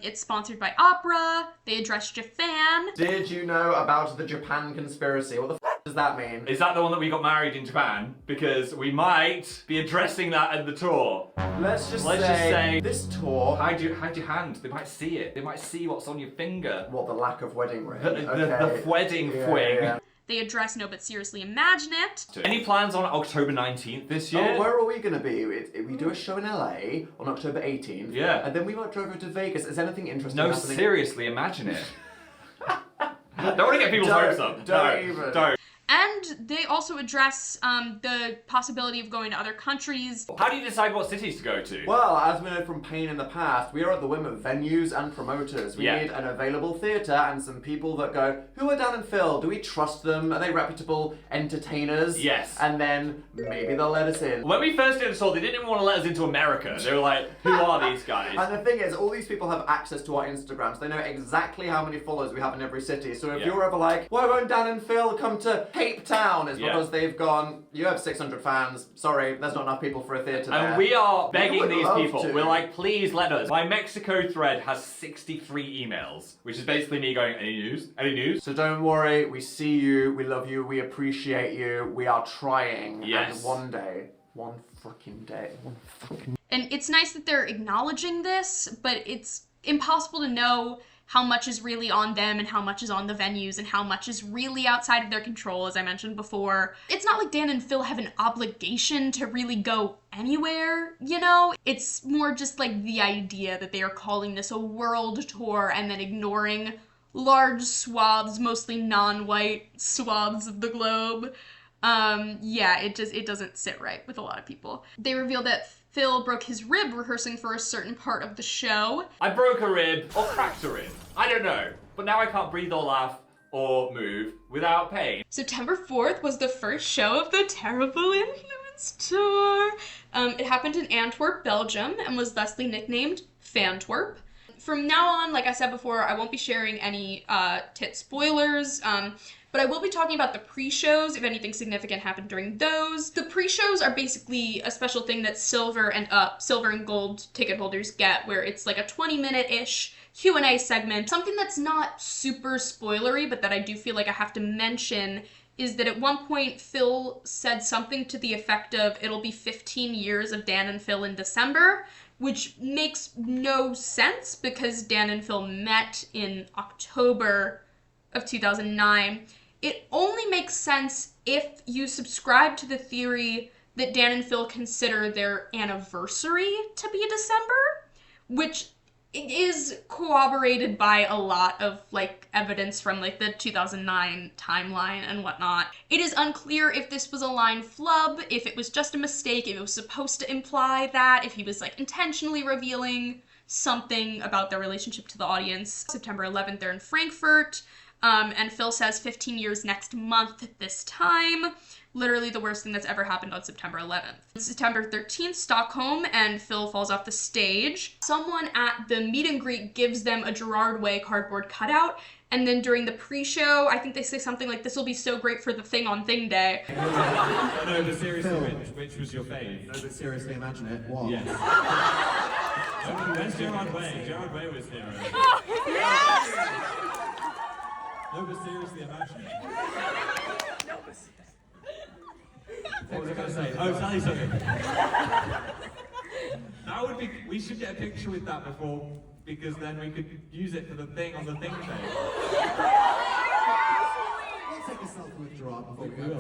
It's sponsored by Opera. They address Japan. Did you know about the Japan conspiracy? What the f does that mean? Is that the one that we got married in Japan? Because we might be addressing that at the tour. Let's just say this tour... Hide your hand. They might see it. They might see what's on your finger. What, the lack of wedding ring? The wedding fling. Yeah. They address No But Seriously Imagine It. Any plans on October 19th this year? Oh, where are we going to be? We do a show in LA on October 18th. Yeah. And then we might drive over to Vegas. Is anything interesting No, happening? seriously, imagine it. Don't want to get people's hopes up. Don't. And they also address the possibility of going to other countries. How do you decide what cities to go to? Well, as we know from Pain in the past, we are at the whim of venues and promoters. We need an available theatre and some people that go, who are Dan and Phil? Do we trust them? Are they reputable entertainers? Yes. And then maybe they'll let us in. When we first did the tour, they didn't even want to let us into America. They were like, who are these guys? And the thing is, all these people have access to our Instagrams. They know exactly how many followers we have in every city. So if you're ever like, why won't Dan and Phil come to Cape Town? It's because they've gone, you have 600 fans. Sorry, there's not enough people for a theatre there. And we are begging these people. to. We're like, please let us. My Mexico thread has 63 emails, which is basically me going, any news? Any news? So don't worry, we see you, we love you, we appreciate you, we are trying. Yes. And one day, one fucking day. And it's nice that they're acknowledging this, but it's impossible to know how much is really on them and how much is on the venues and how much is really outside of their control, as I mentioned before. It's not like Dan and Phil have an obligation to really go anywhere, you know? It's more just like the idea that they are calling this a world tour and then ignoring large swaths, mostly non-white swaths of the globe. Yeah, it doesn't sit right with a lot of people. They reveal that Phil broke his rib rehearsing for a certain part of the show. I broke a rib or cracked a rib. I don't know. But now I can't breathe or laugh or move without pain. September 4th was the first show of the Terrible Influence Tour. It happened in Antwerp, Belgium, and was thusly nicknamed Fantwerp. From now on, like I said before, I won't be sharing any tit spoilers, but I will be talking about the pre-shows if anything significant happened during those. The pre-shows are basically a special thing that silver and gold ticket holders get, where it's like a 20-minute-ish Q&A segment. Something that's not super spoilery, but that I do feel like I have to mention, is that at one point Phil said something to the effect of, it'll be 15 years of Dan and Phil in December, which makes no sense because Dan and Phil met in October of 2009. It only makes sense if you subscribe to the theory that Dan and Phil consider their anniversary to be December, which is corroborated by a lot of like evidence from like the 2009 timeline and whatnot. It is unclear if this was a line flub, if it was just a mistake, if it was supposed to imply that, if he was like intentionally revealing something about their relationship to the audience. September 11th, they're in Frankfurt. And Phil says 15 years next month at this time. Literally the worst thing that's ever happened on September 11th. September 13th, Stockholm, and Phil falls off the stage. Someone at the meet and greet gives them a Gerard Way cardboard cutout, and then during the pre-show, I think they say something like, "This will be so great for the thing on Thing Day." No, but seriously, which was your fave? No, but seriously, imagine it. What? Yes. Where's Gerard Way? Gerard Way was there. No, but seriously, imagine it. What was I going to say? Oh, Sally something. That would be. We should get a picture with that before, because then we could use it for the thing on the Thing Day. We'll take a selfie with Gerard before we go.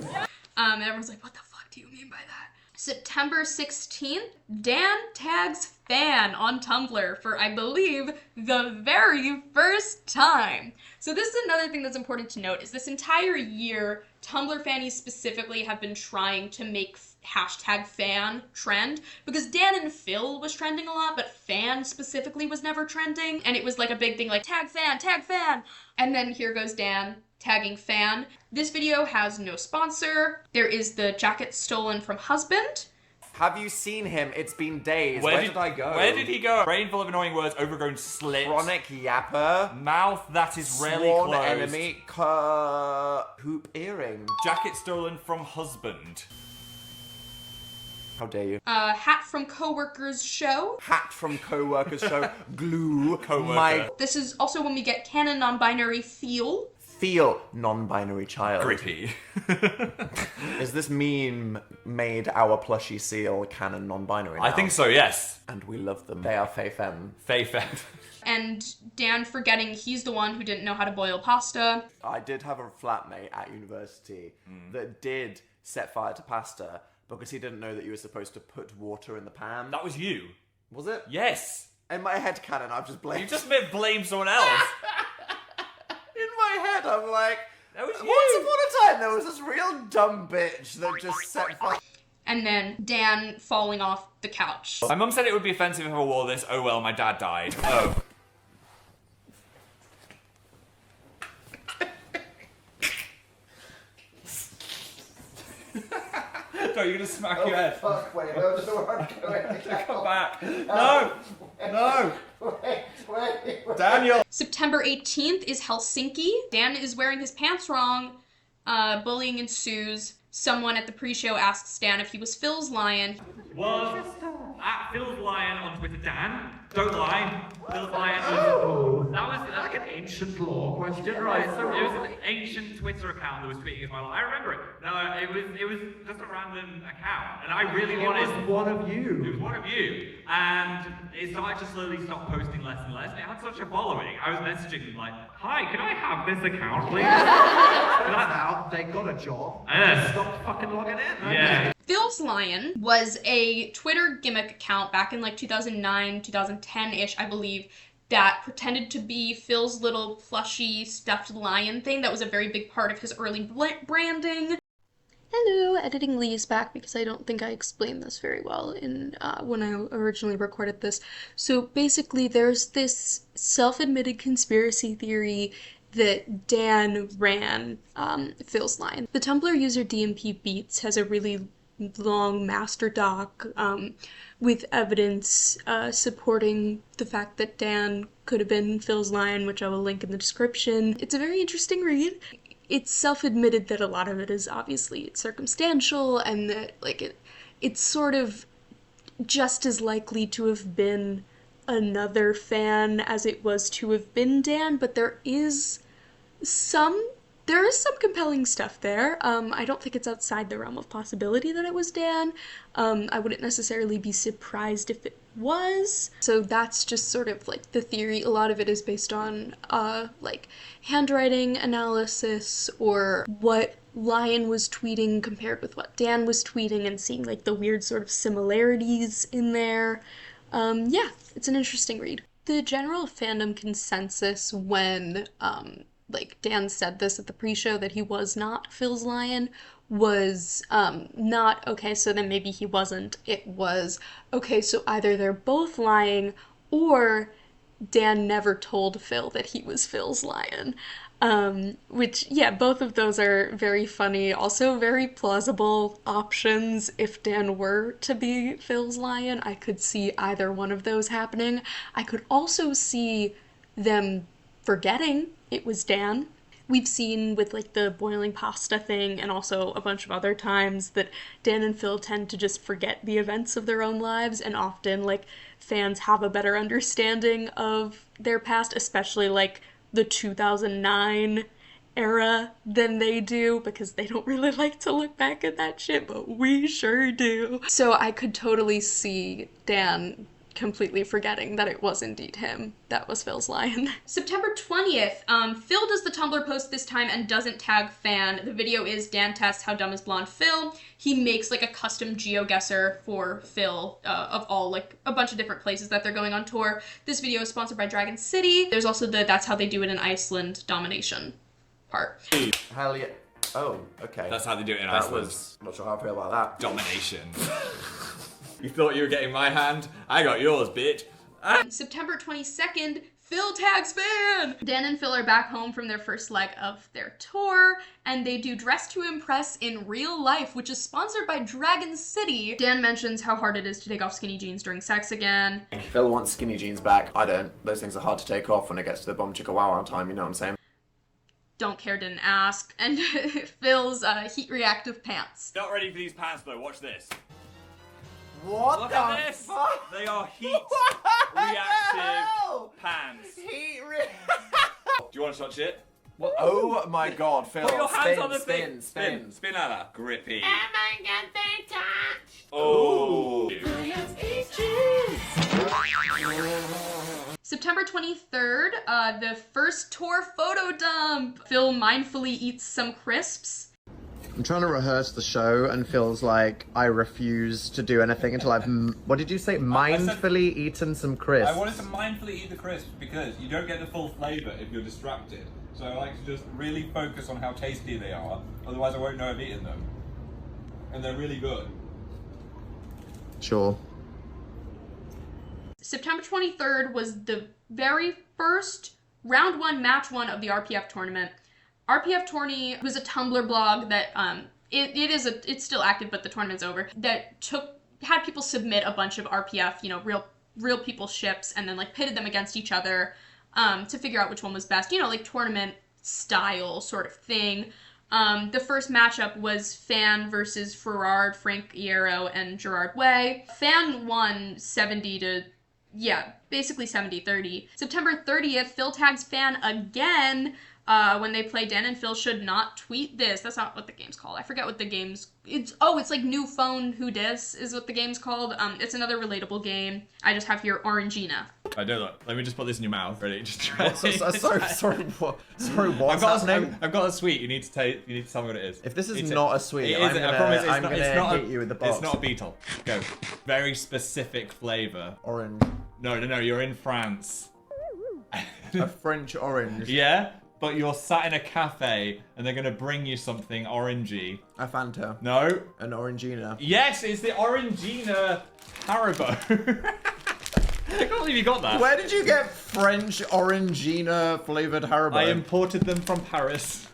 And everyone's like, "What the fuck do you mean by that?" September 16th, Dan tags fan on Tumblr for, I believe, the very first time. So this is another thing that's important to note, is this entire year, Tumblr fannies specifically have been trying to make hashtag fan trend, because Dan and Phil was trending a lot, but fan specifically was never trending, and it was like a big thing like, tag fan, and then here goes Dan tagging fan. This video has no sponsor. There is the jacket stolen from husband. Have you seen him? It's been days. Where did I go? Where did he go? Brain full of annoying words, overgrown slit. Chronic yapper. Mouth that is rarely Sworn closed. enemy. Hoop earring. Jacket stolen from husband. How dare you? Hat from coworker's show. Hat from coworker's show. Glue. Coworker. This is also when we get canon non-binary feel. Feel non-binary child. Grippy. Is this meme made our plushie seal canon non-binary now? I think so, yes. And we love them. They are Fei Fem. Fei Fem. And Dan forgetting he's the one who didn't know how to boil pasta. I did have a flatmate at university that did set fire to pasta because he didn't know that you were supposed to put water in the pan. That was you. Was it? Yes. In my head canon, I've just blamed... You just blamed someone else. In my head, I'm like, that was you. Once upon a time, there was this real dumb bitch that just set fire. And then Dan falling off the couch. My mum said it would be offensive if I wore this. Oh well, my dad died. Oh. No, you're gonna smack your head. Fuck, wait, no, just where Come back. No! No! Wait. Daniel! September 18th is Helsinki. Dan is wearing his pants wrong. Bullying ensues. Someone at the pre-show asks Dan if he was Philslion. Was at Philslion on Twitter, Dan. Don't lie. Philslion was... that was like an ancient lore question, right? So it was an ancient Twitter account that was tweeting as well. I remember it. No, it was just a random account. And I really wanted... It was one of you. It was one of you. And it started to slowly stop posting less and less. And it had such a following. I was messaging them like, "Hi, can I have this account, please?" Now they got a job. Stop fucking logging in. Yeah. Philslion was a Twitter gimmick account back in like 2009, 2010-ish, I believe, that pretended to be Phil's little plushy stuffed lion thing. That was a very big part of his early branding. Hello, Editing Lee is back because I don't think I explained this very well in when I originally recorded this. So basically there's this self-admitted conspiracy theory that Dan ran Philslion. The Tumblr user DMP Beats has a really long Masterdoc with evidence supporting the fact that Dan could have been Philslion, which I will link in the description. It's a very interesting read. It's self-admitted that a lot of it is obviously circumstantial and that like it's sort of just as likely to have been another fan as it was to have been Dan, but there is some compelling stuff there. I don't think it's outside the realm of possibility that it was Dan. I wouldn't necessarily be surprised if it was. So that's just sort of like the theory. A lot of it is based on like handwriting analysis or what Lion was tweeting compared with what Dan was tweeting and seeing like the weird sort of similarities in there. Yeah, it's an interesting read. The general fandom consensus when like Dan said this at the pre-show that he was not Philslion was not okay, so then maybe he wasn't. It was okay, so either they're both lying or Dan never told Phil that he was Philslion. Which, yeah, both of those are very funny, also very plausible options. If Dan were to be Philslion, I could see either one of those happening. I could also see them forgetting it was Dan. We've seen with like the boiling pasta thing and also a bunch of other times that Dan and Phil tend to just forget the events of their own lives, and often like fans have a better understanding of their past, especially like the 2009 era than they do, because they don't really like to look back at that shit, but we sure do. So I could totally see Dan completely forgetting that it was indeed him that was Philslion. September 20th, Phil does the Tumblr post this time and doesn't tag fan. The video is Dan tests how dumb is blonde Phil. He makes like a custom GeoGuessr for Phil of all like a bunch of different places that they're going on tour. This video is sponsored by Dragon City. There's also the that's how they do it in Iceland domination part. Hell yeah. Oh, okay. That's how they do it in That Iceland. was, not sure how I feel about that. Domination. You thought you were getting my hand? I got yours, bitch. September 22nd, Phil tags fan! Dan and Phil are back home from their first leg of their tour, and they do Dress to Impress in Real Life, which is sponsored by Dragon City. Dan mentions how hard it is to take off skinny jeans during sex again. Phil wants skinny jeans back. I don't. Those things are hard to take off when it gets to the bomb chicka wow wow time, you know what I'm saying? Don't care, didn't ask. And Phil's heat reactive pants. Not ready for these pants though, watch this. What Look the at this! fuck? They are heat reactive pants. Heat Do you want to touch it? What? Oh my god, Phil. Put your hands spin, on the spin, thing. spin. Spin out that. Grippy. Oh my god, they touch! Oh. September 23rd, the first tour photo dump. Phil mindfully eats some crisps. I'm trying to rehearse the show and feels like I refuse to do anything until I've, what did you say? Mindfully eaten some crisps. I wanted to mindfully eat the crisps because you don't get the full flavour if you're distracted. So I like to just really focus on how tasty they are, otherwise I won't know I've eaten them. And they're really good. Sure. September 23rd was the very first round one, match one of the RPF tournament. RPF Tourney was a Tumblr blog that it's still active, but the tournament's over. That had people submit a bunch of RPF, you know, real people ships, and then like pitted them against each other to figure out which one was best. You know, like tournament style sort of thing. The first matchup was Fan versus Ferrard, Frank Iero, and Gerard Way. Fan won 70-30. September 30th, Phil tags Fan again. When they play Dan and Phil should not tweet this. That's not what the game's called. I forget what the game's... It's like New Phone Who Dis is what the game's called. It's another relatable game. I just have here Orangina. I don't know. Let me just put this in your mouth. Ready? Just try. Sorry, what's happening? I've got a sweet. You need to tell me what it is. If this is not a sweet, I promise I'm gonna hit you with the box. It's not a beetle. Go. Very specific flavour. Orange. No. You're in France. A French orange. Yeah? But you're sat in a cafe and they're going to bring you something orangey. A Fanta. No. An Orangina. Yes, it's the Orangina Haribo. I can't believe you got that. Where did you get French Orangina flavored Haribo? I imported them from Paris.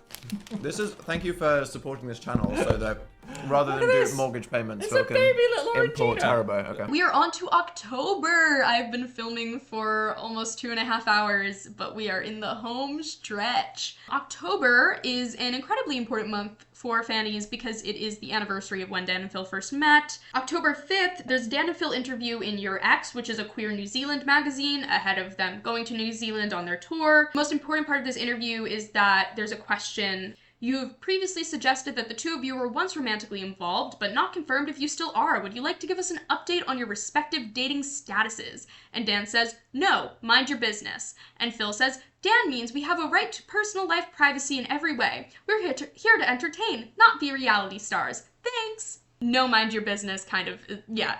Thank you for supporting this channel so that rather than do mortgage payments, It's Phil a can baby little import Orangina. Haribo. Okay. We are on to October. I've been filming for almost 2.5 hours, but we are in the home stretch. October is an incredibly important month for fannies because it is the anniversary of when Dan and Phil first met. October 5th, there's Dan and Phil interview in Your Ex, which is a queer New Zealand magazine, ahead of them going to New Zealand on their tour. The most important part of this interview is that there's a question. You've previously suggested that the two of you were once romantically involved, but not confirmed if you still are. Would you like to give us an update on your respective dating statuses? And Dan says, no, mind your business. And Phil says, Dan means we have a right to personal life privacy in every way. We're here to entertain, not be reality stars. Thanks. No, mind your business kind of, yeah.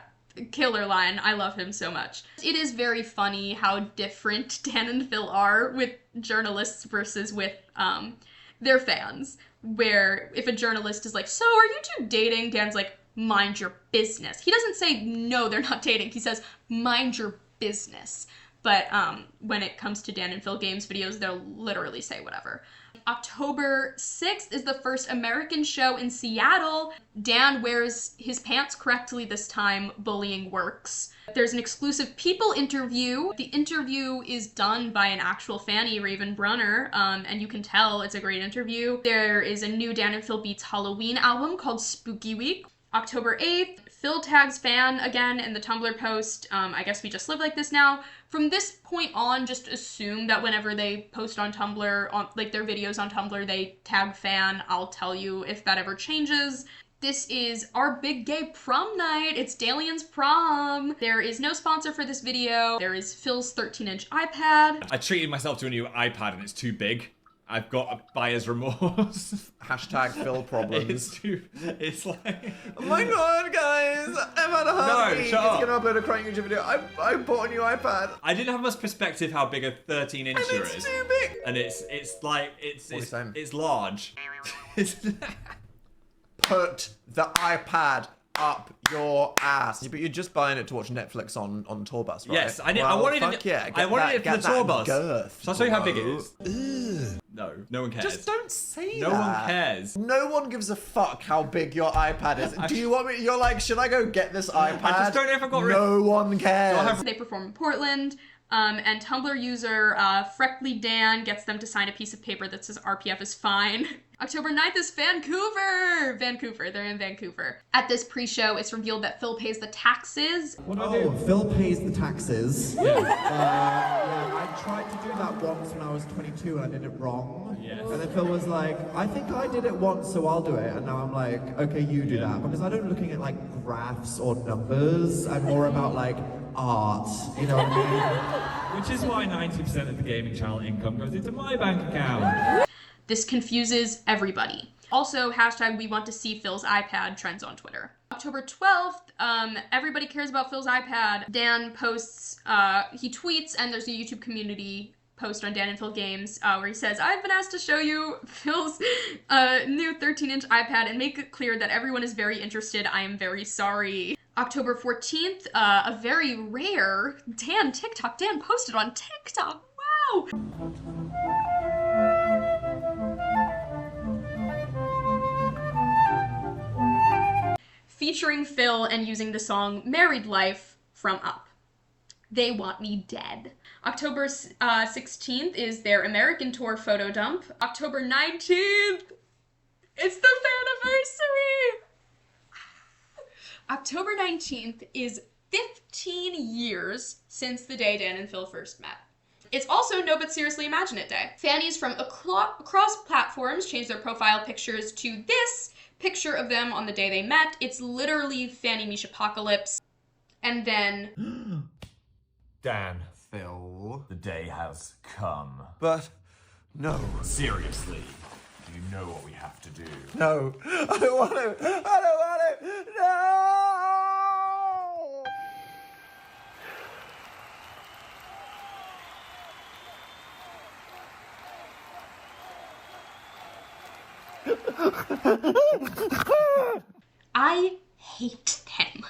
Killer line. I love him so much. It is very funny how different Dan and Phil are with journalists versus with, their fans, where if a journalist is like, so are you two dating? Dan's like, mind your business. He doesn't say, no, they're not dating. He says, mind your business. but when it comes to Dan and Phil Games videos, they'll literally say whatever. October 6th is the first American show in Seattle. Dan wears his pants correctly this time. Bullying works. There's an exclusive People interview. The interview is done by an actual Fanny Raven Brunner, and you can tell it's a great interview. There is a new Dan and Phil Beats Halloween album called Spooky Week. October 8th, Phil tags fan again in the Tumblr post. I guess we just live like this now. From this point on, just assume that whenever they post on Tumblr, on like their videos on Tumblr, they tag fan. I'll tell you if that ever changes. This is our big gay prom night. It's Dalian's prom. There is no sponsor for this video. There is Phil's 13-inch iPad. I treated myself to a new iPad and it's too big. I've got a buyer's remorse. Hashtag Phil problems. It's like... Oh my god, guys! I've had a hard week. shut up. It's gonna upload a crying YouTube video. I bought a new iPad. I didn't have much perspective how big a 13-incher is. It's too big. And it's large. Put the iPad up your ass. But you're just buying it to watch Netflix on tour bus, right? Yes, I wanted it. Yeah, I wanted it for the tour bus. Girth, so I'll tell you how big it is. Ugh. No one cares. Just don't say no that. No one cares. No one gives a fuck how big your iPad is. Do you want me? You're like, should I go get this iPad? I just don't know if I got No one cares. They perform in Portland. And Tumblr user Freckly Dan gets them to sign a piece of paper that says RPF is fine. October 9th is Vancouver! They're in Vancouver. At this pre-show, it's revealed that Phil pays the taxes. Phil pays the taxes. Yeah. I tried to do that once when I was 22 and I did it wrong. Yes. And then Phil was like, I think I did it once, so I'll do it. And now I'm like, okay, you do that. Because I don't looking at like graphs or numbers. I'm more about like art. You know what I mean? Which is why 90% of the gaming channel income goes into my bank account. This confuses everybody. Also, hashtag we want to see Phil's iPad trends on Twitter. October 12th, everybody cares about Phil's iPad. Dan posts, he tweets, and there's a YouTube community post on Dan and Phil Games where he says, I've been asked to show you Phil's new 13-inch iPad and make it clear that everyone is very interested. I am very sorry. October 14th, a very rare Dan posted on TikTok. Wow! Featuring Phil and using the song Married Life from Up. They Want Me Dead. October 16th is their American tour photo dump. October 19th, it's the Faniversary! October 19th is 15 years since the day Dan and Phil first met. It's also No But Seriously Imagine It Day. Fannies from across platforms changed their profile pictures to this picture of them on the day they met. It's literally Fanny Mish Apocalypse. And then... Dan, Phil, the day has come. But, no. Seriously, do you know what we have to do? No. I don't want to. I don't want it. No! I hate them.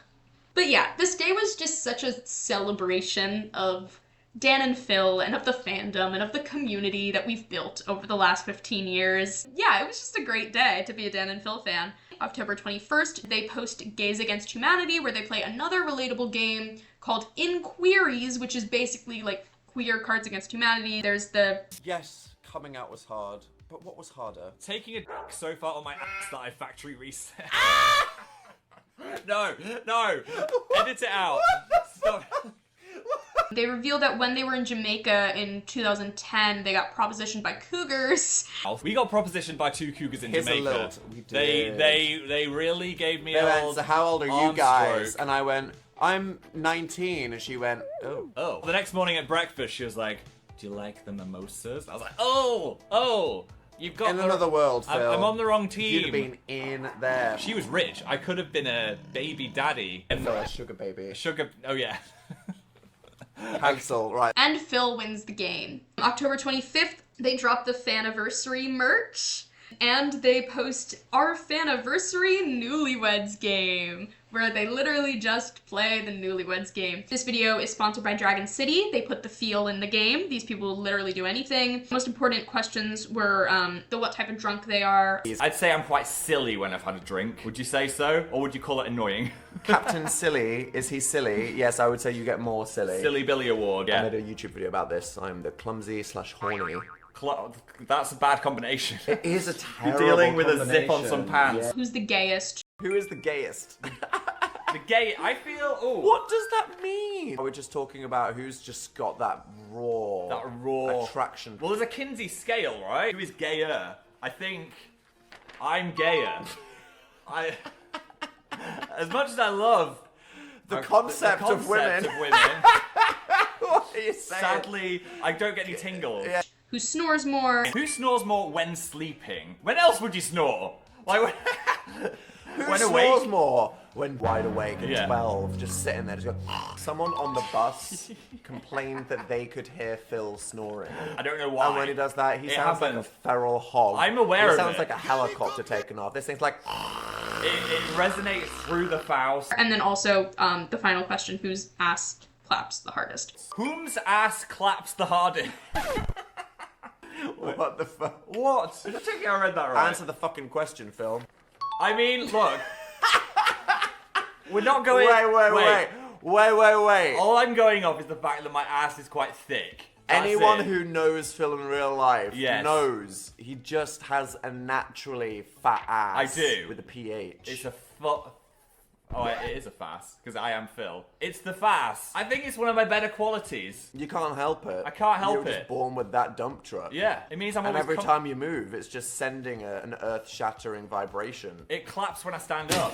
But yeah, this day was just such a celebration of Dan and Phil and of the fandom and of the community that we've built over the last 15 years. Yeah, it was just a great day to be a Dan and Phil fan. October 21st, they post Gays Against Humanity, where they play another relatable game called Inquiries, which is basically like queer Cards Against Humanity. There's the... Yes, coming out was hard. But what was harder? Taking a so far on my ass that I factory reset. No. Edit it out. Stop. They revealed that when they were in Jamaica in 2010, they got propositioned by cougars. We got propositioned by 2 cougars in Jamaica. We did. They really gave me They old went, so how old are you arm guys? stroke. And I went, I'm 19. And she went, oh. The next morning at breakfast, she was like, do you like the mimosas? I was like, oh. You've got In another world, Phil. I'm on the wrong team. You'd have been in there. She was rich. I could have been a baby daddy. Phil, a sugar baby. Oh yeah. Hansel, right. And Phil wins the game. October 25th, they drop the Faniversary merch. And they post our Faniversary Newlyweds game, where they literally just play the Newlyweds game. This video is sponsored by Dragon City. They put the feel in the game. These people will literally do anything. Most important questions were what type of drunk they are. I'd say I'm quite silly when I've had a drink. Would you say so? Or would you call it annoying? Captain Silly, is he silly? Yes, I would say you get more silly. Silly Billy Award, yeah. I made a YouTube video about this. I'm the clumsy/horny. That's a bad combination. It is a terrible You're dealing with a zip on some pants. Yeah. Who's the gayest? Who is the gayest? The gay, I feel, What does that mean? We're just talking about who's just got that raw attraction. Well, there's a Kinsey scale, right? Who is gayer? I think I'm gayer. As much as I love the concept of women. What are you saying? Sadly, I don't get any tingles. Yeah. Who snores more? Who snores more when sleeping? When else would you snore? Like Who when snores awake? more? When wide awake at Yeah. 12, just sitting there, just going. Someone on the bus complained that they could hear Phil snoring. I don't know why. And when he does that, he It sounds like a happens. feral hog. I'm aware of He sounds it. like a helicopter taking off. This thing's like. It resonates through the Faust. And then also the final question: whose ass claps the hardest? Whom's ass claps the hardest? What the fuck? What? I think I read that right. Answer the fucking question, Phil. I mean, look. We're not going. Wait. All I'm going off is the fact that my ass is quite thick. That's Anyone it. who knows Phil in real life Yes. knows he just has a naturally fat ass. I do. With a PH. It's a Oh, it is a fast, because I am Phil. It's the fast. I think it's one of my better qualities. You can't help it. I can't help You were it. just born with that dump truck. Yeah, it means I'm And always every time you move, it's just sending an earth-shattering vibration. It claps when I stand up.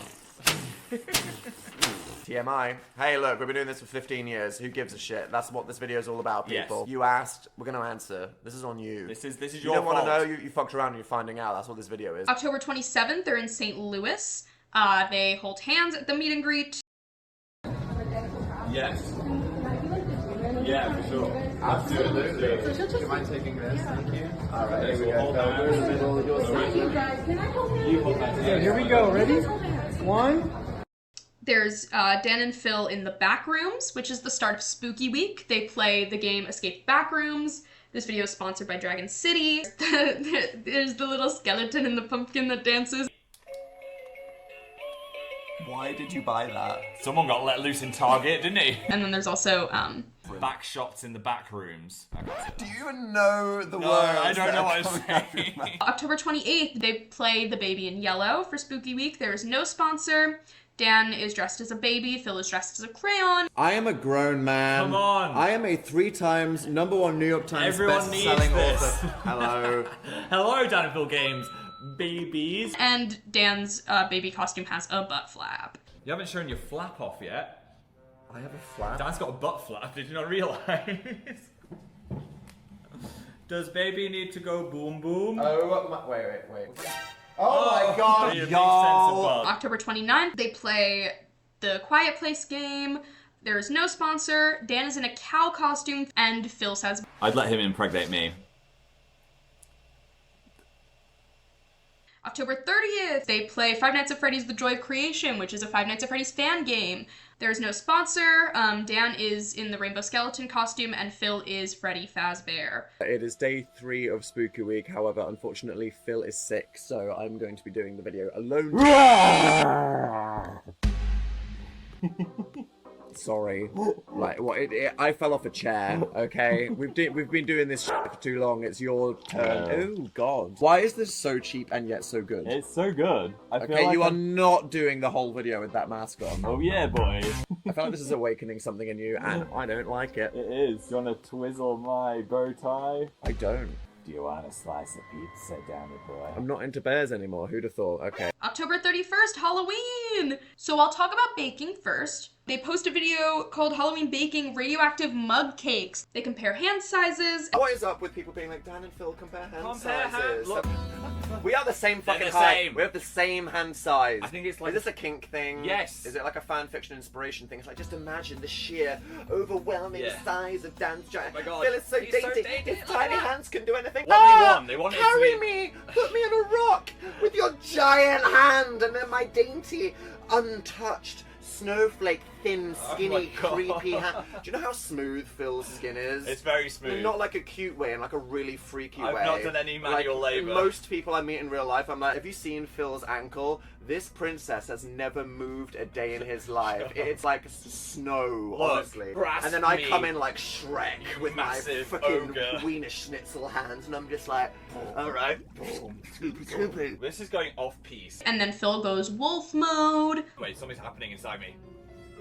TMI. Hey, look, we've been doing this for 15 years. Who gives a shit? That's what this video is all about, people. Yes. You asked, we're going to answer. This is on you. This is You your don't want to fault. know, you fucked around and you're finding out. That's what this video is. October 27th, they're in St. Louis. They hold hands at the meet and greet. Yes. Yeah, for sure. Absolutely. Do you mind taking this? Thank you. All right, here we go. Thank you, guys. Can I hold hands? You hold hands. Yeah, here we go. Ready? One. There's Dan and Phil in the back rooms, which is the start of Spooky Week. They play the game Escape Backrooms. This video is sponsored by Dragon City. There's the little skeleton in the pumpkin that dances. Why did you buy that? Someone got let loose in Target, didn't he? And then there's also Back shots in the back rooms. Do you even know the No, words? I don't that know are what I'm coming out of your saying. mouth? October 28th, they play The Baby in Yellow for Spooky Week. There is no sponsor. Dan is dressed as a baby. Phil is dressed as a crayon. I am a grown man. Come on. I am a 3 times #1 New York Times Everyone needs best-selling this. author. Hello. Hello, Dan and Phil Games, babies. And Dan's baby costume has a butt flap. You haven't shown your flap off yet. I have a flap. Dan's got a butt flap, did you not realise? Does baby need to go boom boom? Oh, wait. Oh my god, It makes sense of y'all. butt. October 29th, they play the Quiet Place game. There is no sponsor. Dan is in a cow costume, and Phil says, I'd let him impregnate me. October 30th, they play Five Nights at Freddy's The Joy of Creation, which is a Five Nights at Freddy's fan game. There is no sponsor. Dan is in the Rainbow Skeleton costume, and Phil is Freddy Fazbear. It is day 3 of Spooky Week. However, unfortunately, Phil is sick, so I'm going to be doing the video alone. Sorry. Like, what? I fell off a chair. Okay, we've been doing this shit for too long. It's your turn. Oh God! Why is this so cheap and yet so good? It's so good. Okay, you are not doing the whole video with that mask on. Oh yeah, boys. I feel like this is awakening something in you, and I don't like it. It is. You want to twizzle my bow tie? I don't. Do you want a slice of pizza, Danny boy? I'm not into bears anymore. Who'd have thought? Okay. October 31st, Halloween! So I'll talk about baking first. They post a video called Halloween Baking Radioactive Mug Cakes. They compare hand sizes. What is up with people being like, Dan and Phil compare hand Compare sizes? look. We are the same They're fucking the height. same. We have the same hand size. I think it's like- Is this a kink thing? Yes. Is it like a fan fiction inspiration thing? It's like, just imagine the sheer, overwhelming Yeah. size of Dan's giant. Oh my God. Phil is so He's dainty. so dainty. His Look tiny at that. hands can do anything. What do you want? They want it to Carry be- me! Put me on a rock with your giant hand, and then my dainty, untouched, snowflake, thin, skinny, God. creepy hand. Do you know how smooth Phil's skin is? It's very smooth. Not like a cute way, in like a really freaky way. I've not done any manual labour. Most people I meet in real life, I'm like, have you seen Phil's ankle? This princess has never moved a day in his life. It's like snow, Look, honestly. grasp And then I me, come in like Shrek with my massive fucking ogre. Wiener Schnitzel hands, and I'm just like, alright, scoopy, scoopy. This is going off piece. And then Phil goes wolf mode. Wait, something's happening inside me.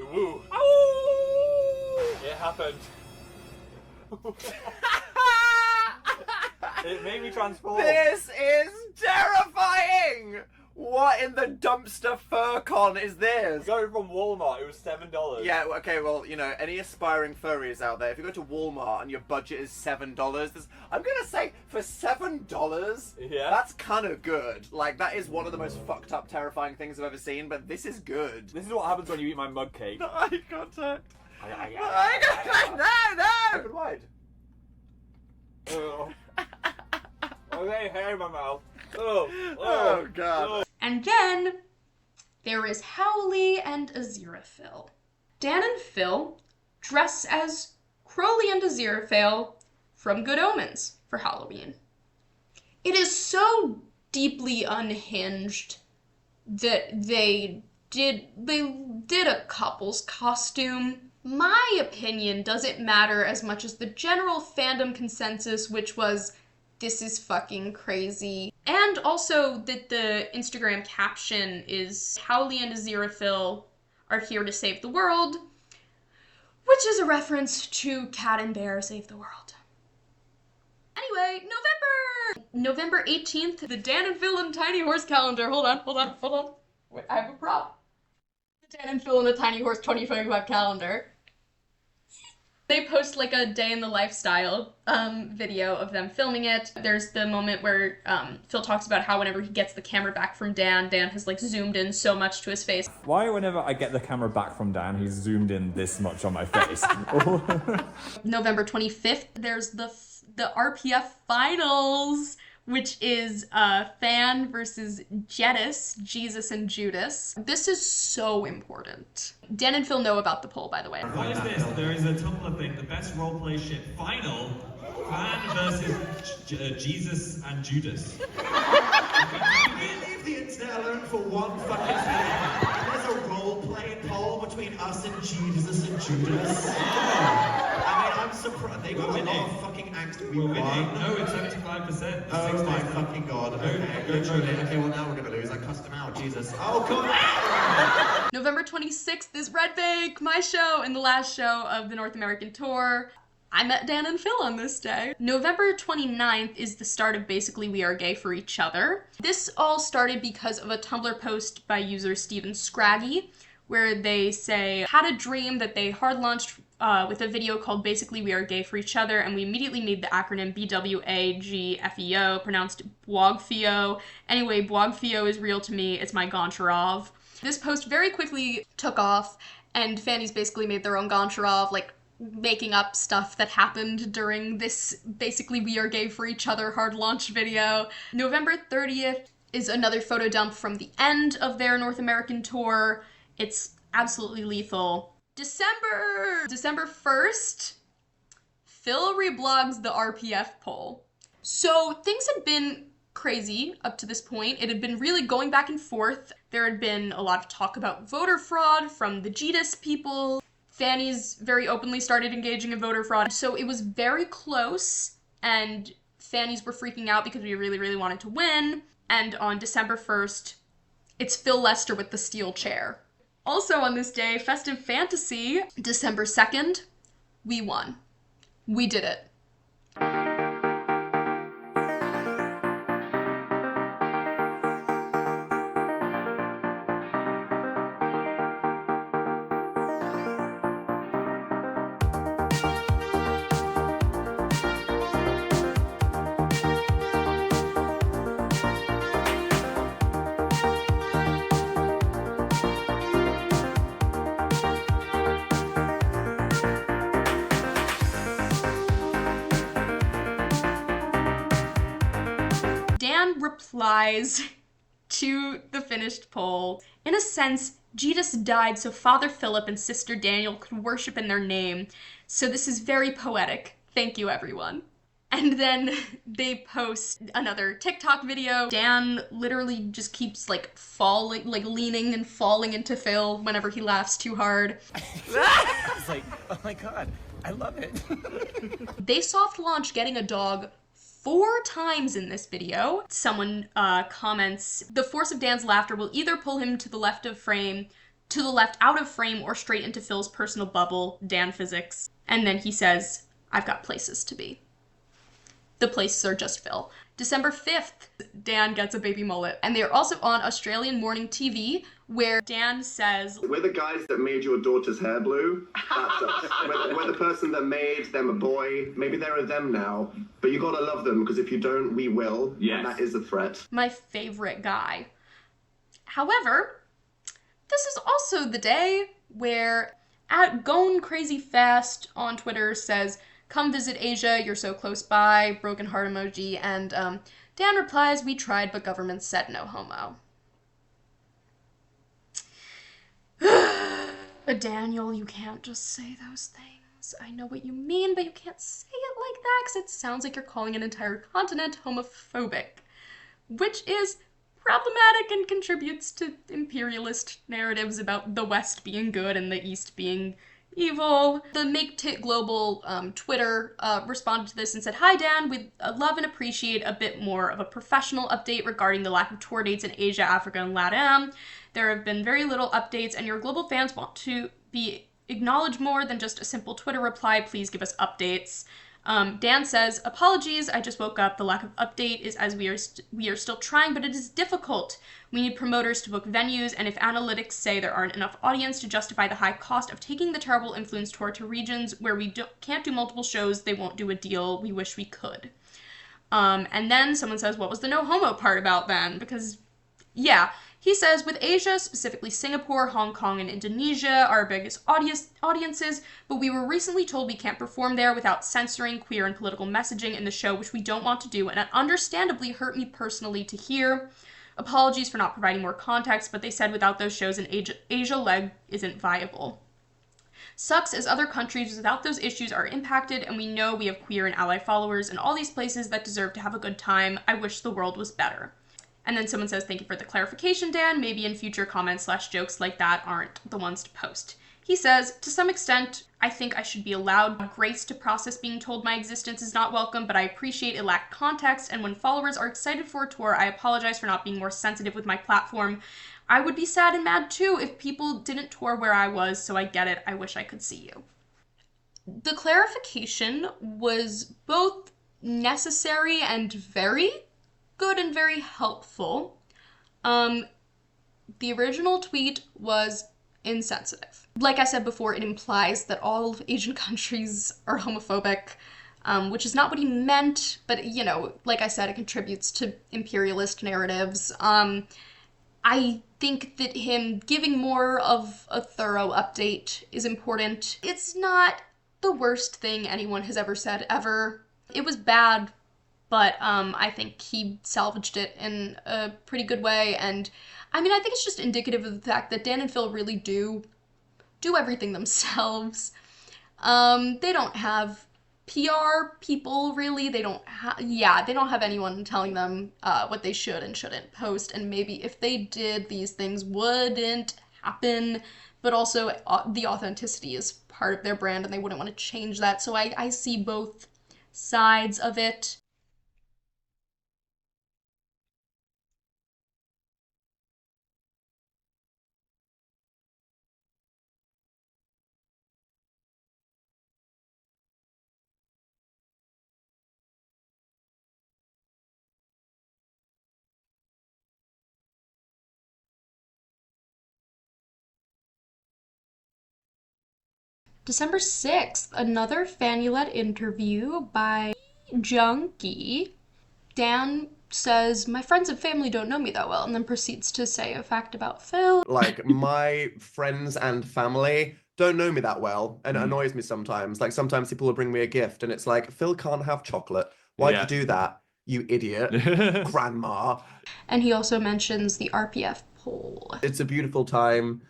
Ooh. Ow! It happened. It made me transform. This is terrifying! What in the dumpster furcon is this? Going from Walmart, it was $7. Yeah, okay, well, you know, any aspiring furries out there, if you go to Walmart and your budget is $7, I'm gonna say, for $7, Yeah. that's kind of good. Like, that is one of the most fucked up, terrifying things I've ever seen, but this is good. This is what happens when you eat my mug cake. Eye contact. No! Open wide. Oh. Okay, hair in my mouth. Oh, Oh, God. And then there is Howley and Aziraphale. Dan and Phil dress as Crowley and Aziraphale from Good Omens for Halloween. It is so deeply unhinged that they did a couple's costume. My opinion doesn't matter as much as the general fandom consensus, which was, this is fucking crazy. And also that the Instagram caption is, Howley and Aziraphale are here to save the world, which is a reference to Cat and Bear Save the World. Anyway, November 18th, the Dan and Phil and Tiny Horse calendar. Hold on. Wait, I have a prop. The Dan and Phil and the Tiny Horse 2025 calendar. They post like a day in the lifestyle video of them filming it. There's the moment where Phil talks about how whenever he gets the camera back from Dan, Dan has like zoomed in so much to his face. Why whenever I get the camera back from Dan, he's zoomed in this much on my face? November 25th, there's the RPF finals, which is Fan versus Jedis, Jesus and Judas. This is so important. Dan and Phil know about the poll, by the way. What is this? There is a Tumblr thing, the best roleplay shit final, Fan versus Jesus and Judas. Can we leave the internet alone for one fucking second? There's a role-playing poll between us and Jesus and Judas. I mean, I'm surprised. They got a lot of fucking angst. We won. No, it's 75%. Oh my fucking god. Okay, literally. Okay, well now we're gonna lose. I cussed him out. Jesus. Oh, come on! November 26th is Red Bank, my show, and the last show of the North American tour. I met Dan and Phil on this day. November 29th is the start of Basically We Are Gay for Each Other. This all started because of a Tumblr post by user Steven Scraggy, where they say, had a dream that they hard launched with a video called Basically We Are Gay for Each Other, and we immediately made the acronym BWAGFEO, pronounced Bwagfeo. Anyway, Bwagfeo is real to me, it's my Goncharov. This post very quickly took off, and Fanny's basically made their own Goncharov, like making up stuff that happened during this Basically We Are Gay for Each Other hard launch video. November 30th is another photo dump from the end of their North American tour. It's absolutely lethal. December 1st, Phil reblogs the RPF poll. So things had been crazy up to this point. It had been really going back and forth. There had been a lot of talk about voter fraud from the Jedis people. Fanny's very openly started engaging in voter fraud. So it was very close, and Fanny's were freaking out because we really, really wanted to win. And on December 1st, it's Phil Lester with the steel chair. Also on this day, Festive Fantasy, December 2nd, we won. We did it. Dan replies to the finished poll. In a sense, Jesus died so Father Philip and Sister Daniel could worship in their name. So this is very poetic. Thank you, everyone. And then they post another TikTok video. Dan literally just keeps like falling, like leaning and falling into Phil whenever he laughs too hard. It's like, oh my god, I love it. They soft launch getting a dog 4 times in this video. Someone comments, the force of Dan's laughter will either pull him to the left out of frame, or straight into Phil's personal bubble, Dan physics. And then he says, I've got places to be. The places are just Phil. December 5th, Dan gets a baby mullet. And they are also on Australian morning TV, where Dan says, we're the guys that made your daughter's hair blue. That's us. We're the person that made them a boy. Maybe they're a them now. But you gotta love them, because if you don't, we will. Yes. And that is a threat. My favorite guy. However, this is also the day where @Gone Crazy Fast on Twitter says, come visit Asia, you're so close by, broken heart emoji, and Dan replies, we tried, but government said no homo. Daniel, you can't just say those things. I know what you mean, but you can't say it like that, because it sounds like you're calling an entire continent homophobic, which is problematic and contributes to imperialist narratives about the West being good and the East being evil. The Make Tit Global Twitter responded to this and said, hi Dan, we'd love and appreciate a bit more of a professional update regarding the lack of tour dates in Asia, Africa, and LATAM. There have been very little updates, and your global fans want to be acknowledged more than just a simple Twitter reply. Please give us updates. Dan says, apologies, I just woke up. The lack of update is as we are still trying, but it is difficult. We need promoters to book venues, and if analytics say there aren't enough audience to justify the high cost of taking the Terrible Influence Tour to regions where we can't do multiple shows, they won't do a deal. We wish we could. And then someone says, what was the no homo part about then? Because, yeah, he says, with Asia, specifically Singapore, Hong Kong, and Indonesia, our biggest audiences, but we were recently told we can't perform there without censoring queer and political messaging in the show, which we don't want to do, and it understandably hurt me personally to hear. Apologies for not providing more context, but they said without those shows, an Asia leg isn't viable. Sucks as other countries without those issues are impacted, and we know we have queer and ally followers in all these places that deserve to have a good time. I wish the world was better. And then someone says, thank you for the clarification, Dan. Maybe in future comments/jokes like that aren't the ones to post. He says, to some extent, I think I should be allowed grace to process being told my existence is not welcome, but I appreciate it lacked context, and when followers are excited for a tour, I apologize for not being more sensitive with my platform. I would be sad and mad too if people didn't tour where I was, so I get it. I wish I could see you. The clarification was both necessary and very good and very helpful. The original tweet was insensitive. Like I said before, it implies that all Asian countries are homophobic, which is not what he meant, but, you know, like I said, it contributes to imperialist narratives. I think that him giving more of a thorough update is important. It's not the worst thing anyone has ever said, ever. It was bad, but I think he salvaged it in a pretty good way, and I mean, I think it's just indicative of the fact that Dan and Phil really do everything themselves. They don't have PR people, really. They don't have anyone telling them what they should and shouldn't post, and maybe if they did, these things wouldn't happen, but also the authenticity is part of their brand, and they wouldn't want to change that, so I see both sides of it. December 6th, another Fanny-led interview by Junkie. Dan says, my friends and family don't know me that well, and then proceeds to say a fact about Phil. Like, my friends and family don't know me that well, and it annoys me sometimes. Like, sometimes people will bring me a gift, and it's like, Phil can't have chocolate. Why'd you do that? you idiot, grandma. And he also mentions the RPF poll. It's a beautiful time.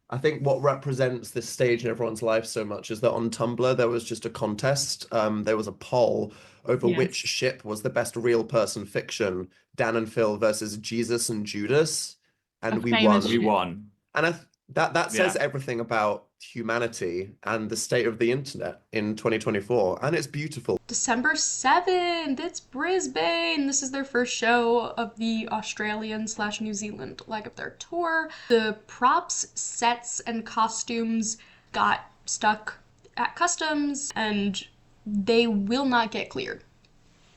I think what represents this stage in everyone's life so much is that on Tumblr there was just a contest. There was a poll over which ship was the best real person fiction, Dan and Phil versus Jesus and Judas, and we won. We won. And that says everything about humanity and the state of the internet in 2024, and it's beautiful. December 7th, it's Brisbane. This is their first show of the Australian/New Zealand leg of their tour. The props, sets, and costumes got stuck at customs, and they will not get cleared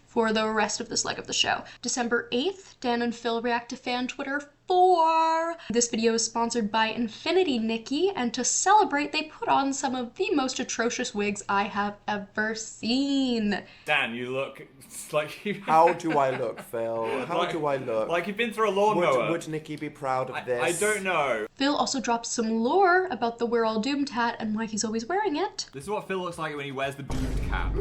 for the rest of this leg of the show. December 8th, Dan and Phil react to fan Twitter 4. This video is sponsored by Infinity Nikki, and to celebrate, they put on some of the most atrocious wigs I have ever seen. Dan, you look like you... How do I look, Phil? How do I look? Like you've been through a lawnmower. Would Nikki be proud of this? I don't know. Phil also drops some lore about the We're All Doomed hat and why he's always wearing it. This is what Phil looks like when he wears the doomed cap.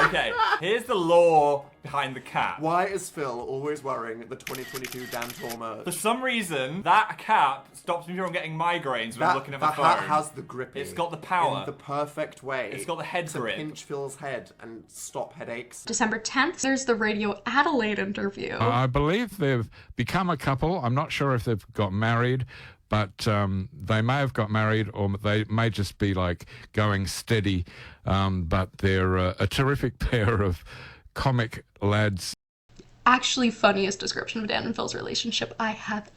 Okay, here's the lore behind the cap. Why is Phil always wearing the 2022 Dan Tour merch? For some reason, that cap stops me from getting migraines when looking at my phone. That hat has the gripping. It's got the power. In the perfect way. It's got the head grip. To pinch Phil's head and stop headaches. December 10th, there's the Radio Adelaide interview. I believe they've become a couple. I'm not sure if they've got married, but they may have got married, or they may just be like going steady. But they're a terrific pair of comic lads. Actually, funniest description of Dan and Phil's relationship I have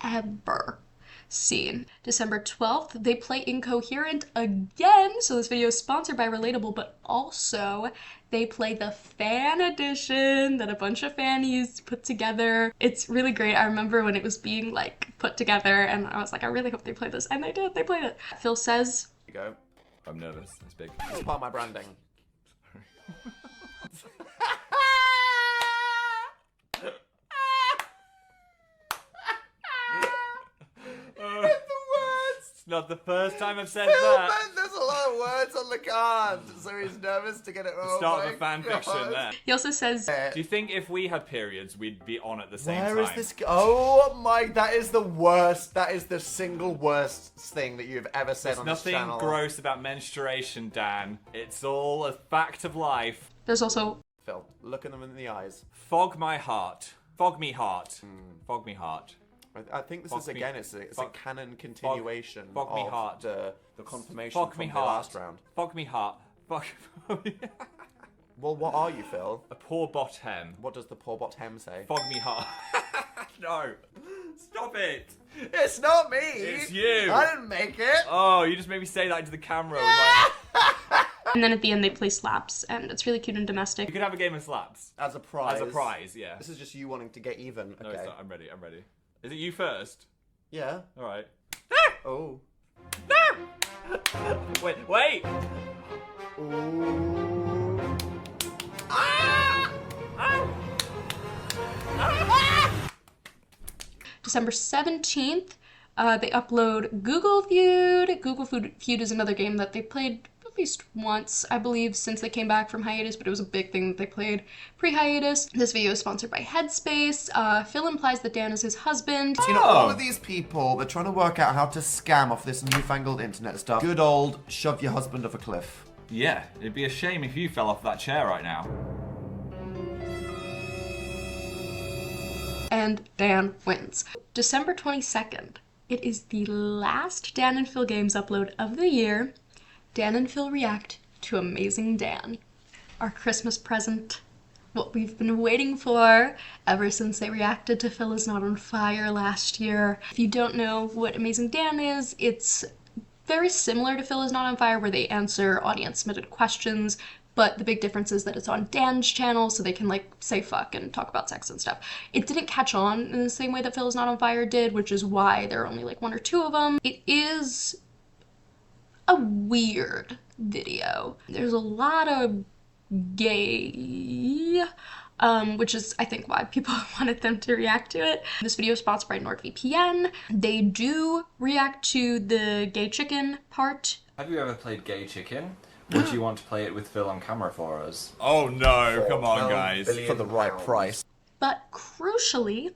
ever seen. December 12th, they play Incoherent again. So this video is sponsored by Relatable, but also they play the fan edition that a bunch of fannies put together. It's really great. I remember when it was being like put together and I was like, I really hope they play this. And they did, they played it. Phil says, Here you go. I'm nervous, it's big. It's part of my branding. It's not the first time I've said that. There's a lot of words on the card, so he's nervous to get it wrong. Start of a fan fiction there. He also says, do you think if we had periods, we'd be on at the same time? Where is this? Oh my, that is the worst. That is the single worst thing that you've ever said on this channel. Nothing gross about menstruation, Dan. It's all a fact of life. There's also... Phil, look at them in the eyes. Fog my heart. Fog me heart. Fog me heart. I think this is, again, it's a canon continuation fog me of heart. the confirmation from the last round. Fog me heart. Fog Well, what are you, Phil? A poor bottom. What does the poor bottom say? Fog me heart. No. Stop it. It's not me. It's you. I didn't make it. Oh, you just made me say that into the camera. And then at the end they play slaps, and it's really cute and domestic. You could have a game of slaps. As a prize. As a prize, yeah. This is just you wanting to get even. No, okay. it's not. I'm ready. I'm ready. Is it you first? Yeah. All right. Oh. Wait. Ooh. December 17th, they upload Google Feud. Google Feud is another game that they played at least once, I believe, since they came back from hiatus, but it was a big thing that they played pre-hiatus. This video is sponsored by Headspace. Phil implies that Dan is his husband. You know, all of these people, they're trying to work out how to scam off this newfangled internet stuff. Good old shove your husband off a cliff. Yeah, it'd be a shame if you fell off that chair right now. And Dan wins. December 22nd. It is the last Dan and Phil Games upload of the year. Dan and Phil react to Amazing Dan. Our Christmas present. What we've been waiting for ever since they reacted to Phil Is Not on Fire last year. If you don't know what Amazing Dan is, it's very similar to Phil Is Not on Fire, where they answer audience submitted questions, but the big difference is that it's on Dan's channel, so they can like say fuck and talk about sex and stuff. It didn't catch on in the same way that Phil Is Not on Fire did, which is why there are only like 1 or 2 of them. It is a weird video. There's a lot of gay, which is, I think, why people wanted them to react to it. This video is sponsored by NordVPN. They do react to the gay chicken part. Have you ever played gay chicken? Would you want to play it with Phil on camera for us? Oh no, come on, 12 guys. billion for the right price. But crucially,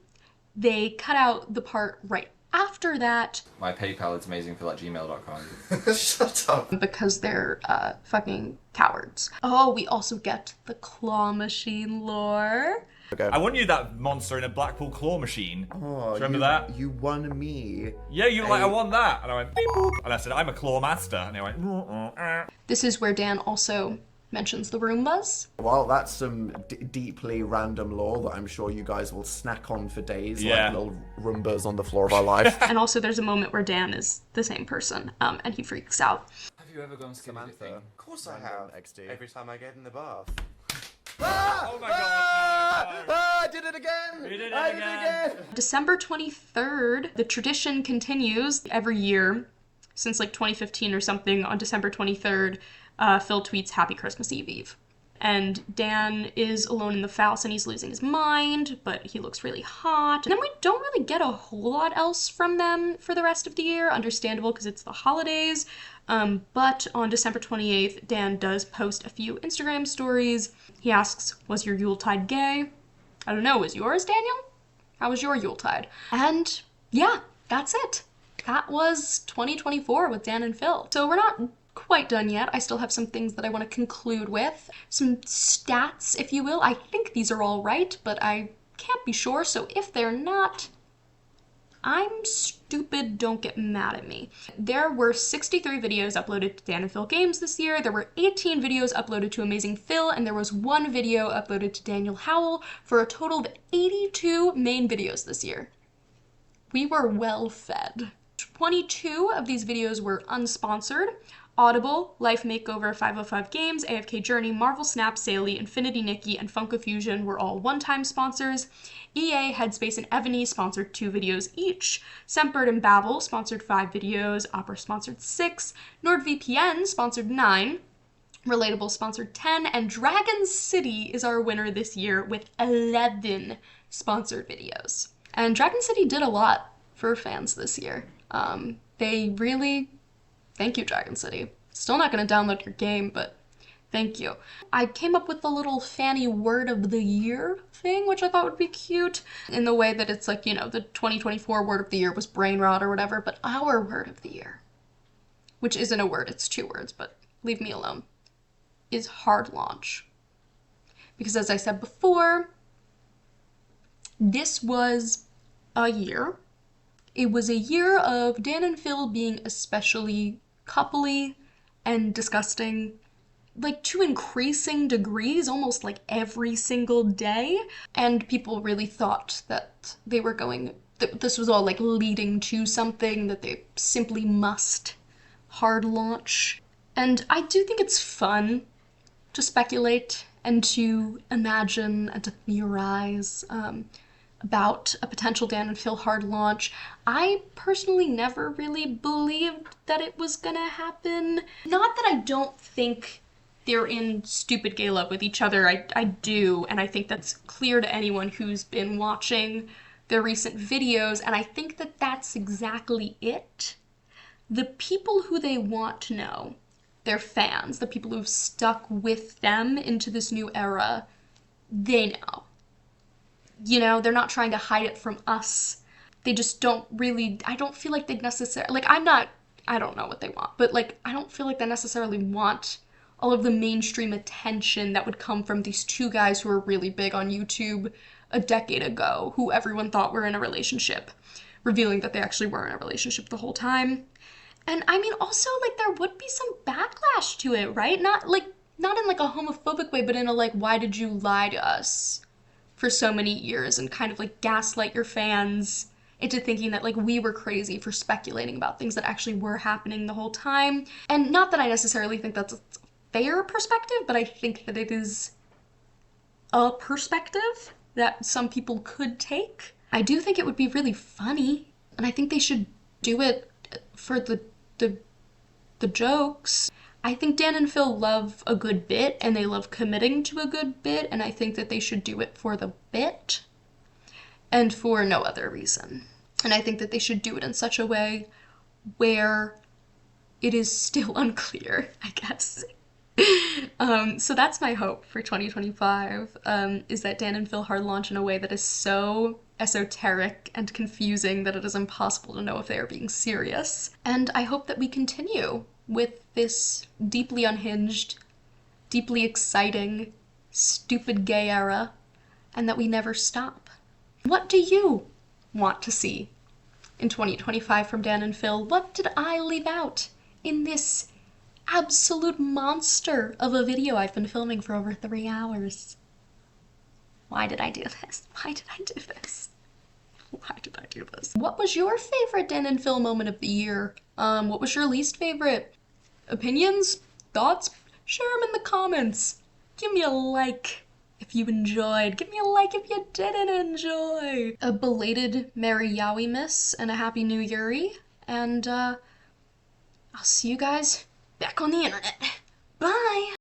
they cut out the part right after that. My PayPal is amazingphil@gmail.com. Shut up. Because they're fucking cowards. Oh, we also get the claw machine lore. Okay. I won you that monster in a Blackpool claw machine. Oh, Remember that? You won me. Yeah, you were like, I won that. And I went, beep boop. And I said, I'm a claw master. And he went, This is where Dan also mentions the Roombas. Well, that's some deeply random lore that I'm sure you guys will snack on for days, Yeah. like little Roombas on the floor of our life. And also there's a moment where Dan is the same person, and he freaks out. Have you ever gone Samantha? Of course I have. XD. Every time I get in the bath. oh my god, no. I did it again! You did it I again. did it again! December 23rd, the tradition continues every year, since like 2015 or something, on December 23rd, Phil tweets Happy Christmas Eve Eve. And Dan is alone in the house and he's losing his mind, but he looks really hot. And then we don't really get a whole lot else from them for the rest of the year, understandable because it's the holidays. But on December 28th, Dan does post a few Instagram stories. He asks, was your Yuletide gay? I don't know, was yours, Daniel? How was your Yuletide? And yeah, that's it. That was 2024 with Dan and Phil. So we're not quite done yet. I still have some things that I want to conclude with. Some stats, if you will. I think these are all right, but I can't be sure, so if they're not, I'm stupid, don't get mad at me. There were 63 videos uploaded to Dan and Phil Games this year, there were 18 videos uploaded to Amazing Phil, and there was 1 video uploaded to Daniel Howell, for a total of 82 main videos this year. We were well fed. 22 of these videos were unsponsored. Audible, Life Makeover, 505 Games, AFK Journey, Marvel Snap, Saley, Infinity Nikki, and Funkofusion were all one-time sponsors. EA, Headspace, and Evany sponsored 2 videos each. Sempert and Babel sponsored 5 videos. Opera sponsored 6. NordVPN sponsored 9. Relatable sponsored 10. And Dragon City is our winner this year with 11 sponsored videos. And Dragon City did a lot for fans this year. They really... Thank you, Dragon City. Still not going to download your game, but thank you. I came up with the little Fanny word of the year thing, which I thought would be cute, in the way that it's like, you know, the 2024 word of the year was brain rot or whatever, but our word of the year, which isn't a word, it's 2 words, but leave me alone, is hard launch. Because as I said before, this was a year. It was a year of Dan and Phil being especially coupley and disgusting, like to increasing degrees, almost like every single day. And people really thought that they were going, that this was all like leading to something, that they simply must hard launch. And I do think it's fun to speculate and to imagine and to theorize about a potential Dan and Phil hard launch. I personally never really believed that it was gonna happen. Not that I don't think they're in stupid gay love with each other. I do, and I think that's clear to anyone who's been watching their recent videos, and I think that that's exactly it. The people who they want to know, their fans, the people who've stuck with them into this new era, they know. You know, they're not trying to hide it from us. They just don't really, I don't feel like they'd necessarily, like I don't know what they want, but like, I don't feel like they necessarily want all of the mainstream attention that would come from these 2 guys who were really big on YouTube a decade ago, who everyone thought were in a relationship, revealing that they actually were in a relationship the whole time. And I mean, also, like, there would be some backlash to it, right? Not in like a homophobic way, but in a like, why did you lie to us for so many years, and kind of like gaslight your fans into thinking that like we were crazy for speculating about things that actually were happening the whole time. And not that I necessarily think that's a fair perspective, but I think that it is a perspective that some people could take. I do think it would be really funny, and I think they should do it for the jokes. I think Dan and Phil love a good bit, and they love committing to a good bit, and I think that they should do it for the bit and for no other reason. And I think that they should do it in such a way where it is still unclear, I guess, So that's my hope for 2025, is that Dan and Phil hard launch in a way that is so esoteric and confusing that it is impossible to know if they are being serious. And I hope that we continue with this deeply unhinged, deeply exciting, stupid gay era, and that we never stop. What do you want to see in 2025 from Dan and Phil? What did I leave out in this absolute monster of a video I've been filming for over 3 hours? Why did I do this? Why did I do this? Why did I do this? What was your favorite Dan and Phil moment of the year? What was your least favorite? Opinions? Thoughts? Share them in the comments. Give me a like if you enjoyed. Give me a like if you didn't enjoy. A belated Merry Yaoi Miss and a Happy New Year. And I'll see you guys back on the internet. Bye!